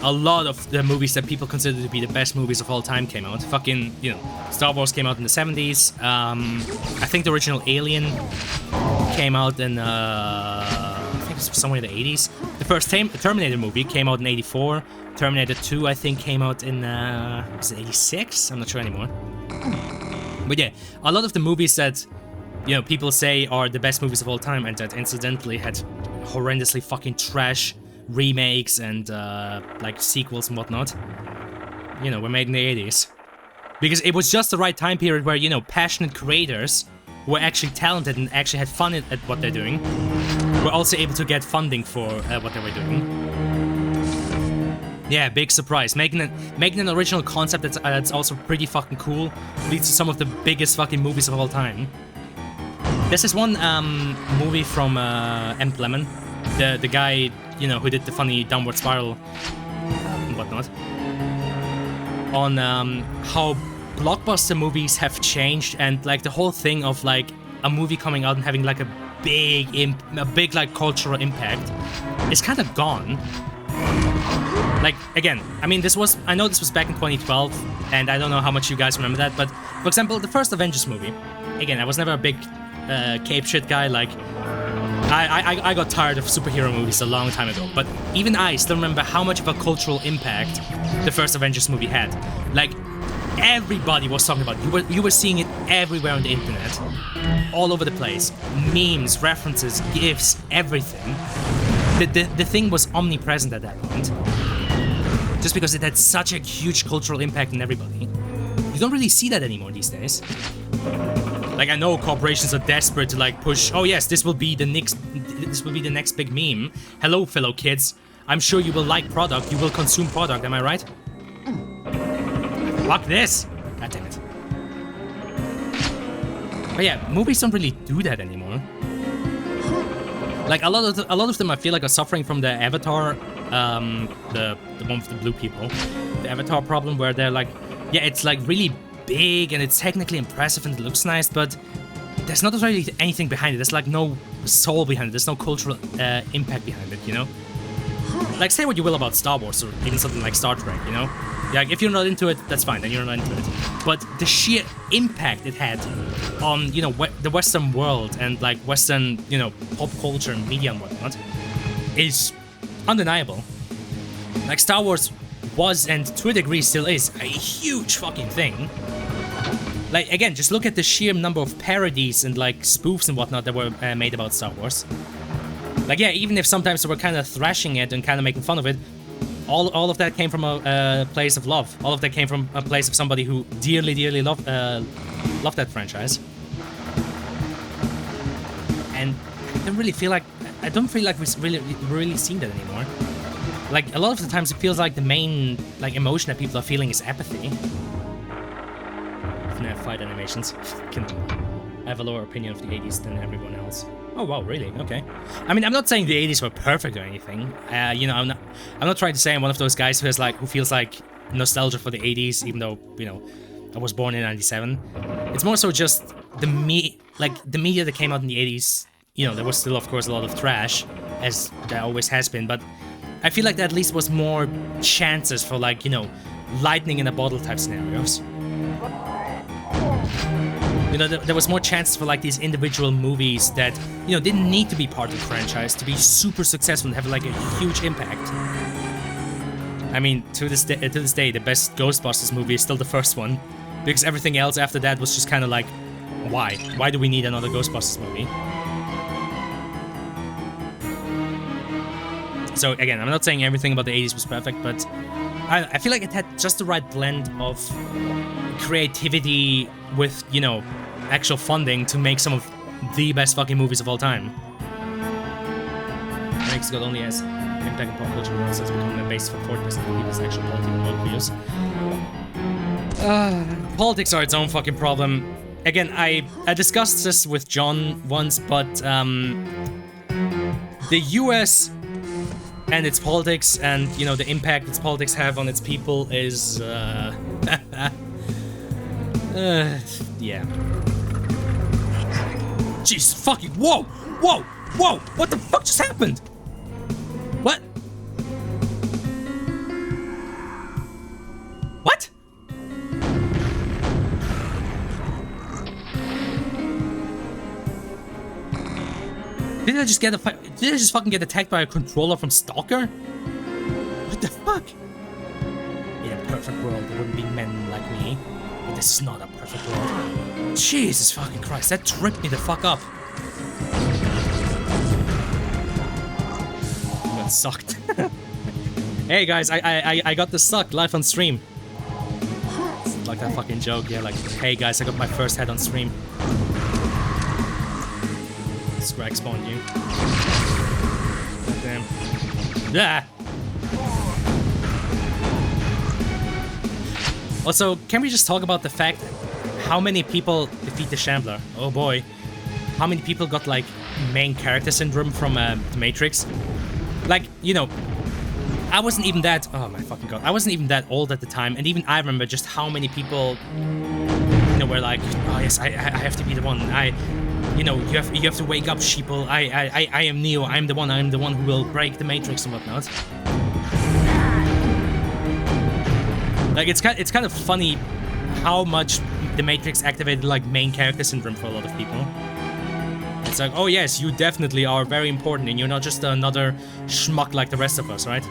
a lot of the movies that people consider to be the best movies of all time came out. Fucking, Star Wars came out in the 70s. I think the original Alien came out in, I think it was somewhere in the 80s. The first Terminator movie came out in 84. Terminator 2, I think, came out in, was it 86? I'm not sure anymore. But yeah, a lot of the movies that, people say are the best movies of all time, and that incidentally had horrendously fucking trash remakes and like sequels and whatnot, were made in the 80s. Because it was just the right time period where, passionate creators who were actually talented and actually had fun at what they're doing were also able to get funding for what they were doing. Yeah, big surprise. Making an original concept that's also pretty fucking cool leads to some of the biggest fucking movies of all time. There's this one movie from M. Lemon, the guy who did the funny Downward Spiral and whatnot, on how blockbuster movies have changed, and like the whole thing of like a movie coming out and having like a big like cultural impact is kind of gone. Like, again, I mean, I know this was back in 2012, and I don't know how much you guys remember that, but for example, the first Avengers movie, again, I was never a big cape shit guy. Like, I got tired of superhero movies a long time ago, but even I still remember how much of a cultural impact the first Avengers movie had. Like, everybody was talking about it. You were seeing it everywhere on the internet, all over the place. Memes, references, GIFs, everything. The thing was omnipresent at that point, just because it had such a huge cultural impact on everybody. You don't really see that anymore these days. Like, I know corporations are desperate to like push, oh yes, this will be the next big meme. Hello, fellow kids. I'm sure you will like product, you will consume product, am I right? Fuck this! God damn it. But yeah, movies don't really do that anymore. Like, a lot of them I feel like are suffering from the Avatar the one with the blue people, the Avatar problem, where they're like, yeah, it's like really big and it's technically impressive and it looks nice, but there's not really anything behind it. There's like no soul behind it. There's no cultural impact behind it, you know? Like, say what you will about Star Wars or even something like Star Trek, you know? Like, if you're not into it, that's fine, then you're not into it. But the sheer impact it had on, you know, the Western world and, like, Western, you know, pop culture and media and whatnot is undeniable. Like, Star Wars was, and to a degree still is, a huge fucking thing. Like, again, just look at the sheer number of parodies and, like, spoofs and whatnot that were made about Star Wars. Like, yeah, even if sometimes they were kind of thrashing it and kind of making fun of it, all of that came from a place of love. All of that came from a place of somebody who dearly, dearly loved that franchise. And I don't feel like we've really seen that anymore. Like, a lot of the times it feels like the main, like, emotion that people are feeling is apathy. FNAF fight animations. I have a lower opinion of the 80s than everyone else. Oh wow, really? Okay. I mean, I'm not saying the 80s were perfect or anything. You know, I'm not trying to say I'm one of those guys who feels like nostalgia for the 80s, even though, you know, I was born in 97. It's more so just the media that came out in the 80s. You know, there was still, of course, a lot of trash, as there always has been, but I feel like there at least was more chances for, like, you know, lightning in a bottle type scenarios. You know, there was more chances for, like, these individual movies that, you know, didn't need to be part of the franchise to be super successful and have, like, a huge impact. I mean, to this day, the best Ghostbusters movie is still the first one, because everything else after that was just kind of like, why? Why do we need another Ghostbusters movie? So, again, I'm not saying everything about the 80s was perfect, but I feel like it had just the right blend of creativity with, you know, actual funding to make some of the best fucking movies of all time. Makes God only has impact on pop culture has become a base for 40% of people's actual political worldviews. Politics are its own fucking problem. Again, I discussed this with John once, but the US and its politics and, you know, the impact its politics have on its people is, yeah. Jesus fucking, whoa! Whoa! Whoa! What the fuck just happened? What? What? Did I just fucking get attacked by a controller from Stalker? What the fuck? In a perfect world, there wouldn't be men like me. But this is not a perfect world. Jesus fucking Christ, that tripped me the fuck up. That sucked. Hey guys, I got this sucked live on stream. It's like that fucking joke, yeah, like, hey guys, I got my first head on stream. Scrag spawned you. Damn. Yeah. Also, can we just talk about the fact how many people defeat the Shambler? Oh boy. How many people got, like, main character syndrome from The Matrix? Like, you know, I wasn't even that... Oh my fucking god. I wasn't even that old at the time, and even I remember just how many people, you know, were like, oh yes, I have to be the one. You know, you have to wake up, sheeple. I am Neo. I'm the one who will break the Matrix and whatnot. Like, it's kind of funny how much the Matrix activated, like, main character syndrome for a lot of people. It's like, oh yes, you definitely are very important, and you're not just another schmuck like the rest of us, right?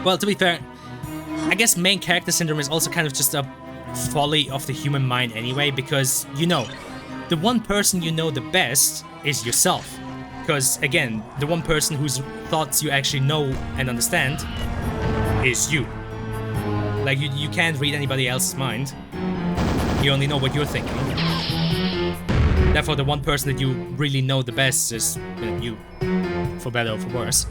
Well, to be fair, I guess main character syndrome is also kind of just a folly of the human mind anyway, because, you know, the one person you know the best is yourself. Because, again, the one person whose thoughts you actually know and understand is you. Like, you can't read anybody else's mind. You only know what you're thinking. Therefore, the one person that you really know the best is, you know, you. For better or for worse.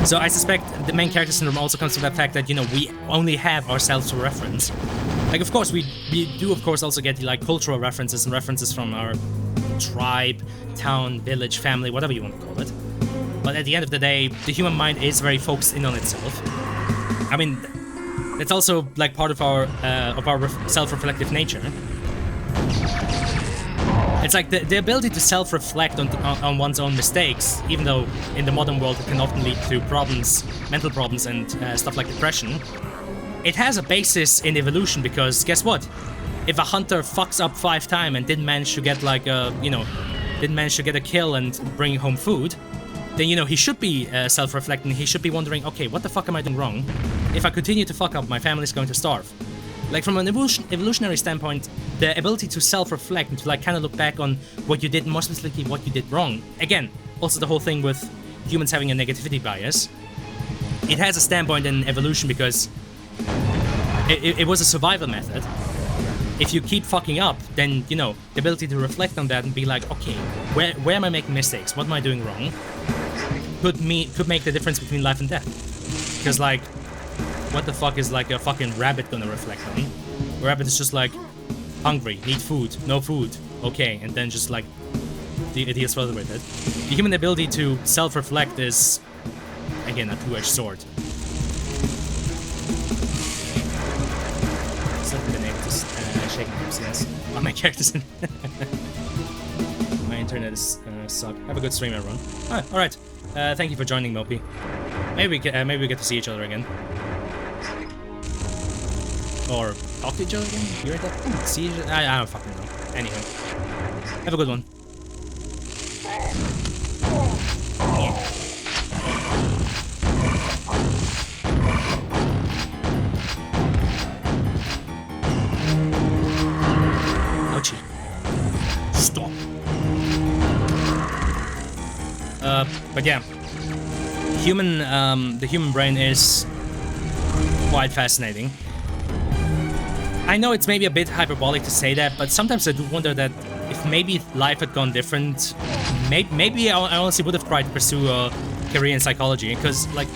So I suspect the main character syndrome also comes from the fact that, you know, we only have ourselves to reference. Like, of course, we do, of course, also get, like, cultural references and references from our tribe, town, village, family, whatever you want to call it. But at the end of the day, the human mind is very focused in on itself. I mean, it's also like part of our self-reflective nature. It's like the ability to self-reflect on one's own mistakes, even though in the modern world it can often lead to problems, mental problems, and stuff like depression. It has a basis in evolution because guess what? If a hunter fucks up 5 times and didn't manage to get like a, didn't manage to get a kill and bring home food, then he should be self-reflecting. He should be wondering, okay, what the fuck am I doing wrong? If I continue to fuck up, my family's going to starve. Like from an evolutionary standpoint, the ability to self-reflect and to like kind of look back on what you did, more specifically what you did wrong. Again, also the whole thing with humans having a negativity bias. It has a standpoint in evolution because it was a survival method. If you keep fucking up, then the ability to reflect on that and be like, okay, where am I making mistakes? What am I doing wrong? Could make the difference between life and death. Because like, what the fuck is like a fucking rabbit gonna reflect on? A rabbit is just like hungry, need food, no food, okay, and then just like deals further with it. The human ability to self-reflect is again a two-edged sword. Something the name is shaking hips, yes. Oh, my character's in. My internet is suck. Have a good stream, everyone. All right. Thank you for joining, Mopi. Maybe we get to see each other again. Or talk to each other again? You read that? See each other? I don't fucking know. Anyway. Have a good one. Yeah. Ouchie. Stop. But yeah. The human brain is quite fascinating. I know it's maybe a bit hyperbolic to say that, but sometimes I do wonder that if maybe life had gone different, maybe I honestly would have tried to pursue a career in psychology. Because, like,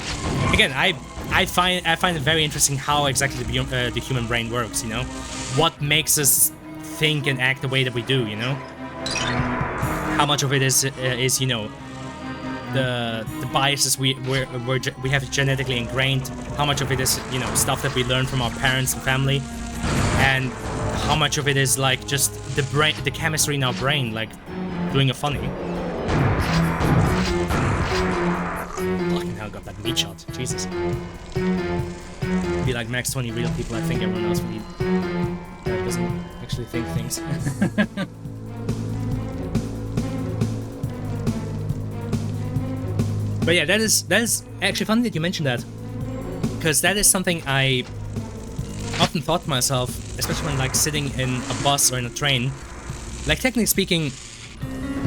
again, I find it very interesting how exactly the human brain works. What makes us think and act the way that we do. How much of it is the biases we have genetically ingrained. How much of it is stuff that we learn from our parents and family. And how much of it is like just the chemistry in our brain, like doing a funny. Fucking hell, got that meat shot. Jesus. Be like max 20 real people. I think everyone else really doesn't actually think things. But yeah, that is actually funny that you mentioned that, because that is something I often thought to myself, especially when like sitting in a bus or in a train. Like technically speaking,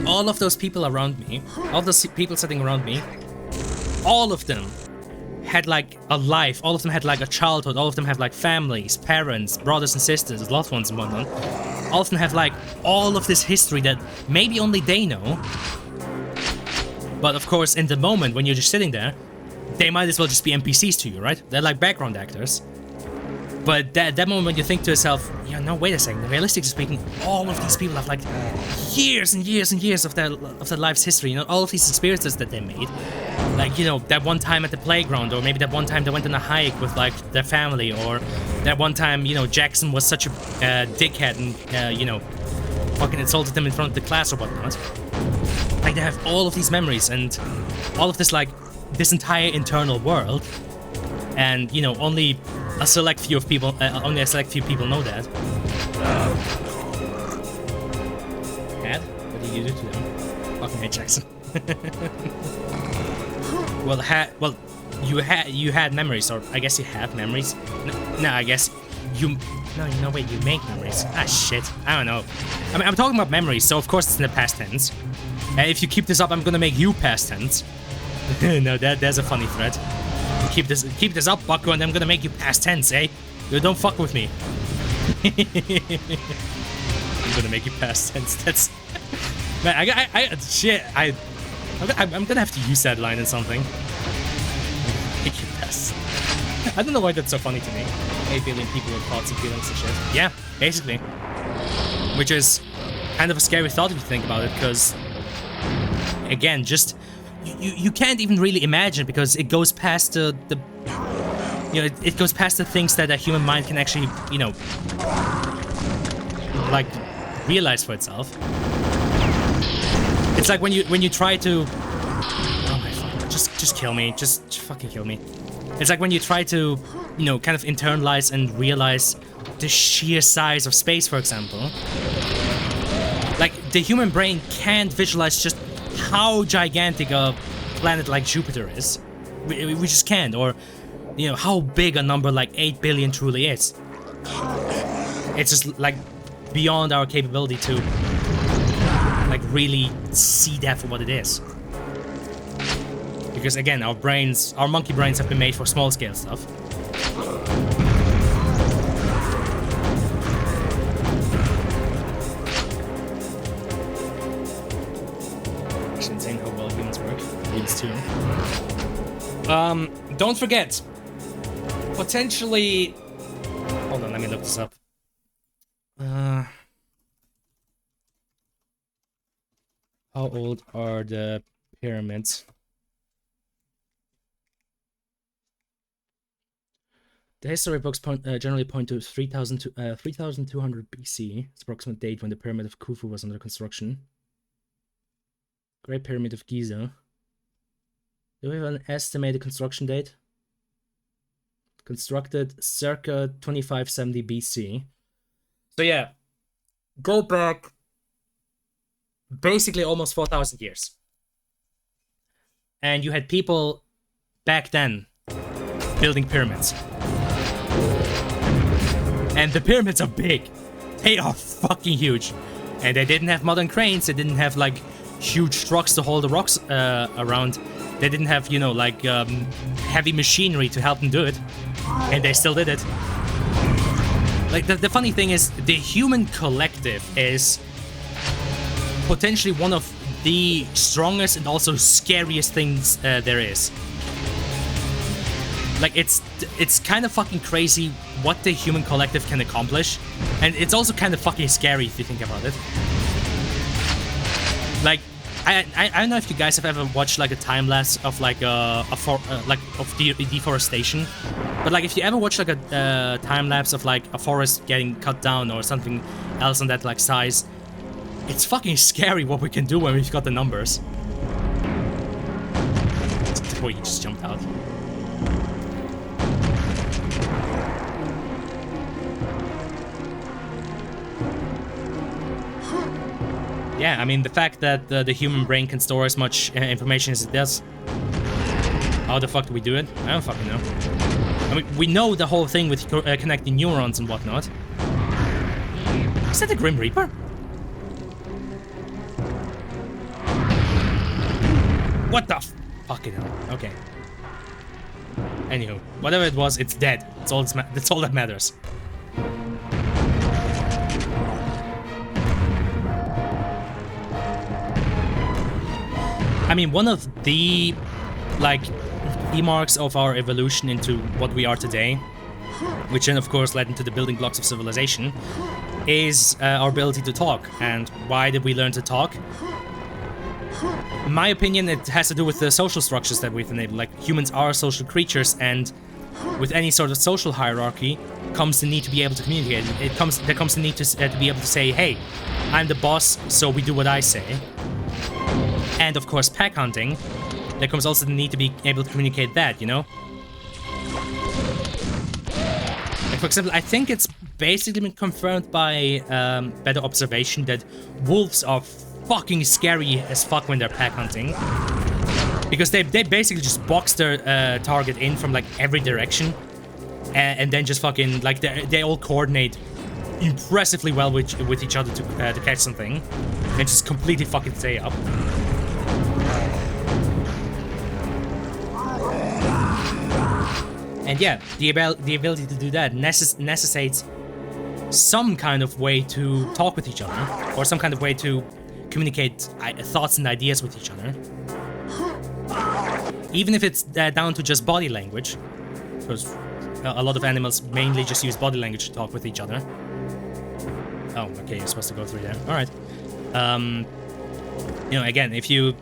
all of those people around me, all those people sitting around me, all of them had like a life, all of them had like a childhood, all of them have like families, parents, brothers and sisters, loved ones and whatnot. All of them have like all of this history that maybe only they know. But of course, in the moment when you're just sitting there, they might as well just be NPCs to you, right? They're like background actors. But that moment when you think to yourself, no, wait a second, realistically speaking, all of these people have like years and years and years of their life's history, all of these experiences that they made. Like, that one time at the playground, or maybe that one time they went on a hike with like their family, or that one time, Jackson was such a dickhead and, fucking insulted them in front of the class or whatnot. Like, they have all of these memories and all of this, like, this entire internal world. And, only a select few people know that. Dad? What did you do to them? Fucking hate Jackson. you had memories, or I guess you have memories. No, I guess you... No, wait, you make memories. Ah, shit. I don't know. I mean, I'm talking about memories, so of course it's in the past tense. If you keep this up, I'm gonna make you past tense. No, there's a funny threat. Keep this up, Bucko, and I'm gonna make you past tense, eh? You don't fuck with me. I'm gonna make you past tense. That's... Man, I'm gonna have to use that line in something. Make you past... I don't know why that's so funny to me. 8 billion people with thoughts and feelings and shit. Yeah, basically. Which is kind of a scary thought if you think about it, because again, just you can't even really imagine, because it goes past the you know, it goes past the things that a human mind can actually, you know, like realize for itself. It's like when you try to, oh my fuck, just kill me, just fucking kill me. It's like when you try to, you know, kind of internalize and realize the sheer size of space, for example. Like, the human brain can't visualize just how gigantic a planet like Jupiter is. We just can't. Or, you know, how big a number like 8 billion truly is. It's just, like, beyond our capability to, like, really see that for what it is. Because, again, our monkey brains have been made for small-scale stuff. It's insane how well humans work. These two. Don't forget, potentially... Hold on, let me look this up. How old are the pyramids? The history books generally point to 3,200 BC. It's the approximate date when the Pyramid of Khufu was under construction. Great Pyramid of Giza. Do we have an estimated construction date? Constructed circa 2570 BC. So yeah, go back basically almost 4,000 years. And you had people back then building pyramids. And the pyramids are big. They are fucking huge. And they didn't have modern cranes. They didn't have, like, huge trucks to haul the rocks around. They didn't have, you know, like, heavy machinery to help them do it. And they still did it. Like, the funny thing is, the human collective is potentially one of the strongest and also scariest things there is. Like, it's kind of fucking crazy what the human collective can accomplish, and it's also kind of fucking scary if you think about it. Like, I don't know if you guys have ever watched like a time lapse of like deforestation, but like if you ever watch like a time lapse of like a forest getting cut down or something else on that like size, it's fucking scary what we can do when we've got the numbers. Boy, you just jumped out. Yeah, I mean, the fact that the human brain can store as much information as it does. How the fuck do we do it? I don't fucking know. I mean, we know the whole thing with connecting neurons and whatnot. Is that the Grim Reaper? What the fucking hell? Okay. Anywho, whatever it was, it's dead. That's all that matters. I mean, one of the, like, key marks of our evolution into what we are today, which then, of course, led into the building blocks of civilization, is our ability to talk. And why did we learn to talk? In my opinion, it has to do with the social structures that we've enabled. Like, humans are social creatures, and with any sort of social hierarchy comes the need to be able to communicate. There comes the need to be able to say, hey, I'm the boss, so we do what I say. And of course, pack hunting, there comes also the need to be able to communicate that, you know? Like, for example, I think it's basically been confirmed by better observation that wolves are fucking scary as fuck when they're pack hunting. Because they basically just box their target in from like every direction. And then just fucking, like, they all coordinate impressively well with each other to catch something. And just completely fucking stay up. And yeah, the ability to do that necessitates some kind of way to talk with each other, or some kind of way to communicate thoughts and ideas with each other. Even if it's down to just body language, because a lot of animals mainly just use body language to talk with each other. Oh, okay, you're supposed to go through there. Alright. You know, again, if you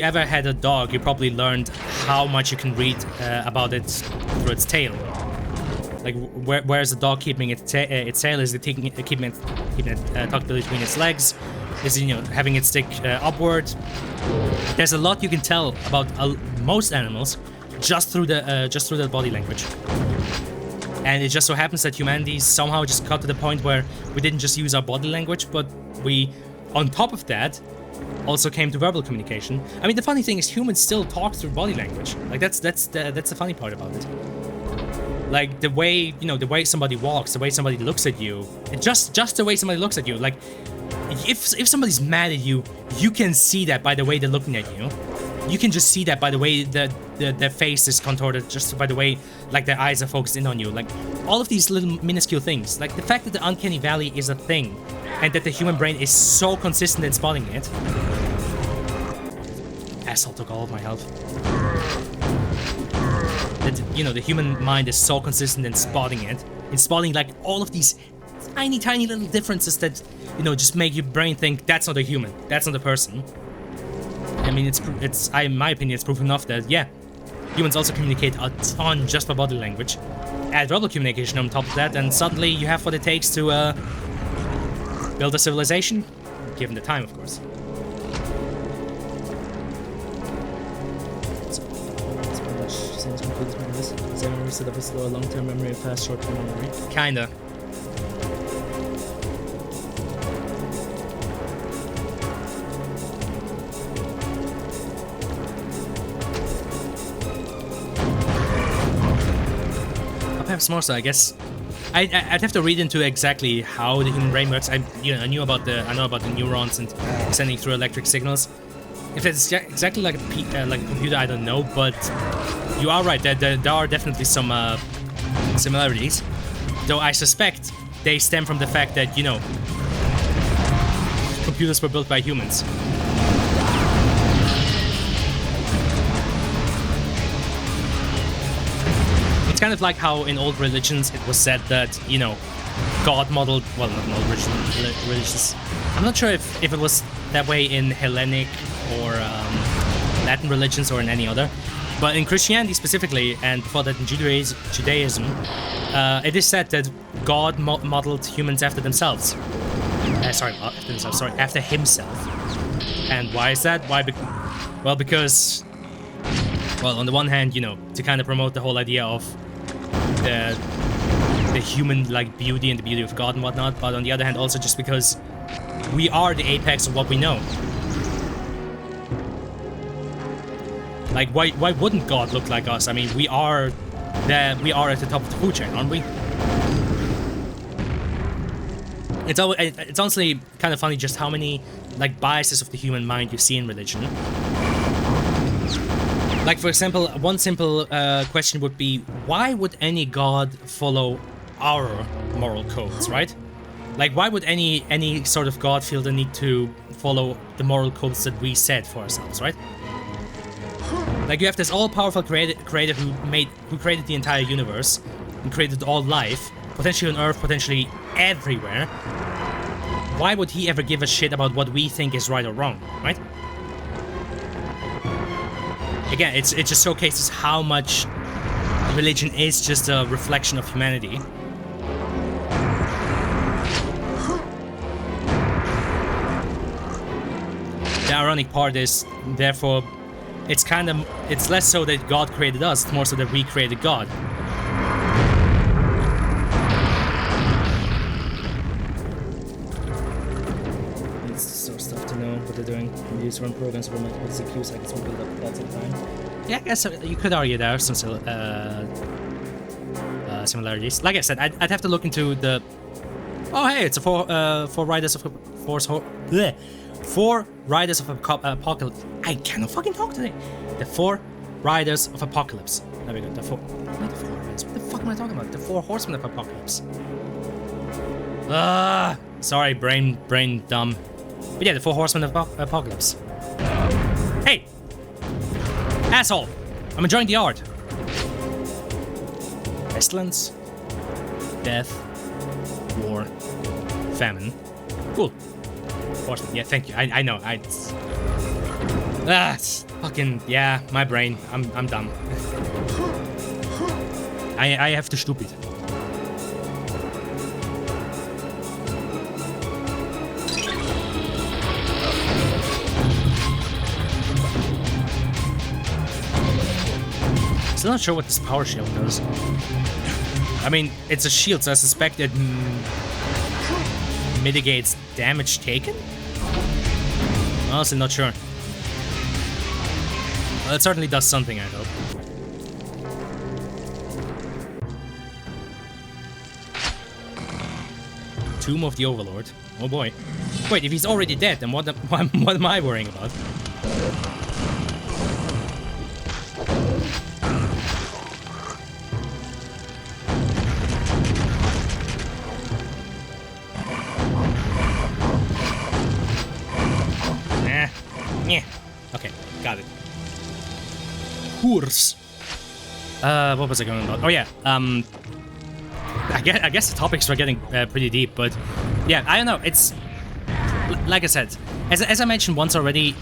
ever had a dog, you probably learned how much you can read about it through its tail. Like, where's the dog keeping its tail? Is it keeping it tucked between its legs? Is it, you know, having it stick upward? There's a lot you can tell about most animals just through the body language. And it just so happens that humanity somehow just got to the point where we didn't just use our body language, but we, on top of that, also came to verbal communication. I mean, the funny thing is humans still talk through body language. Like, that's the funny part about it. Like, the way, you know, the way somebody walks, the way somebody looks at you, just the way somebody looks at you. Like, if somebody's mad at you, you can see that by the way they're looking at you. You can just see that by the way their face is contorted, just by the way, like, their eyes are focused in on you. Like, all of these little minuscule things. Like, the fact that the uncanny valley is a thing, and that the human brain is so consistent in spotting it. Asshole took all of my health. That, you know, the human mind is so consistent in spotting it, in spotting, like, all of these tiny little differences that, you know, just make your brain think that's not a human, that's not a person. I mean, in my opinion, it's proof enough that, yeah, humans also communicate a ton just by body language. Add verbal communication on top of that, and suddenly you have what it takes to build a civilization, given the time, of course. Is everyone listed up a slow long-term memory and fast short-term memory? Kinda. Perhaps more so, I guess. I'd have to read into exactly how the human brain works. I know about the neurons and sending through electric signals. If it's exactly like a computer, I don't know, but you are right. There are definitely some similarities, though I suspect they stem from the fact that, you know, computers were built by humans. It's kind of like how in old religions it was said that, you know, God modeled, well, not in old religions. I'm not sure if it was that way in Hellenic or Latin religions or in any other, but in Christianity specifically, and before that in Judaism, it is said that God modeled humans after themselves. After himself. And why is that? Why? Well, because, well, on the one hand, you know, to kind of promote the whole idea of the human, like, beauty and the beauty of God and whatnot, but on the other hand, also just because we are the apex of what we know. Like, why wouldn't God look like us? I mean, we are at the top of the food chain, aren't we? It's honestly kind of funny just how many, like, biases of the human mind you see in religion. Like, for example, one simple question would be, why would any god follow our moral codes, right? Like, why would any sort of god feel the need to follow the moral codes that we set for ourselves, right? Like, you have this all-powerful creator who created the entire universe and created all life, potentially on Earth, potentially everywhere. Why would he ever give a shit about what we think is right or wrong, right? Again, it just showcases how much religion is just a reflection of humanity. The ironic part is, therefore, it's less so that God created us, it's more so that we created God. It's sort of stuff to know what they're doing. We use run programs for multiple CQs, so I guess we'll build up plots at a time. Yeah, I guess you could argue there are some similarities. Like I said, I'd have to look into the... Oh, hey, it's a four riders of Four Riders of Apocalypse. I cannot fucking talk today. The Four Riders of Apocalypse. There we go. Not the Four Riders. What the fuck am I talking about? The Four Horsemen of Apocalypse. Sorry, brain dumb. But yeah, the Four Horsemen of Apocalypse. Hey! Asshole! I'm enjoying the art. Pestilence. Death. War. Famine. Cool. Reinforcement. Yeah, thank you. I know. Fucking yeah. My brain. I'm dumb. I have to stupid. Still not sure what this power shield does. I mean, it's a shield, so I suspect it mitigates damage taken? Honestly, not sure. Well, it certainly does something, I hope. Tomb of the Overlord. Oh boy. Wait, if he's already dead, then what am I worrying about? Okay, got it. Course. What was I going about? Oh yeah. I guess the topics were getting pretty deep, but yeah, I don't know. It's like I said, as I mentioned once already.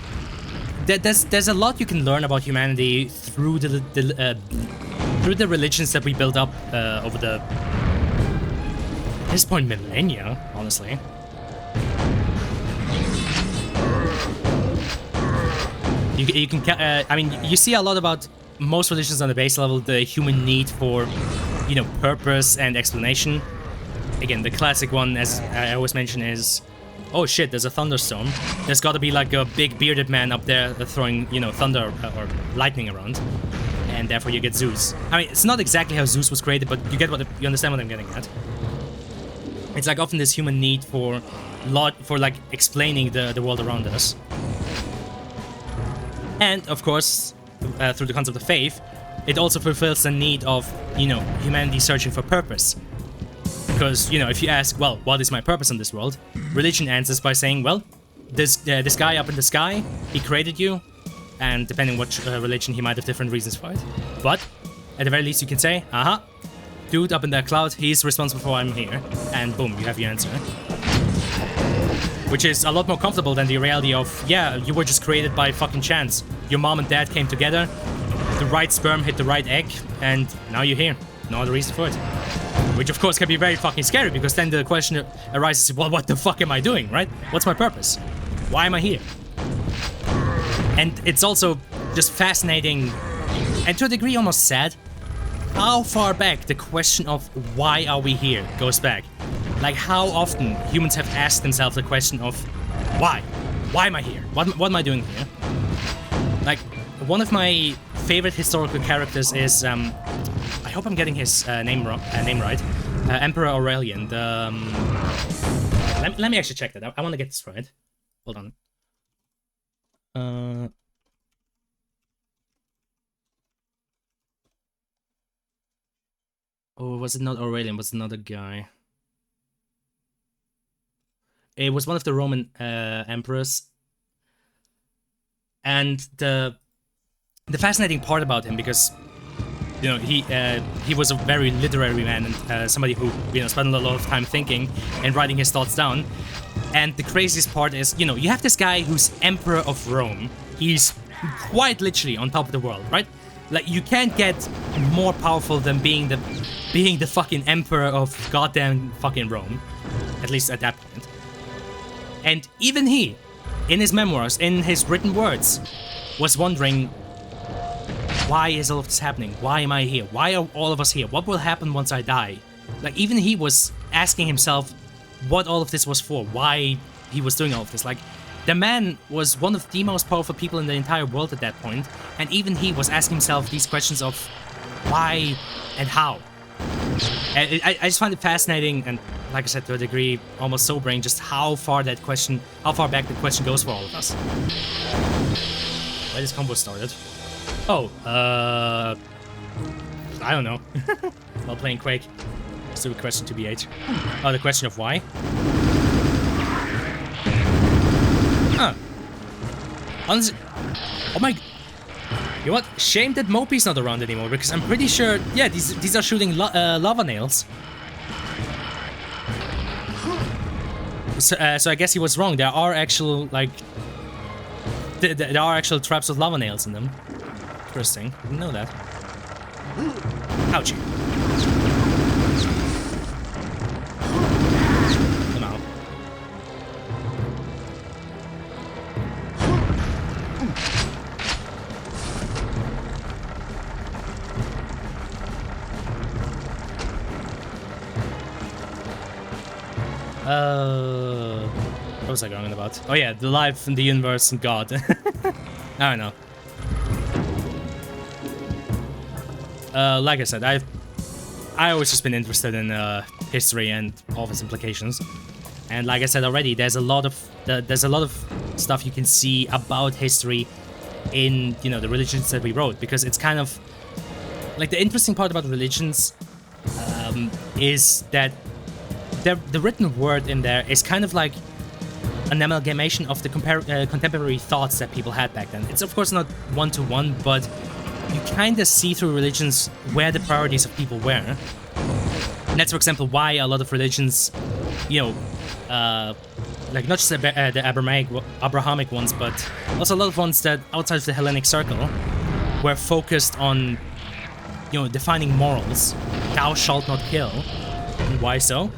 There's a lot you can learn about humanity through the religions that we built up over the at this point millennia, honestly. You can, I mean, you see a lot about most religions on the base level, the human need for, you know, purpose and explanation. Again, the classic one, as I always mention, is, oh shit, there's a thunderstorm. There's got to be like a big bearded man up there throwing, you know, thunder or lightning around, and therefore you get Zeus. I mean, it's not exactly how Zeus was created, but you understand what I'm getting at. It's like often this human need for like explaining the world around us. And, of course, through the concept of faith, it also fulfills the need of, you know, humanity searching for purpose. Because, you know, if you ask, well, what is my purpose in this world? Religion answers by saying, well, this guy up in the sky, he created you, and depending on what religion, he might have different reasons for it. But, at the very least, you can say, aha, dude up in that cloud, he's responsible for why I'm here. And boom, you have your answer. Which is a lot more comfortable than the reality of, yeah, you were just created by fucking chance. Your mom and dad came together, the right sperm hit the right egg, and now you're here. No other reason for it. Which of course can be very fucking scary, because then the question arises, well, what the fuck am I doing, right? What's my purpose? Why am I here? And it's also just fascinating, and to a degree almost sad, how far back the question of why are we here goes back. Like, how often humans have asked themselves the question of why? Why am I here? What am I doing here? Like, one of my favorite historical characters is, I hope I'm getting his name right, Emperor Aurelian. Let me actually check that. I want to get this right. Hold on. Oh, was it not Aurelian? Was it another guy? It was one of the Roman emperors, and the fascinating part about him, because you know he was a very literary man and somebody who, you know, spent a lot of time thinking and writing his thoughts down. And the craziest part is, you know, you have this guy who's Emperor of Rome. He's quite literally on top of the world, right? Like, you can't get more powerful than being the fucking Emperor of goddamn fucking Rome, at least at that point. And even he, in his memoirs, in his written words, was wondering, why is all of this happening? Why am I here? Why are all of us here? What will happen once I die? Like, even he was asking himself what all of this was for, why he was doing all of this. Like, the man was one of the most powerful people in the entire world at that point, and even he was asking himself these questions of why and how. And I just find it fascinating, and like I said, to a degree, almost sobering, just how far back the question goes for all of us. Why this combo started? Oh, I don't know. While playing Quake. Stupid question to BH. Oh, the question of why? Huh. Honestly, oh my... You know what? Shame that Mopey's not around anymore, because I'm pretty sure... Yeah, these are shooting lava nails. So I guess he was wrong. There are actual, like... There are actual traps with lava nails in them. Interesting. Didn't know that. Ouchie. Come on. What was I going on about? Oh yeah, the life in the universe and God. I don't know. Like I said, I always just been interested in history and all of its implications. And like I said already, there's a lot of stuff you can see about history in, you know, the religions that we wrote, because it's kind of like the interesting part about religions is that the written word in there is kind of like an amalgamation of the contemporary thoughts that people had back then. It's of course not one-to-one, but you kind of see through religions where the priorities of people were. And that's, for example, why a lot of religions, you know, like not just the Abrahamic ones, but also a lot of ones that outside of the Hellenic circle were focused on, you know, defining morals. Thou shalt not kill. And why so?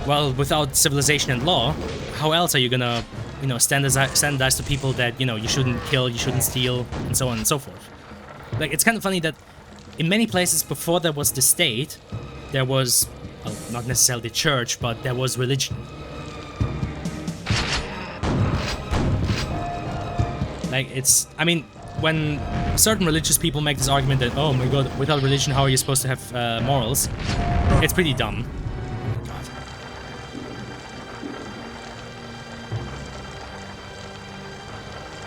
Well, without civilization and law, how else are you gonna, you know, standardize to people that, you know, you shouldn't kill, you shouldn't steal, and so on and so forth. Like, it's kind of funny that in many places before there was the state, there was, well, not necessarily the church, but there was religion. Like, it's, I mean, when certain religious people make this argument that, oh my god, without religion, how are you supposed to have morals? It's pretty dumb. God.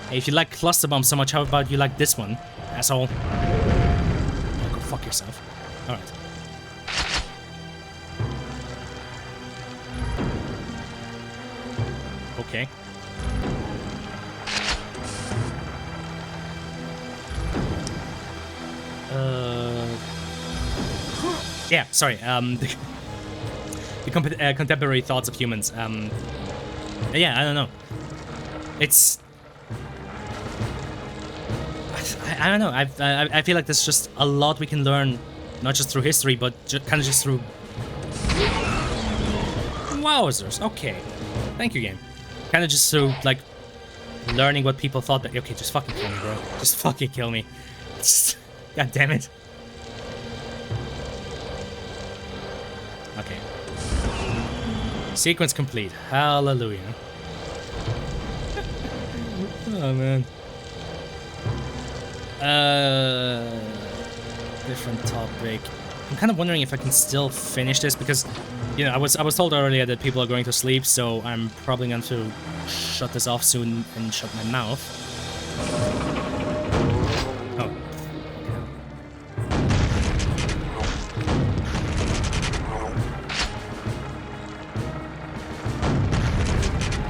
Hey, if you like cluster bombs so much, how about you like this one, asshole? Oh, go fuck yourself. Alright. Okay. Yeah, sorry, the contemporary thoughts of humans, yeah, I don't know. It's... I don't know, I feel like there's just a lot we can learn, not just through history, but kind of just through... Wowzers, okay. Thank you, game. Kind of just through, like, learning what people thought that... Okay, just fucking kill me, bro. Just fucking kill me. Just... God damn it. Okay. Sequence complete. Hallelujah. Oh, man. Different topic. I'm kind of wondering if I can still finish this because, you know, I was told earlier that people are going to sleep, so I'm probably going to shut this off soon and shut my mouth. Oh.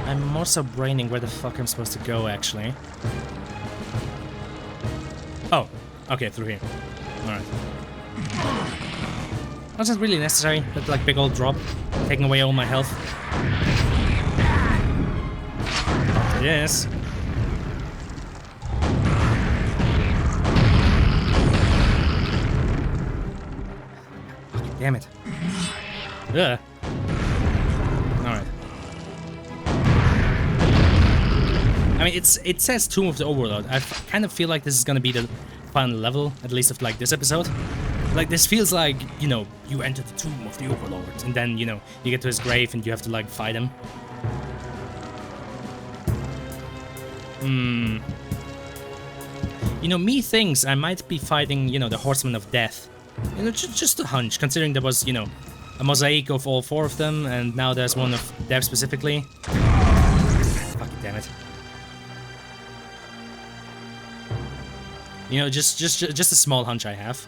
I'm also braining where the fuck I'm supposed to go, actually. Oh, okay, through here. Alright. Was that really necessary? That, like, big old drop? Taking away all my health? Yes. Damn it. Ugh. Alright. I mean, it says Tomb of the Overlord. I kind of feel like this is gonna be the final level, at least of, like, this episode. Like, this feels like, you know, you enter the Tomb of the Overlord, and then, you know, you get to his grave and you have to, like, fight him. You know, me thinks I might be fighting, you know, the Horseman of Death. You know, just a hunch, considering there was, you know, a mosaic of all four of them, and now there's one of Death specifically. Fucking damn it. You know, just a small hunch I have.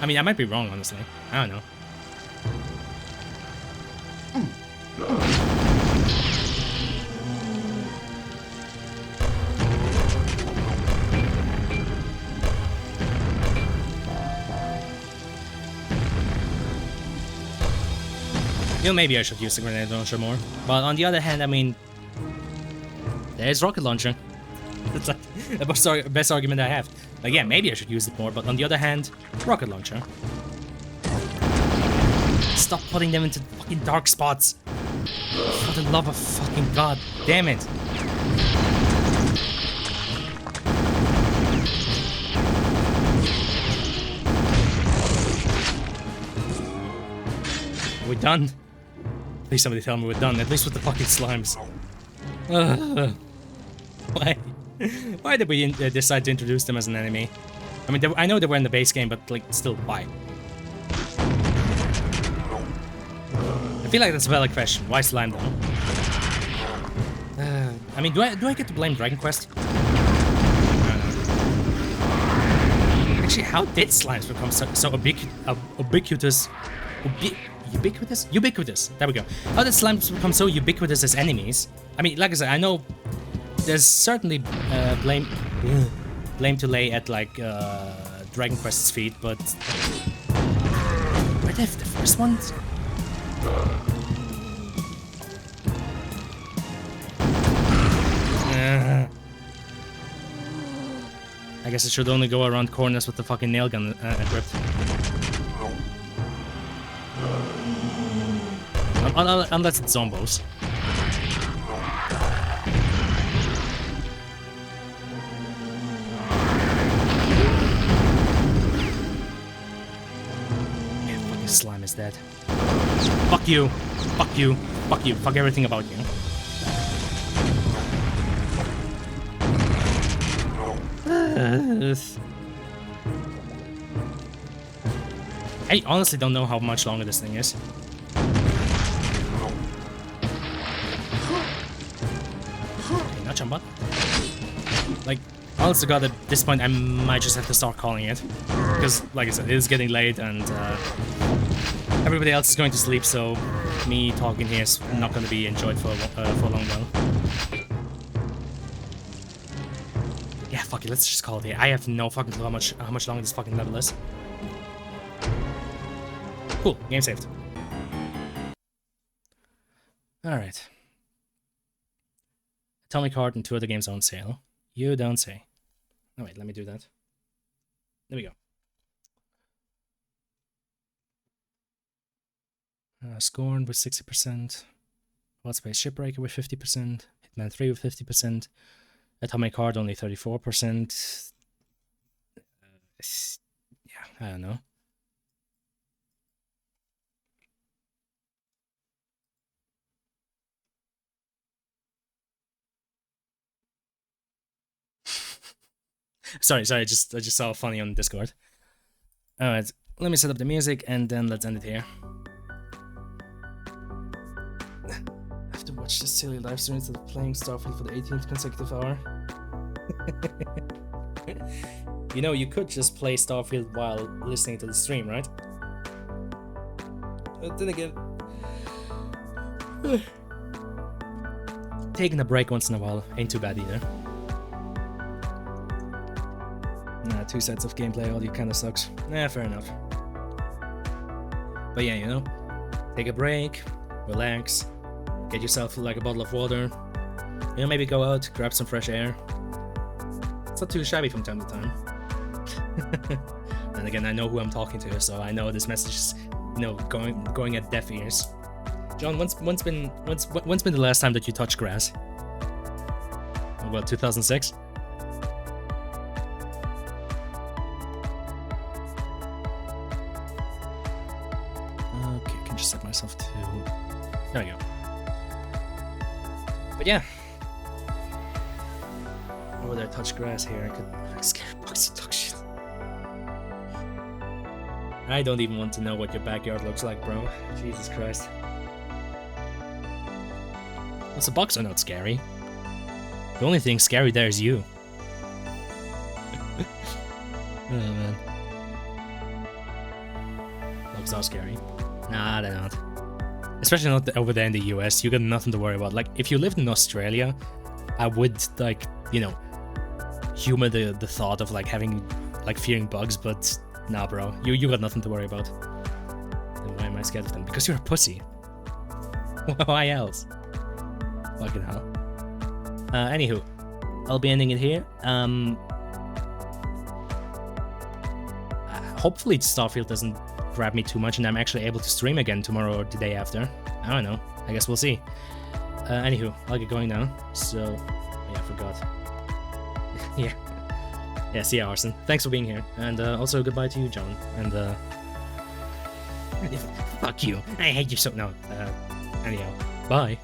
I mean, I might be wrong, honestly. I don't know. know, maybe I should use the grenade launcher more. But on the other hand, I mean, there's rocket launcher. That's like the best argument I have. Like, yeah, maybe I should use it more, but on the other hand, rocket launcher. Stop putting them into fucking dark spots. For the love of fucking god, damn it. We're done. Please somebody tell me we're done, at least with the fucking slimes. Why? Why did we decide to introduce them as an enemy? I mean, I know they were in the base game, but like, still, why? I feel like that's a valid question. Why slime though? I mean, do I get to blame Dragon Quest? I don't know. Actually, how did slimes become so ubiquitous? Ubiquitous. There we go. How did slimes become so ubiquitous as enemies? I mean, like I said, I know there's certainly blame to lay at like Dragon Quest's feet, but were they the first ones? I guess I should only go around corners with the fucking nail gun equipped. Unless it's zombos. Yeah, fucking slime is dead. Fuck you. Fuck you. Fuck you. Fuck everything about you. I honestly don't know how much longer this thing is. Okay, not jump up. Like, honest to god, at this point I might just have to start calling it. Because, like I said, it is getting late and everybody else is going to sleep, so me talking here is not going to be enjoyed for a long while. Yeah, fuck it, let's just call it here. I have no fucking clue how much longer this fucking level is. Cool, game saved. Alright. Atomic Heart and 2 other games on sale. You don't say. Oh wait, let me do that. There we go. Scorn with 60%. Wild Space Shipbreaker with 50%. Hitman 3 with 50%. Atomic Heart only 34%. Yeah, I don't know. sorry, I just saw funny on Discord. Alright, let me set up the music and then let's end it here. I have to watch this silly live stream instead of playing Starfield for the 18th consecutive hour. You know, you could just play Starfield while listening to the stream, right? But then again, taking a break once in a while ain't too bad either. 2 sets of gameplay audio kinda sucks. Fair enough. But yeah, you know, take a break, relax, get yourself like a bottle of water, you know, maybe go out, grab some fresh air. It's not too shabby from time to time. And again, I know who I'm talking to, so I know this message is, you know, going at deaf ears. John, when's been the last time that you touched grass? Well, 2006? Okay, I can just set myself to... There we go. But yeah. Over there, touch grass here. I could scare bugs to talk shit. I don't even want to know what your backyard looks like, bro. Jesus Christ. Also, bugs are not scary. The only thing scary there is you. Oh man. Bugs are scary. Nah, they're not. Especially not over there in the US. You got nothing to worry about. Like, if you lived in Australia, I would, like, you know, humor the thought of, like, having, like, fearing bugs, but nah, bro. You got nothing to worry about. Then why am I scared of them? Because you're a pussy. Why else? Fucking hell. Anywho, I'll be ending it here. Hopefully Starfield doesn't grab me too much and I'm actually able to stream again tomorrow or the day after. I don't know. I guess we'll see. Anywho, I'll get going now. So, yeah, I forgot. Yeah. Yeah, see ya, Arson. Thanks for being here. And also goodbye to you, John. And fuck you. I hate you so... No. Anyhow, bye.